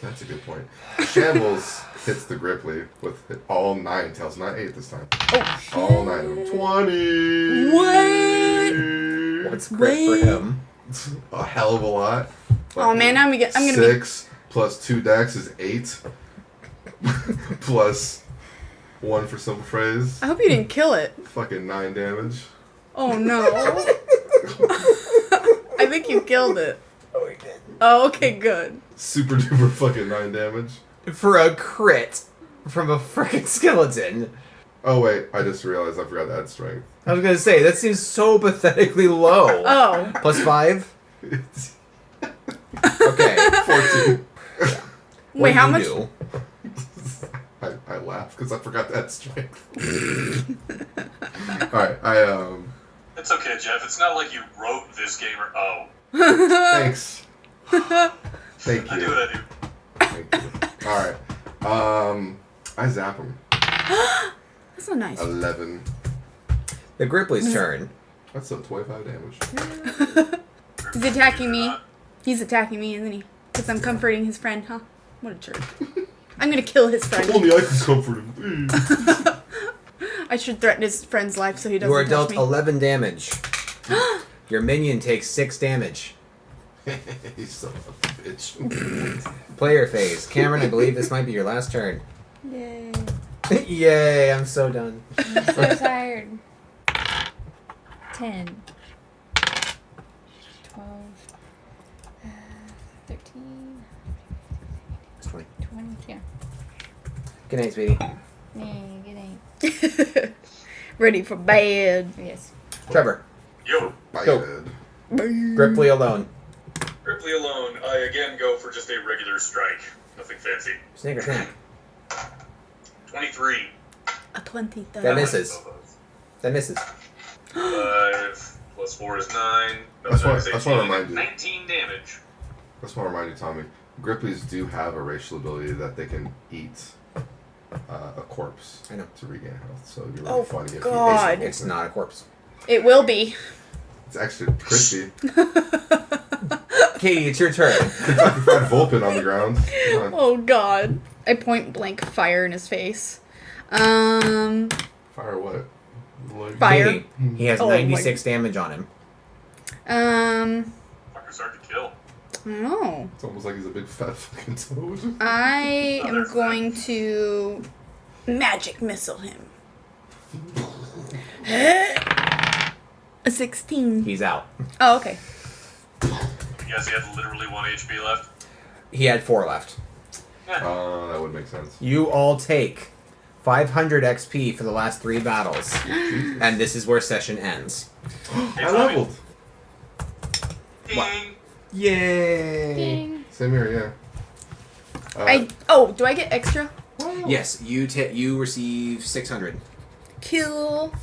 Speaker 2: That's a good point. Shambles hits the Gripply with all 9 tails, not 8 this time.
Speaker 7: Oh,
Speaker 2: All 9 of them. 20!
Speaker 7: What?
Speaker 1: What's great for him?
Speaker 2: A hell of a lot.
Speaker 7: Oh man, I'm gonna be
Speaker 2: 6 plus 2 dex is 8. Plus 1 for simple phrase.
Speaker 7: I hope you didn't kill it.
Speaker 2: Fucking 9 damage.
Speaker 7: Oh no. I think you killed it. Oh, okay, good.
Speaker 2: Super duper fucking 9 damage.
Speaker 1: For a crit from a freaking skeleton.
Speaker 2: Oh wait, I just realized I forgot to add strength.
Speaker 1: I was gonna say, that seems so pathetically low.
Speaker 7: Oh.
Speaker 1: Plus 5?
Speaker 2: It's
Speaker 1: Okay.
Speaker 2: 14.
Speaker 7: Wait, how much?
Speaker 1: Do?
Speaker 2: I laugh because I forgot to add strength. Alright,
Speaker 3: It's okay, Jeff. It's not like you wrote this game or... Oh.
Speaker 2: thanks. Thank
Speaker 3: I do
Speaker 2: you.
Speaker 3: what I do.
Speaker 2: Thank you. Alright. I zap him.
Speaker 7: That's not nice.
Speaker 2: 11.
Speaker 1: The Gripply's turn.
Speaker 2: That's a 25 damage.
Speaker 7: He's attacking me. He's attacking me, isn't he? Because I'm comforting his friend, huh? What a jerk. I'm gonna kill his friend.
Speaker 2: Only I can comfort him.
Speaker 7: I should threaten his friend's life so he doesn't
Speaker 1: You are
Speaker 7: touch
Speaker 1: dealt
Speaker 7: me.
Speaker 1: 11 damage. Your minion takes 6 damage.
Speaker 2: He's so a bitch.
Speaker 1: Player phase. Cameron, I believe this might be your last turn.
Speaker 4: Yay.
Speaker 1: Yay, I'm so done.
Speaker 4: I'm so tired. 10. 12. 13.
Speaker 1: It's 20.
Speaker 4: 20. Yeah.
Speaker 1: Good night, sweetie.
Speaker 4: Yay, good night.
Speaker 7: Ready for bed.
Speaker 4: Yes.
Speaker 1: Trevor.
Speaker 3: Yo.
Speaker 2: Bad.
Speaker 1: Go. Gripply alone.
Speaker 3: Ripley alone, I again go for just a regular strike. Nothing fancy.
Speaker 1: Snicker snack.
Speaker 3: 23.
Speaker 7: A 23.
Speaker 1: That misses. That misses.
Speaker 3: 5 plus 4 is 9. No,
Speaker 2: That's
Speaker 3: sorry,
Speaker 2: what-
Speaker 3: it's
Speaker 2: that's what I
Speaker 3: 18.
Speaker 2: remind you.
Speaker 3: 19 damage.
Speaker 2: I just want to remind you, Tommy. Gripplies do have a racial ability that they can eat a corpse
Speaker 1: I know.
Speaker 2: to regain health. So you're really
Speaker 7: Oh,
Speaker 2: fun if
Speaker 7: God.
Speaker 2: you
Speaker 1: It's not a corpse.
Speaker 7: It will be.
Speaker 2: It's extra crispy.
Speaker 1: Katie, it's your turn.
Speaker 2: Kentucky Fried Vulpin on the ground. Come on.
Speaker 7: Oh god. I point blank fire in his face.
Speaker 2: Fire what? Like-
Speaker 7: Fire.
Speaker 1: Katie, he has
Speaker 7: Oh,
Speaker 1: 96 damage on him.
Speaker 3: Fucker's hard to kill.
Speaker 7: I don't know.
Speaker 2: It's almost like he's a big fat fucking toad.
Speaker 7: I am going to magic missile him. A 16.
Speaker 1: He's out.
Speaker 7: Oh, okay.
Speaker 3: I guess he had literally 1 HP left.
Speaker 1: He had 4 left.
Speaker 2: That would make sense.
Speaker 1: You all take 500 XP for the last 3 battles. And this is where session ends.
Speaker 3: Hey,
Speaker 2: I
Speaker 3: Tommy.
Speaker 2: leveled.
Speaker 3: Ding!
Speaker 1: Yay!
Speaker 4: Ding.
Speaker 2: Same here, yeah.
Speaker 7: Do I get extra
Speaker 1: Yes, you receive 600.
Speaker 6: Kill.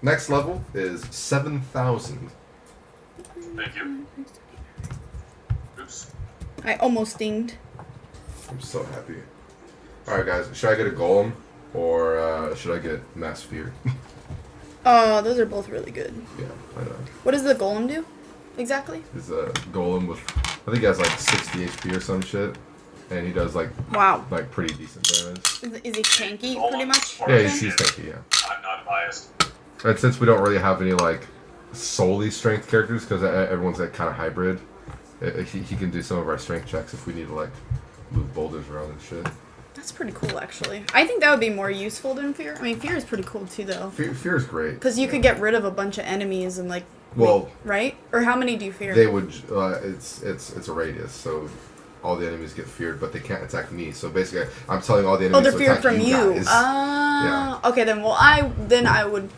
Speaker 2: Next level is 7,000.
Speaker 3: Thank you. Oops.
Speaker 6: I almost dinged.
Speaker 2: I'm so happy. Alright, guys. Should I get a golem or should I get mass fear?
Speaker 6: Oh, those are both really good.
Speaker 2: Yeah, I know.
Speaker 6: What does the golem do? Exactly?
Speaker 2: Is a golem with, I think he has like 60 HP or some shit, and he does like
Speaker 6: Wow.
Speaker 2: pretty decent damage.
Speaker 6: Is he tanky, pretty much?
Speaker 2: Yeah, he's tanky, yeah.
Speaker 3: I'm not biased.
Speaker 2: And since we don't really have any like solely strength characters, because everyone's like kind of hybrid, he can do some of our strength checks if we need to like move boulders around and shit.
Speaker 6: That's pretty cool, actually. I think that would be more useful than fear. I mean, fear is pretty cool too, though.
Speaker 2: Fear is great.
Speaker 6: Because you could get rid of a bunch of enemies and like.
Speaker 2: Well,
Speaker 6: right? Or how many do you fear?
Speaker 2: they would. It's a radius, so all the enemies get feared, but they can't attack me. So basically, I'm telling all the enemies.
Speaker 6: Oh, they're
Speaker 2: to
Speaker 6: feared
Speaker 2: attack
Speaker 6: from
Speaker 2: you.
Speaker 6: you.
Speaker 2: Guys.
Speaker 6: Ah.
Speaker 2: Yeah.
Speaker 6: Okay, then. Well, I would